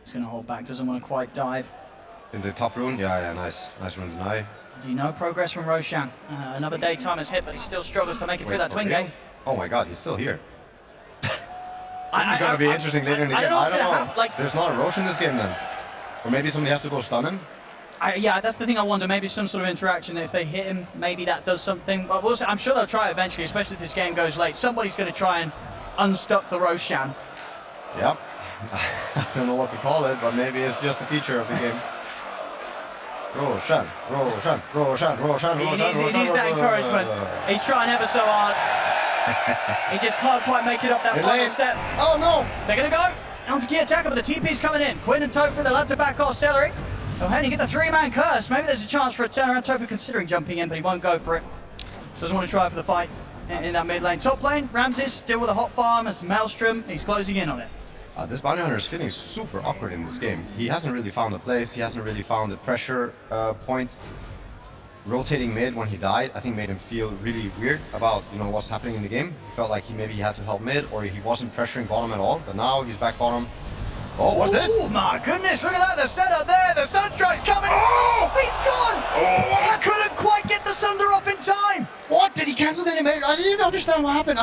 He's going to hold back, doesn't want to quite dive. In the top rune? Yeah, nice. Nice rune deny. See no progress from Roshan. Another daytime is hit, but he still struggles to make it through that twin gate. Oh my god, he's still here. This is going to be interesting later in the game. I don't know. There's not a Rosh in this game then. Or maybe somebody has to go stun him. Yeah, that's the thing I wonder. Maybe some sort of interaction. If they hit him, maybe that does something. But we'll see. I'm sure they'll try it eventually, especially if this game goes late. Somebody's going to try and unstuck the Roshan. Yep. I don't know what to call it, but maybe it's just a feature of the game. Roshan. He needs that encouragement. He's trying ever so hard. He just can't quite make it up that final step. Oh no! They're going to go on to key attacker, but the TP's coming in. Quinn and Tofu, they'll have to back off Celery. Oh, Henny, get the 3-man curse. Maybe there's a chance for a turnaround. Tofu considering jumping in, but he won't go for it. Doesn't want to try for the fight in that mid lane. Top lane, Ramses still with a hot farm as Maelstrom. He's closing in on it. This bounty hunter is feeling super awkward in this game. He hasn't really found a place. He hasn't really found a pressure point. Rotating mid when he died, I think made him feel really weird about what's happening in the game. He felt like maybe he had to help mid, or he wasn't pressuring bottom at all. But now he's back bottom. Oh, what's this? Oh my goodness, look at that, the setup there, the Sunstrike's coming! Oh! He's gone! Oh! He couldn't quite get the Sunder off in time! What? Did he cancel the animation? I didn't even understand what happened.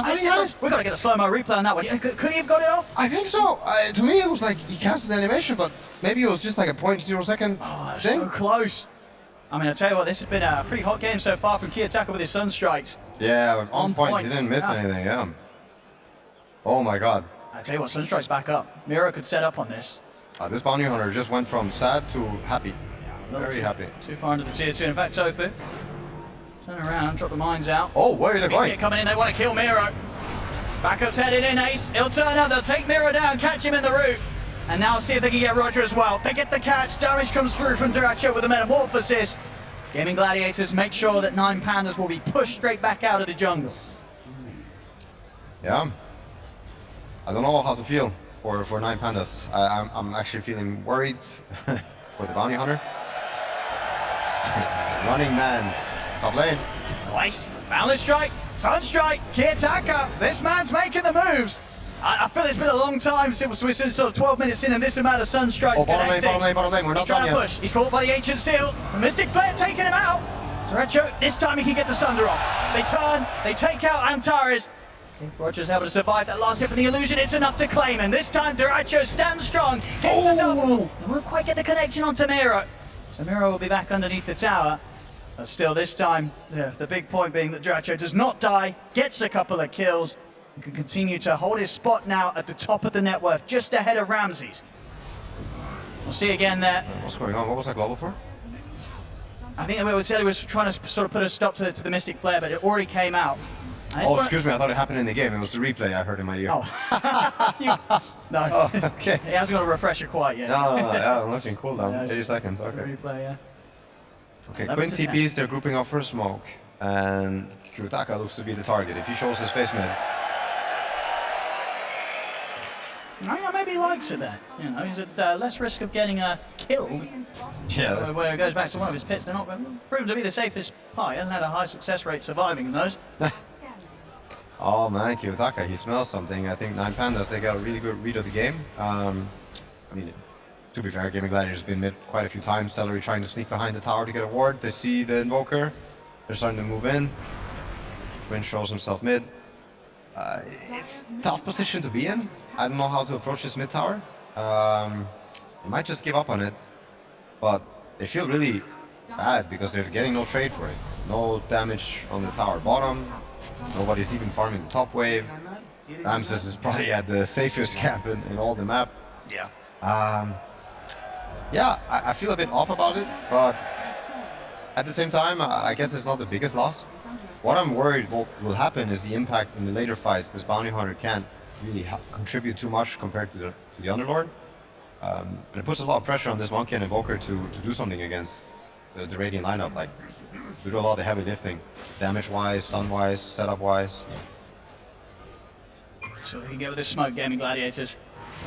We've got to get the slow-mo replay on that one. Could he have got it off? I think so. To me, it was like he canceled the animation, but maybe it was just like a 0.0 second that's thing. So close. I mean, I'll tell you what, this has been a pretty hot game so far from Key Attacker with his Sunstrikes. Yeah, on point. He didn't miss anything, yeah. Oh my god. I tell you what, Sunstrike's back up. Miro could set up on this. This bounty hunter just went from sad to happy. Very happy. Too far into the tier 2. In fact, Tofu. Turn around, drop the mines out. Oh, where are they going? Coming in, they want to kill Miro. Backup's headed in, Ace. He'll turn up, they'll take Miro down, catch him in the route. And now see if they can get Roger as well. They get the catch, damage comes through from Duracho with the Metamorphosis. Gaming Gladiators make sure that 9Pandas will be pushed straight back out of the jungle. Yeah. I don't know how to feel for 9Pandas. I'm actually feeling worried for the bounty hunter. Running man, top lane. Nice. Balance strike, Sunstrike, Key Attacker. This man's making the moves. I feel it's been a long time since we're sort of 12 minutes in and this amount of Sunstrikes connecting. Bottom lane, we're not trying done to yet. push. He's caught by the Ancient Seal. The Mystic Flare taking him out. Duracho, this time he can get the Sunder off. They turn, they take out Antares. If Roger's able to survive that last hit from the illusion, it's enough to claim him. This time Duracho stands strong, getting the double. They won't quite get the connection onto Miro. So Miro will be back underneath the tower. But still this time, the big point being that Duracho does not die, gets a couple of kills, and can continue to hold his spot now at the top of the net worth, just ahead of Ramses. We'll see again there. What's going on? What was that global for? I think what he was trying to sort of put a stop to the Mystic Flare, but it already came out. Oh, excuse me, I thought it happened in the game. It was the replay I heard in my ear. Oh. No. Oh, okay. He hasn't got a refresher quite yet. No, yeah, I'm looking cooldown. Yeah, 80 seconds, okay. Replay, yeah. Okay, Quinn TPs, they're grouping up for a smoke. And Kyutaka looks to be the target. If he shows his face mid. Maybe he likes it there. He's at less risk of getting killed. Yeah. Where it goes back to one of his pits, they're not proven to be the safest part. He hasn't had a high success rate surviving in those. Oh man, Kyutaka, he smells something. I think 9Pandas, they got a really good read of the game. I mean, to be fair, Gaming Gladiators has been mid quite a few times. Celery trying to sneak behind the tower to get a ward. They see the Invoker. They're starting to move in. Quinn shows himself mid. It's a tough position to be in. I don't know how to approach this mid tower. They might just give up on it. But they feel really bad because they're getting no trade for it. No damage on the tower bottom. Nobody's even farming the top wave. Ramses is probably at the safest camp in all the map. Yeah. Yeah, I feel a bit off about it, but at the same time, I guess it's not the biggest loss. What I'm worried will happen is the impact in the later fights. This bounty hunter can't really contribute too much compared to the Underlord. And it puts a lot of pressure on this Monkey and Invoker to do something against the Radiant lineup, like to do a lot of the heavy lifting, damage-wise, stun-wise, setup-wise. So they can get with this smoke, Gaming Gladiators.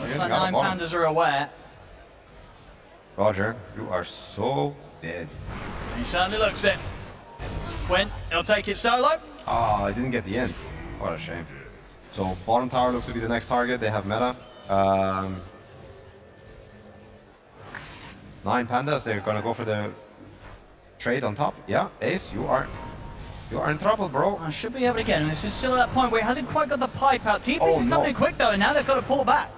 Oh, Like 9Pandas are aware. Roger, you are so dead. He certainly looks it. Quinn, he'll take it solo. Oh, I didn't get the end. What a shame. So bottom tower looks to be the next target. They have meta. 9Pandas, they're gonna go for the trade on top. Yeah, Ace, you are in trouble, bro. I should be able to get him. This is still at that point where he hasn't quite got the pipe out. TP's Oh, is no. coming in quick though, and now they've got to pull back.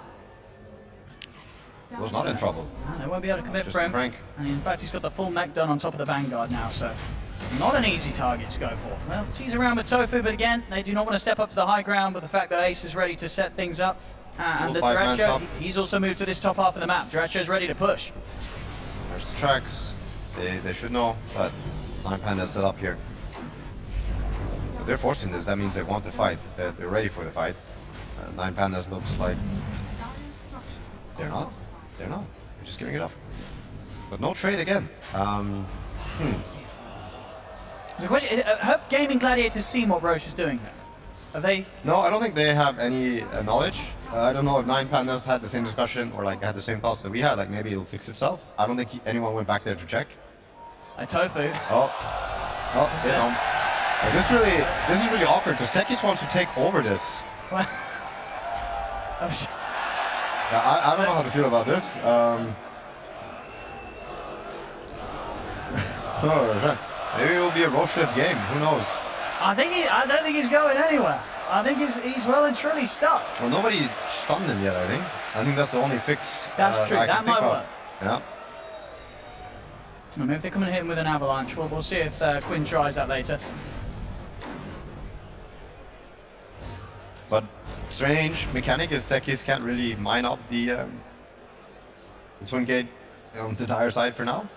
was not in trouble. They won't be able to commit Just for him. Frank. And in fact, he's got the full mech done on top of the Vanguard now, so not an easy target to go for. Well, tease around with Tofu, but again, they do not want to step up to the high ground with the fact that Ace is ready to set things up. And the five-man Duracho, top. he's also moved to this top half of the map. Duracho's ready to push. There's the tracks. They should know, but 9Pandas set up here. If they're forcing this, that means they want the fight. They're ready for the fight. 9Pandas looks like they're not. They're not. They're just giving it up. But no trade again. The question is, have Gaming Gladiators seen what Roche is doing there? Have they? No, I don't think they have any knowledge. I don't know if 9Pandas had the same discussion or like had the same thoughts that we had. Like maybe it'll fix itself. I don't think anyone went back there to check. Tofu. Oh, hit home. This is really awkward because Techies wants to take over this. Well, I don't know how to feel about this. Maybe it will be a Roche-less game. Who knows? I don't think he's going anywhere. I think he's well and truly stuck. Well, nobody stunned him yet. I think that's the only fix. That's true. I can That think might of. work. Yeah. Well, maybe if they come and hit him with an avalanche, we'll see if Quinn tries that later. But strange mechanic is Techies can't really mine up the twin gate on the tire side for now.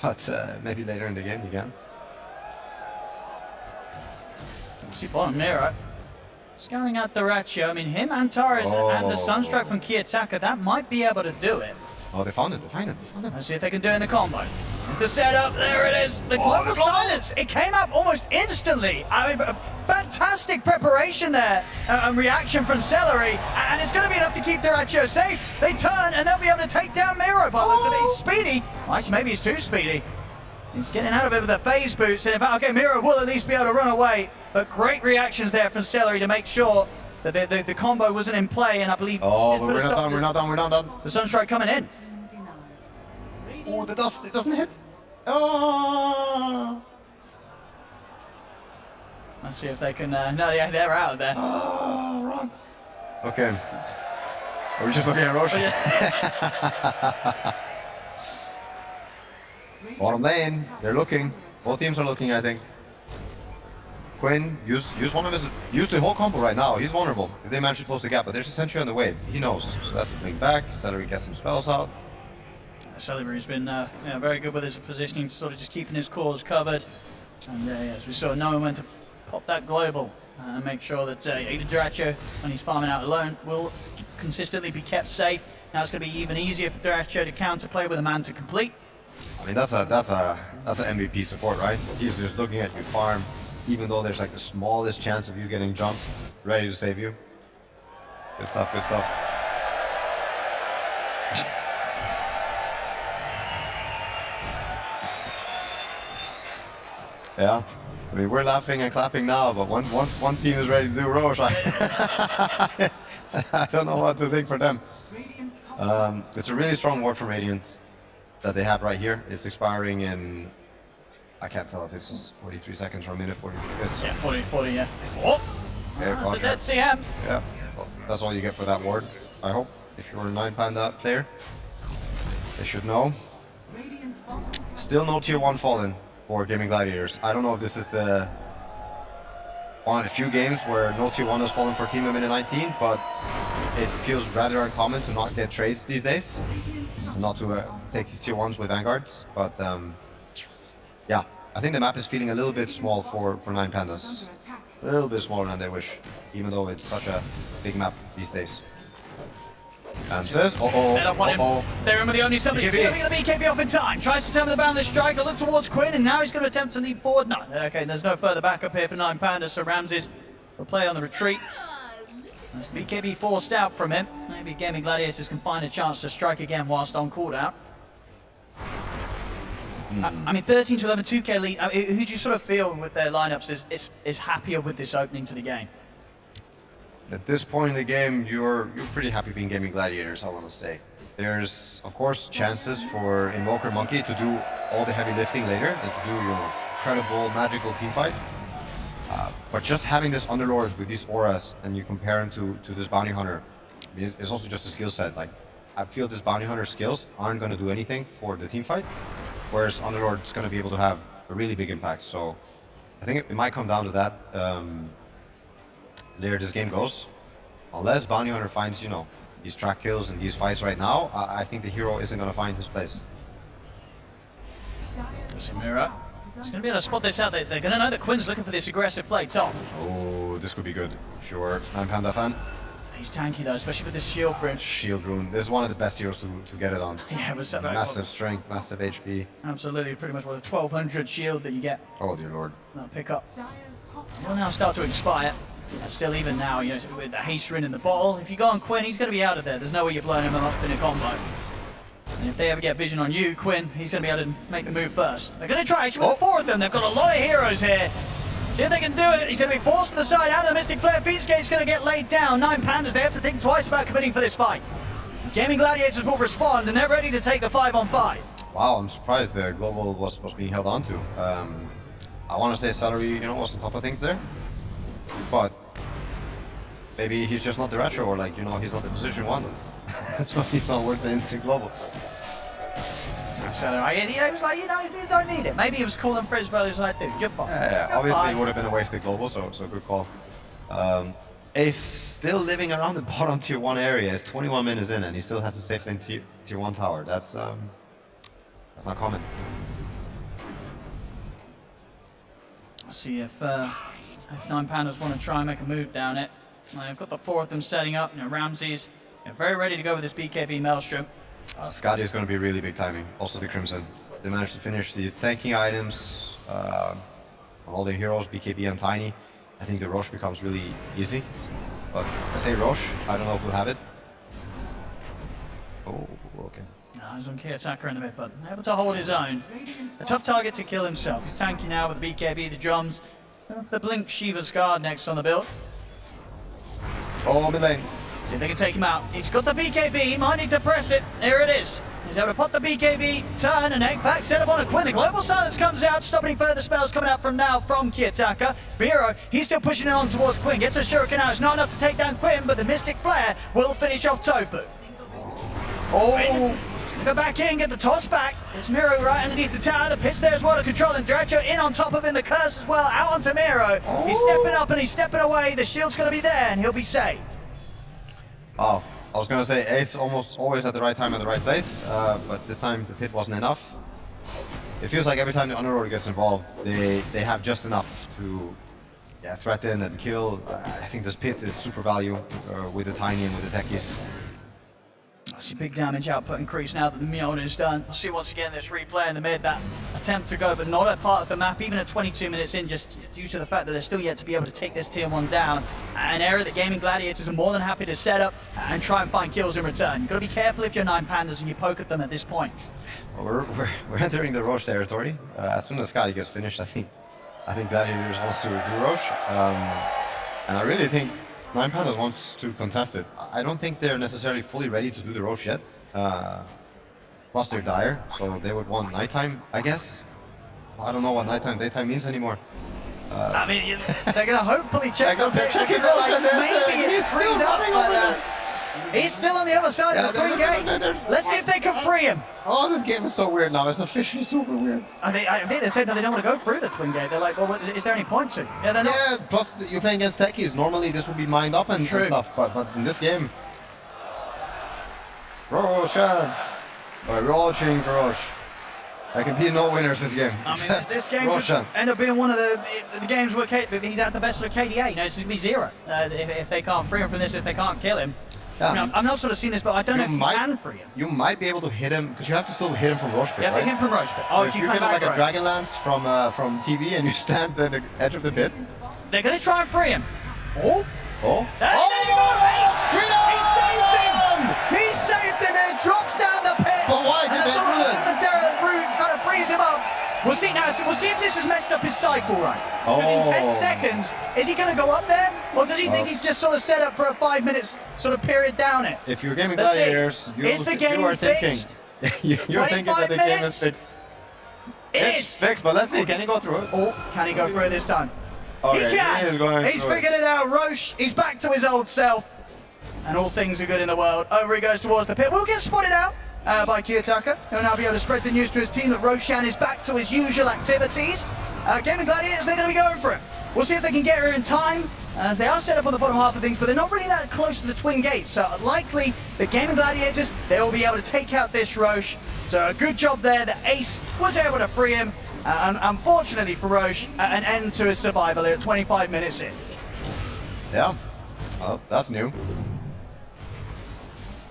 But maybe later in the game you can. See bottom mirror. Scanning out the Ratio. I mean, him and Torres and the Sunstrike from Kiyotaka, that might be able to do it. Oh, they found it. Let's see if they can do it in the combo. It's the setup. There it is. The global silence. It came up almost instantly. I mean, fantastic preparation there and reaction from Celery. And it's going to be enough to keep Duracho safe. They turn and they'll be able to take down Miro by the looks of it. He's speedy. Well, actually, maybe he's too speedy. He's getting out of it with the phase boots. And in fact, okay, Miro will at least be able to run away. But great reactions there from Celery to make sure that the combo wasn't in play. And I believe. Oh, but we're not done. The Sunstrike coming in. Oh, it doesn't hit. Oh. Let's see if they can. No, yeah, they're out of there. Oh, wrong. Okay. Are we just looking at Roche? Bottom lane, they're looking. Both teams are looking, I think. Quinn, use one of his. Use the whole combo right now. He's vulnerable if they manage to close the gap. But there's a sentry on the way. He knows. So that's the blink back. Celery gets some spells out. Celery's been very good with his positioning, sort of just keeping his cores covered. And as we saw, knowing when to pop that global and make sure that either Duracho, when he's farming out alone, will consistently be kept safe. Now it's going to be even easier for Duracho to counterplay with a man to complete. I mean, that's an MVP support, right? He's just looking at you farm, even though there's like the smallest chance of you getting jumped, ready to save you. Good stuff, good stuff. Yeah, I mean, we're laughing and clapping now, but once one team is ready to do Roche, I don't know what to think for them. It's a really strong ward from Radiant that they have right here. It's expiring in, I can't tell if this is 43 seconds or a minute 43. Yeah, 40, yeah. Oh! So that's CM. Yeah, well, that's all you get for that ward, I hope. If you're a 9Panda player, they should know. Still no tier 1 fallen for Gaming Gladiators. I don't know if this is one of the few games where no tier 1 has fallen for Team in 19, but it feels rather uncommon to not get trades these days. Not to take these tier 1s with Vanguards, but yeah, I think the map is feeling a little bit small for 9Pandas. A little bit smaller than they wish, even though it's such a big map these days. And says, Set up on him. They're in with the only somebody. Serving the BKB off in time. Tries to turn the boundless striker. Look towards Quinn, and now he's going to attempt to leap forward. No, okay, there's no further backup here for 9Pandas, so Ramses will play on the retreat. As BKB forced out from him. Maybe Gaming Gladiators can find a chance to strike again whilst on cooldown. I mean, 13 to 11, 2k lead. I mean, who do you sort of feel with their lineups is happier with this opening to the game? At this point in the game, you're pretty happy being Gaming Gladiators, I want to say. There's, of course, chances for Invoker Monkey to do all the heavy lifting later and to do, incredible, magical team fights. But just having this Underlord with these auras and you compare him to this Bounty Hunter, it's also just a skill set. Like, I feel this bounty hunter skills aren't going to do anything for the team fight, whereas Underlord's going to be able to have a really big impact. So I think it might come down to that. There this game goes. Unless bounty hunter finds, you know, these track kills and these fights right now, I think the hero isn't going to find his place. Mira. It's going to be able to spot this out. They're going to know that Quinn's looking for this aggressive play top. Oh, this could be good if you're a 9Panda fan. He's tanky though, especially with this shield rune. Shield rune. This is one of the best heroes to get it on. Yeah, but massive strength, massive HP. Absolutely, pretty much what a 1200 shield that you get. Oh dear lord. No, pick up. Will now start to expire. Still even now, you know, with the haste rune in the bottle. If you go on Quinn, he's going to be out of there. There's no way you're blowing him up in a combo. And if they ever get vision on you, Quinn, he's going to be able to make the move first. They're going to try. Actually, with 4 of them, they've got a lot of heroes here. See if they can do it. He's going to be forced to the side out of the Mystic Flare. Featscape's going to get laid down. 9Pandas, they have to think twice about committing for this fight. These Gaimin Gladiators will respond, and they're ready to take the 5-on-5. Wow, I'm surprised the global was being held on to. I want to say Salary, you know, was on top of things there. But maybe he's just not the retro, or like, you know, he's not the position 1. So he's not worth the instant global. So he was like, you don't need it. Maybe he was calling for his brothers like, dude, you're fine. Yeah, obviously it would have been a wasted global, so good call. Ace still living around the bottom tier 1 area. He's 21 minutes in and he still has a safe lane tier 1 tower. That's not common. Let's see if 9Pandas want to try and make a move down it. I've got the 4 of them setting up. You know, Ramses, very ready to go with this BKB Maelstrom. Skadi is going to be really big timing. Also the Crimson. They managed to finish these tanking items on all their heroes, BKB and Tiny. I think the Roche becomes really easy. But I say Roche, I don't know if we'll have it. Oh, okay. No, he's on key attacker in the mid, but able to hold his own. A tough target to kill himself. He's tanky now with the BKB, the drums. With the Blink Shiva's Guard next on the build. Oh, mid lane. See if they can take him out. He's got the BKB, he might need to press it. There it is. He's able to pop the BKB, turn, and Egg set up on a Quinn. The Global Silence comes out, stopping further spells coming out from now from Kiyotaka. Biro, he's still pushing it on towards Quinn. Gets a Shuriken out. It's not enough to take down Quinn, but the Mystic Flare will finish off Tofu. Oh! He's going to go back in, get the toss back. It's Miro right underneath the tower. The pit's there as well to control him. Dredger in on top of him. The curse as well out onto Miro. Oh. He's stepping up and he's stepping away. The shield's going to be there and he'll be saved. Oh, I was gonna say Ace almost always at the right time at the right place, but this time the pit wasn't enough. It feels like every time the Underlord gets involved, they have just enough to threaten and kill. I think this pit is super value with the Tiny and with the techies. I see big damage output increase now that the Mjolnir is done. I'll see once again this replay in the mid, that attempt to go, but not a part of the map, even at 22 minutes in, just due to the fact that they're still yet to be able to take this tier 1 down. An area that Gaimin Gladiators are more than happy to set up and try and find kills in return. You've got to be careful if you're 9Pandas and you poke at them at this point. Well, we're entering the Roche territory. As soon as Skadi gets finished, I think Gladiators wants to do Roche. And I really think 9Pandas wants to contest it. I don't think they're necessarily fully ready to do the Roche yet. Plus they're dire, so they would want nighttime, I guess. I don't know what nighttime, daytime means anymore. I mean, they're going to hopefully check up. They're checking Roche and maybe he's still running over there. He's still on the other side of the twin gate. Let's see if they can free him. Oh, this game is so weird now. It's officially super weird. I think they said that they don't want to go through the twin gate. They're like, well, is there any point to? Yeah, plus you're playing against techies. Normally this would be mined up and stuff, but in this game, Roshan. We're all cheering for Roche. There can be no winners this game. I mean, this game could end up being one of the games where he's at the best of KDA. You know, it's going to be 0 if they can't free him from this, if they can't kill him. Yeah, I'm not sort of seeing this, but I don't know if you can free him. You might be able to hit him, because you have to still hit him from Roche Pit, You have to hit him from Roche Pit. Oh, if you hit him like a Dragon Lance from TV and you stand at the edge of the pit. They're going to try and free him. Oh. Oh. There you go, Ace! He saved him! He saved him and drops down the pit. But why did they do this? The Terror Root kind of frees him up. We'll see now. So we'll see if this has messed up his cycle, right? Because in 10 seconds, is he going to go up there? Or does he think he's just sort of set up for a 5 minutes sort of period down it? If you're Gaimin Gladiators, you are thinking. You're thinking that the game is fixed. It's fixed, but let's see. Can he go through it? Oh, can he go through it this time? Okay, he can. He's figured it out. Roche, he's back to his old self. and all things are good in the world. Over he goes towards the pit. We'll get spotted out by Kiyotaka. He'll now be able to spread the news to his team that Roshan is back to his usual activities. Gaimin Gladiators, they're going to be going for it. We'll see if they can get here in time, as they are set up on the bottom half of things, but they're not really that close to the twin gates. So likely the Gaimin Gladiators, they will be able to take out this Roche. So a good job there. The Ace was able to free him. And unfortunately for Roche, an end to his survival here at 25 minutes in. Yeah, well, that's new.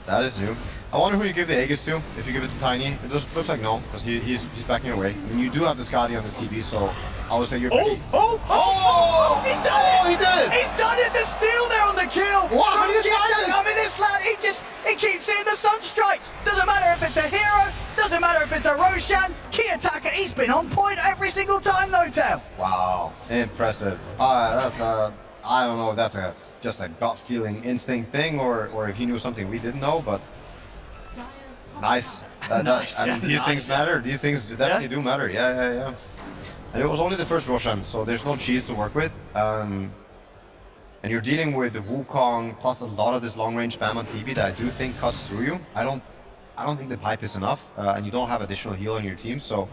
That is new. I wonder who you give the Aegis to, if you give it to Tiny. It just looks like no, because he's backing away. I mean, you do have the Skadi on the TV, so I would say you're pretty... He's done it! He did it! He's done it! The steal there on the kill! Wow, how do you find it? I mean, this lad, he keeps hitting the sun strikes! Doesn't matter if it's a hero, doesn't matter if it's a Roshan, Kiyotaka, he's been on point every single time, no doubt. Wow, impressive. That's I don't know if that's just a gut feeling instinct thing, or if he knew something we didn't know, but nice. Nice, I mean, yeah, these nice. things matter. These things definitely do matter. Yeah. And it was only the first Roshan, so there's no cheese to work with. And you're dealing with the Wukong plus a lot of this long-range spam on TP that I do think cuts through you. I don't think the pipe is enough, and you don't have additional heal on your team, so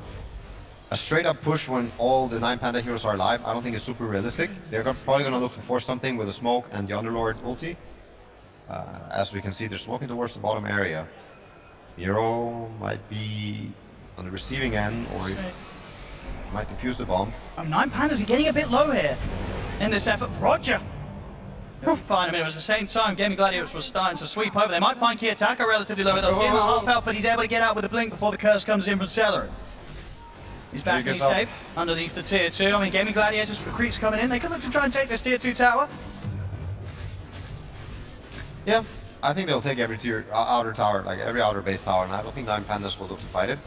a straight-up push when all the 9 Panda heroes are alive, I don't think is super realistic. They're probably going to look to force something with a smoke and the Underlord ulti. As we can see, they're smoking towards the bottom area. Miro might be on the receiving end, or he might defuse the bomb. 9 Pandas are getting a bit low here in this effort. Roger! He'll be fine. I mean, it was the same time Gaimin Gladiators was starting to sweep over. They might find Kiyotaka relatively low. They'll see him at half health, but he's able to get out with a blink before the curse comes in from Celery. He's back and he's safe underneath the tier 2. I mean, Gaimin Gladiators with creeps coming in. They could look to try and take this tier 2 tower. Yeah, I think they'll take every outer tower, like every outer base tower, and I don't think 9 Pandas will look to fight it.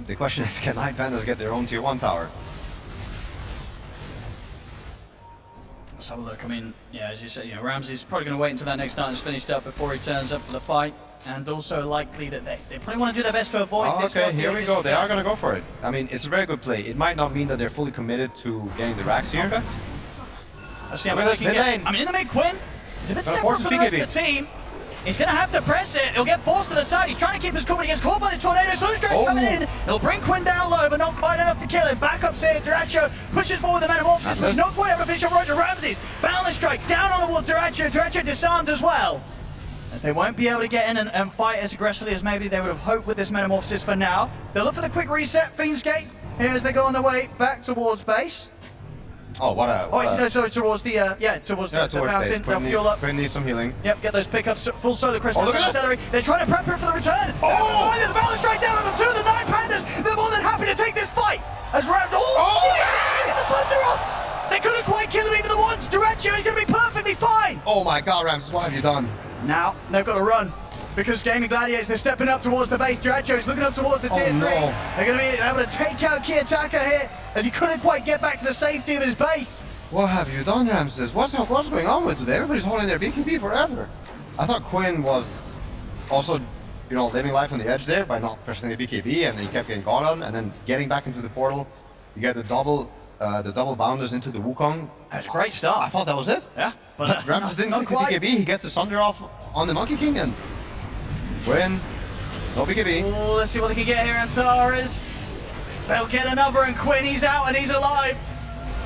The question is, can 9 Pandas get their own tier 1 tower? Let's have a look. I mean, yeah, as you said, Ramsey's probably going to wait until that next night is finished up before he turns up for the fight. And also likely that they probably want to do their best to avoid this. Okay, here we go. They are going to go for it. I mean, it's a very good play. It might not mean that they're fully committed to getting the racks here. Okay. Let's see how much he can get. I mean, in the mid, Quinn, he's a bit separate from the rest of the team. He's going to have to press it. He'll get forced to the side. He's trying to keep his cool, but he gets caught by the tornado. Sunstrike coming in. He'll bring Quinn down low, but not quite enough to kill him. Back up here, Duracho pushes forward the Metamorphosis, but he's not quite able to finish on Roger Ramses. Boundless strike down on the wall, Duracho. Duracho disarmed as well. As they won't be able to get in and fight as aggressively as maybe they would have hoped with this Metamorphosis for now. They'll look for the quick reset, Fiend's Gate, here as they go on their way back towards base. Oh, what a... sorry, towards the, towards the fountain. They'll fuel up. Quinn needs some healing. Yep, get those pickups, full solar crest. Oh, look at Celery. They're trying to prep him for the return. Oh! There's a balance strike down on the 2 of the 9 Pandas. They're more than happy to take this fight. As Ram... Get the thunder off. They couldn't quite kill him even the once. Durancio is going to be perfectly fine. Oh my god, Ramses, what have you done? Now, they've got to run. Because Gaimin Gladiators, they're stepping up towards the base. Durancio is looking up towards the tier 3. No. They're going to be able to take out Kiyotaka here, as he couldn't quite get back to the safety of his base. What have you done, Ramses? What's going on with today? Everybody's holding their BKB forever. I thought Quinn was also, living life on the edge there by not pressing the BKB, and he kept getting caught on, and then getting back into the portal. You get the double bounders into the Wukong. That's a great start. I thought that was it. Yeah, but Ramses didn't click the BKB. He gets the Sunder off on the Monkey King, and Quinn, no BKB. Oh, let's see what they can get here, Antares. They'll get another, and Quinn, he's out and he's alive.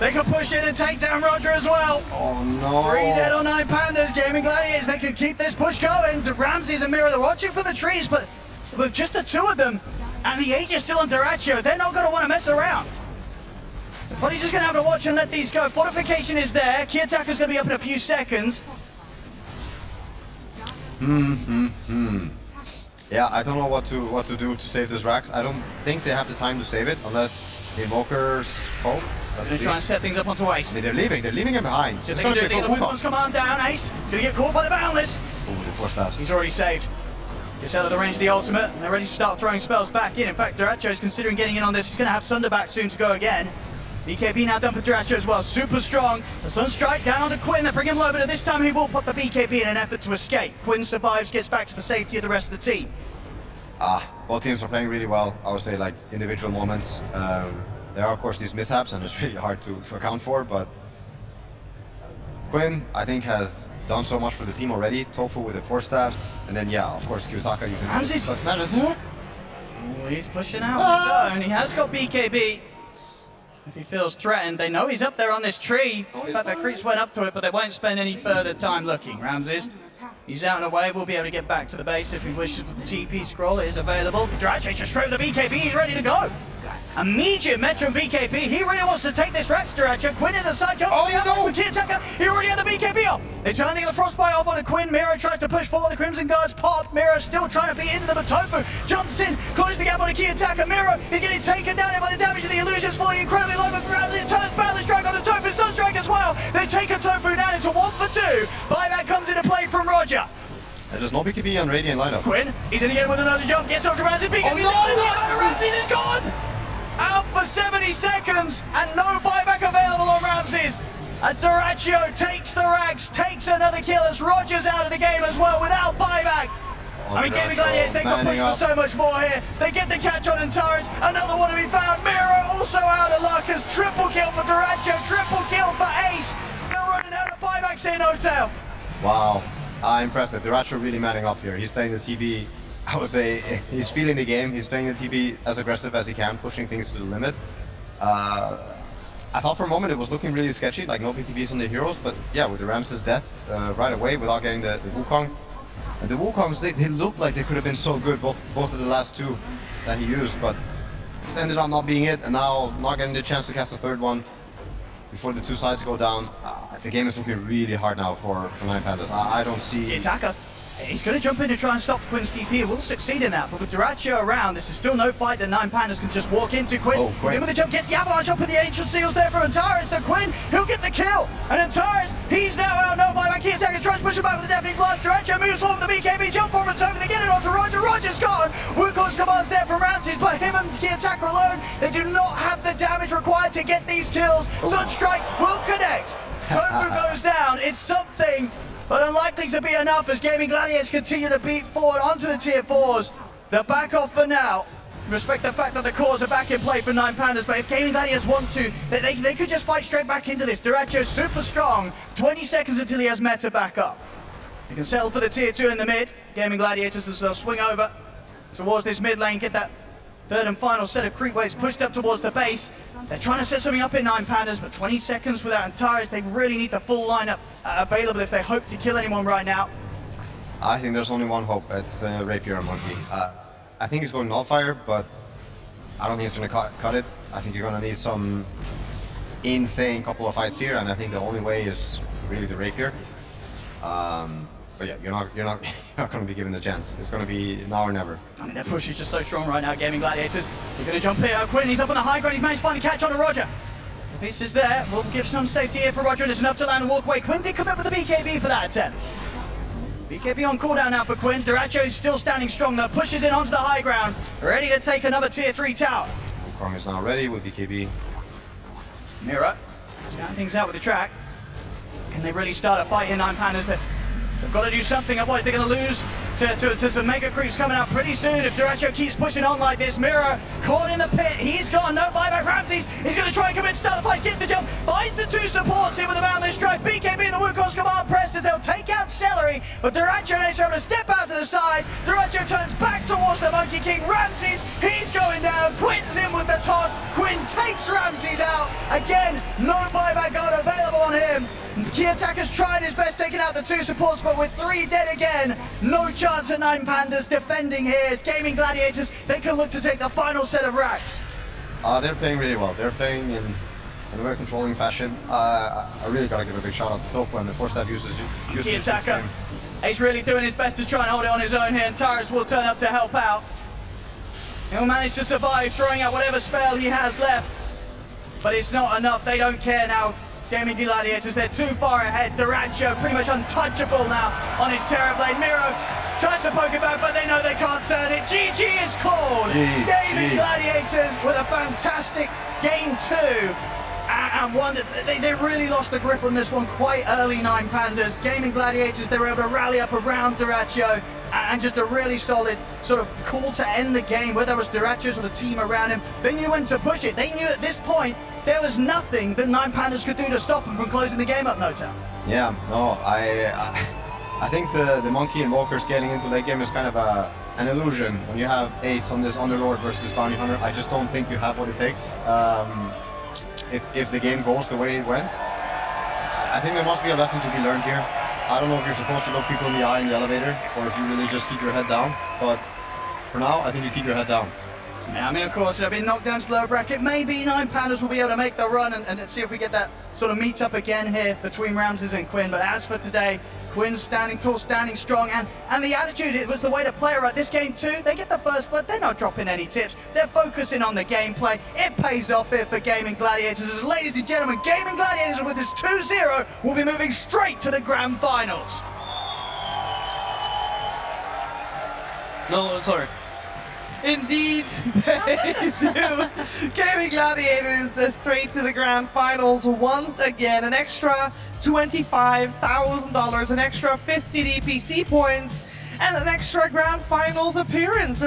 They can push in and take down Roger as well. Oh no. 3 dead on 9 Pandas, Gaimin Gladiators. They can keep this push going. Ramses and Mira, they're watching for the trees, but with just the 2 of them, and the Aegis still on Duracho, they're not going to want to mess around. They're probably just going to have to watch and let these go. Fortification is there. Kiyotaka's going to be up in a few seconds. Yeah, I don't know what to do to save this Rax. I don't think they have the time to save it unless the Invokers poke. They're going to try and set things up onto Ace. They're leaving him behind. So they can do the Wukong's command down. Ace is going to get caught by the Boundless. Ooh, the 4 stabs. He's already saved. Gets out of the range of the ultimate, and they're ready to start throwing spells back in. In fact, Duracho is considering getting in on this. He's going to have Sunder back soon to go again. BKB now done for Duracho as well. Super strong. The Sunstrike down onto Quinn. They bring him low, but this time he will put the BKB in an effort to escape. Quinn survives, gets back to the safety of the rest of the team. Both teams are playing really well. I would say, like, individual moments. There are, of course, these mishaps, and it's really hard to account for, but Quinn, I think, has done so much for the team already. Tofu with the 4 staffs, and then yeah, of course Kiyotaka. You can. Ramses! But that is. Oh, he's pushing out on his own. He has got BKB. If he feels threatened, they know he's up there on this tree. In fact, the creeps went up to it, but they won't spend any further time looking. Ramses, he's out and away. We'll be able to get back to the base if he wishes with the TP scroll. It is available. Drache just straight with the BKB. He's ready to go. Immediate Metro BKB. He really wants to take this Rax direction. Quinn in the side jump. Oh no! Kiyotaka, he already had the BKB off. They're trying to get the Frostbite off onto Quinn. Mira tries to push forward. The Crimson Guards pop. Mira still trying to beat into them, but Tofu jumps in, closes the gap onto Kiyotaka. Mira is getting taken down by the damage of the illusions, falling incredibly low. But Ramses turns Balance Strike onto Tofu. Sunstrike as well. They take a Tofu down into 1 for 2. Buyback comes into play from Roger. There's no BKB on Radiant lineup. Quinn, he's in again with another jump. Gets Ultra Ramses. BKB. Oh no! Ramses is gone. Out for 70 seconds, and no buyback available on Ramses. As Duraccio takes the Rags, takes another kill as Roger's out of the game as well without buyback. I mean, Gaimin Gladiators, they got pushed for so much more here. They get the catch on Antares, another one to be found. Miro also out of luck as triple kill for Duraccio, triple kill for Ace. They're running out of buybacks in Hotel. Wow, impressive. Duraccio really manning up here. He's playing the TB. I would say he's feeling the game. He's playing the TB as aggressive as he can, pushing things to the limit. I thought for a moment it was looking really sketchy, like no BKBs on the heroes, but yeah, with the Ramses' death right away without getting the Wukong. And the Wukongs, they looked like they could have been so good, both of the last 2 that he used, but just ended up not being it, and now not getting the chance to cast the 3rd one before the 2 sides go down. The game is looking really hard now for 9Pandas. I don't see... Kiyotaka. He's going to jump in to try and stop Quinn's TP. Will succeed in that, but with Duraccio around, this is still no fight that 9Pandas can just walk into. Quinn, he's in with the jump, gets the avalanche up with the Ancient Seals there for Antares, so Quinn, he'll get the kill. And Antares, he's now out, no buyback. Kiyotaka tries to push him back with the Deafening Blast. Duraccio moves forward with the BKB, jump forward and over, they get it onto Roger. Roger's gone. Wukong's commands there from Ramses, but him and Kiyotaka alone, they do not have the damage required to get these kills. Sunstrike will connect. Tofu goes down. It's something, but unlikely to be enough as Gaimin Gladiators continue to beat forward onto the tier 4s. They're back off for now. Respect the fact that the cores are back in play for 9Pandas, but if Gaimin Gladiators want to, they could just fight straight back into this. Duraccio's super strong. 20 seconds until he has meta back up. He can settle for the tier 2 in the mid. Gaimin Gladiators as they'll swing over towards this mid lane, get that 3rd and final set of creep waves pushed up towards the base. They're trying to set something up in 9Pandas, but 20 seconds without Antares, they really need the full lineup available if they hope to kill anyone right now. I think there's only one hope. It's Rapier and Monkey. I think he's going Nullfire, but I don't think he's going to cut it. I think you're going to need some insane couple of fights here, and I think the only way is really the Rapier. But yeah, you're not going to be given the chance. It's going to be now or never. I mean, their push is just so strong right now, Gaimin Gladiators. They're going to jump here. Quinn, he's up on the high ground. He's managed to find the catch on to Roger. If this is there, we'll give some safety here for Roger, and it's enough to land and walk away. Quinn did come up with the BKB for that attempt. BKB on cooldown now for Quinn. Duraccio is still standing strong though. Pushes in onto the high ground. Ready to take another tier 3 tower. Wukong is now ready with BKB. Mira, scouting things out with the track. Can they really start a fight here, 9Pandas? They've got to do something, otherwise they're going to lose to some mega creeps coming out pretty soon. If Duraccio keeps pushing on like this, Mira caught in the pit. He's gone, no buyback. Ramses, he's going to try and commit start the fight, gets the jump, finds the 2 supports here with the Boundless Strike. BKB, the Wukong's command pressed as they'll take out Celery, but Duraccio and Ace are able to step out to the side. Duraccio turns back towards the Monkey King. Ramses, he's going down. Quinn's in with the toss. Quinn takes Ramses out. Again, no buyback guard available on him. Kiyotaka's tried his best taking out the 2 supports, but with 3 dead again, no chance at 9Pandas defending here. It's Gaimin Gladiators. They can look to take the final set of racks. They're playing really well. They're playing in a very controlling fashion. I really got to give a big shout out to Tofu and the 4-step users. Kiyotaka, he's really doing his best to try and hold it on his own here, and Tyrus will turn up to help out. He'll manage to survive, throwing out whatever spell he has left. But it's not enough. They don't care now. Gaimin Gladiators, they're too far ahead. Duraccio pretty much untouchable now on his Terrorblade. Miro tries to poke it back, but they know they can't turn it. GG is called. Gaimin Gladiators with a fantastic game 2. And one that they really lost the grip on this one quite early, 9Pandas. Gaimin Gladiators, they were able to rally up around Duraccio and just a really solid sort of call to end the game, whether it was Duraccio's or the team around him. They knew when to push it. They knew at this point there was nothing that 9Pandas could do to stop them from closing the game up, No-Tail. Yeah, no, I think the Monkey Invoker scaling into late game is kind of an illusion. When you have Ace on this Underlord versus this Bounty Hunter, I just don't think you have what it takes. If the game goes the way it went, I think there must be a lesson to be learned here. I don't know if you're supposed to look people in the eye in the elevator, or if you really just keep your head down, but for now, I think you keep your head down. Yeah, I mean, of course, they've been knocked down to lower bracket. Maybe 9Pandas will be able to make the run and see if we get that sort of meet up again here between Ramses and Quinn. But as for today, Quinn's standing tall, standing strong, and the attitude, it was the way to play right. This game too, they get the first blood, they're not dropping any tips. They're focusing on the gameplay. It pays off here for Gaimin Gladiators. As ladies and gentlemen, Gaimin Gladiators with this 2-0 will be moving straight to the grand finals. No, sorry. Indeed, they do. Gaimin Gladiators straight to the grand finals once again. An extra $25,000, an extra 50 DPC points, and an extra grand finals appearance.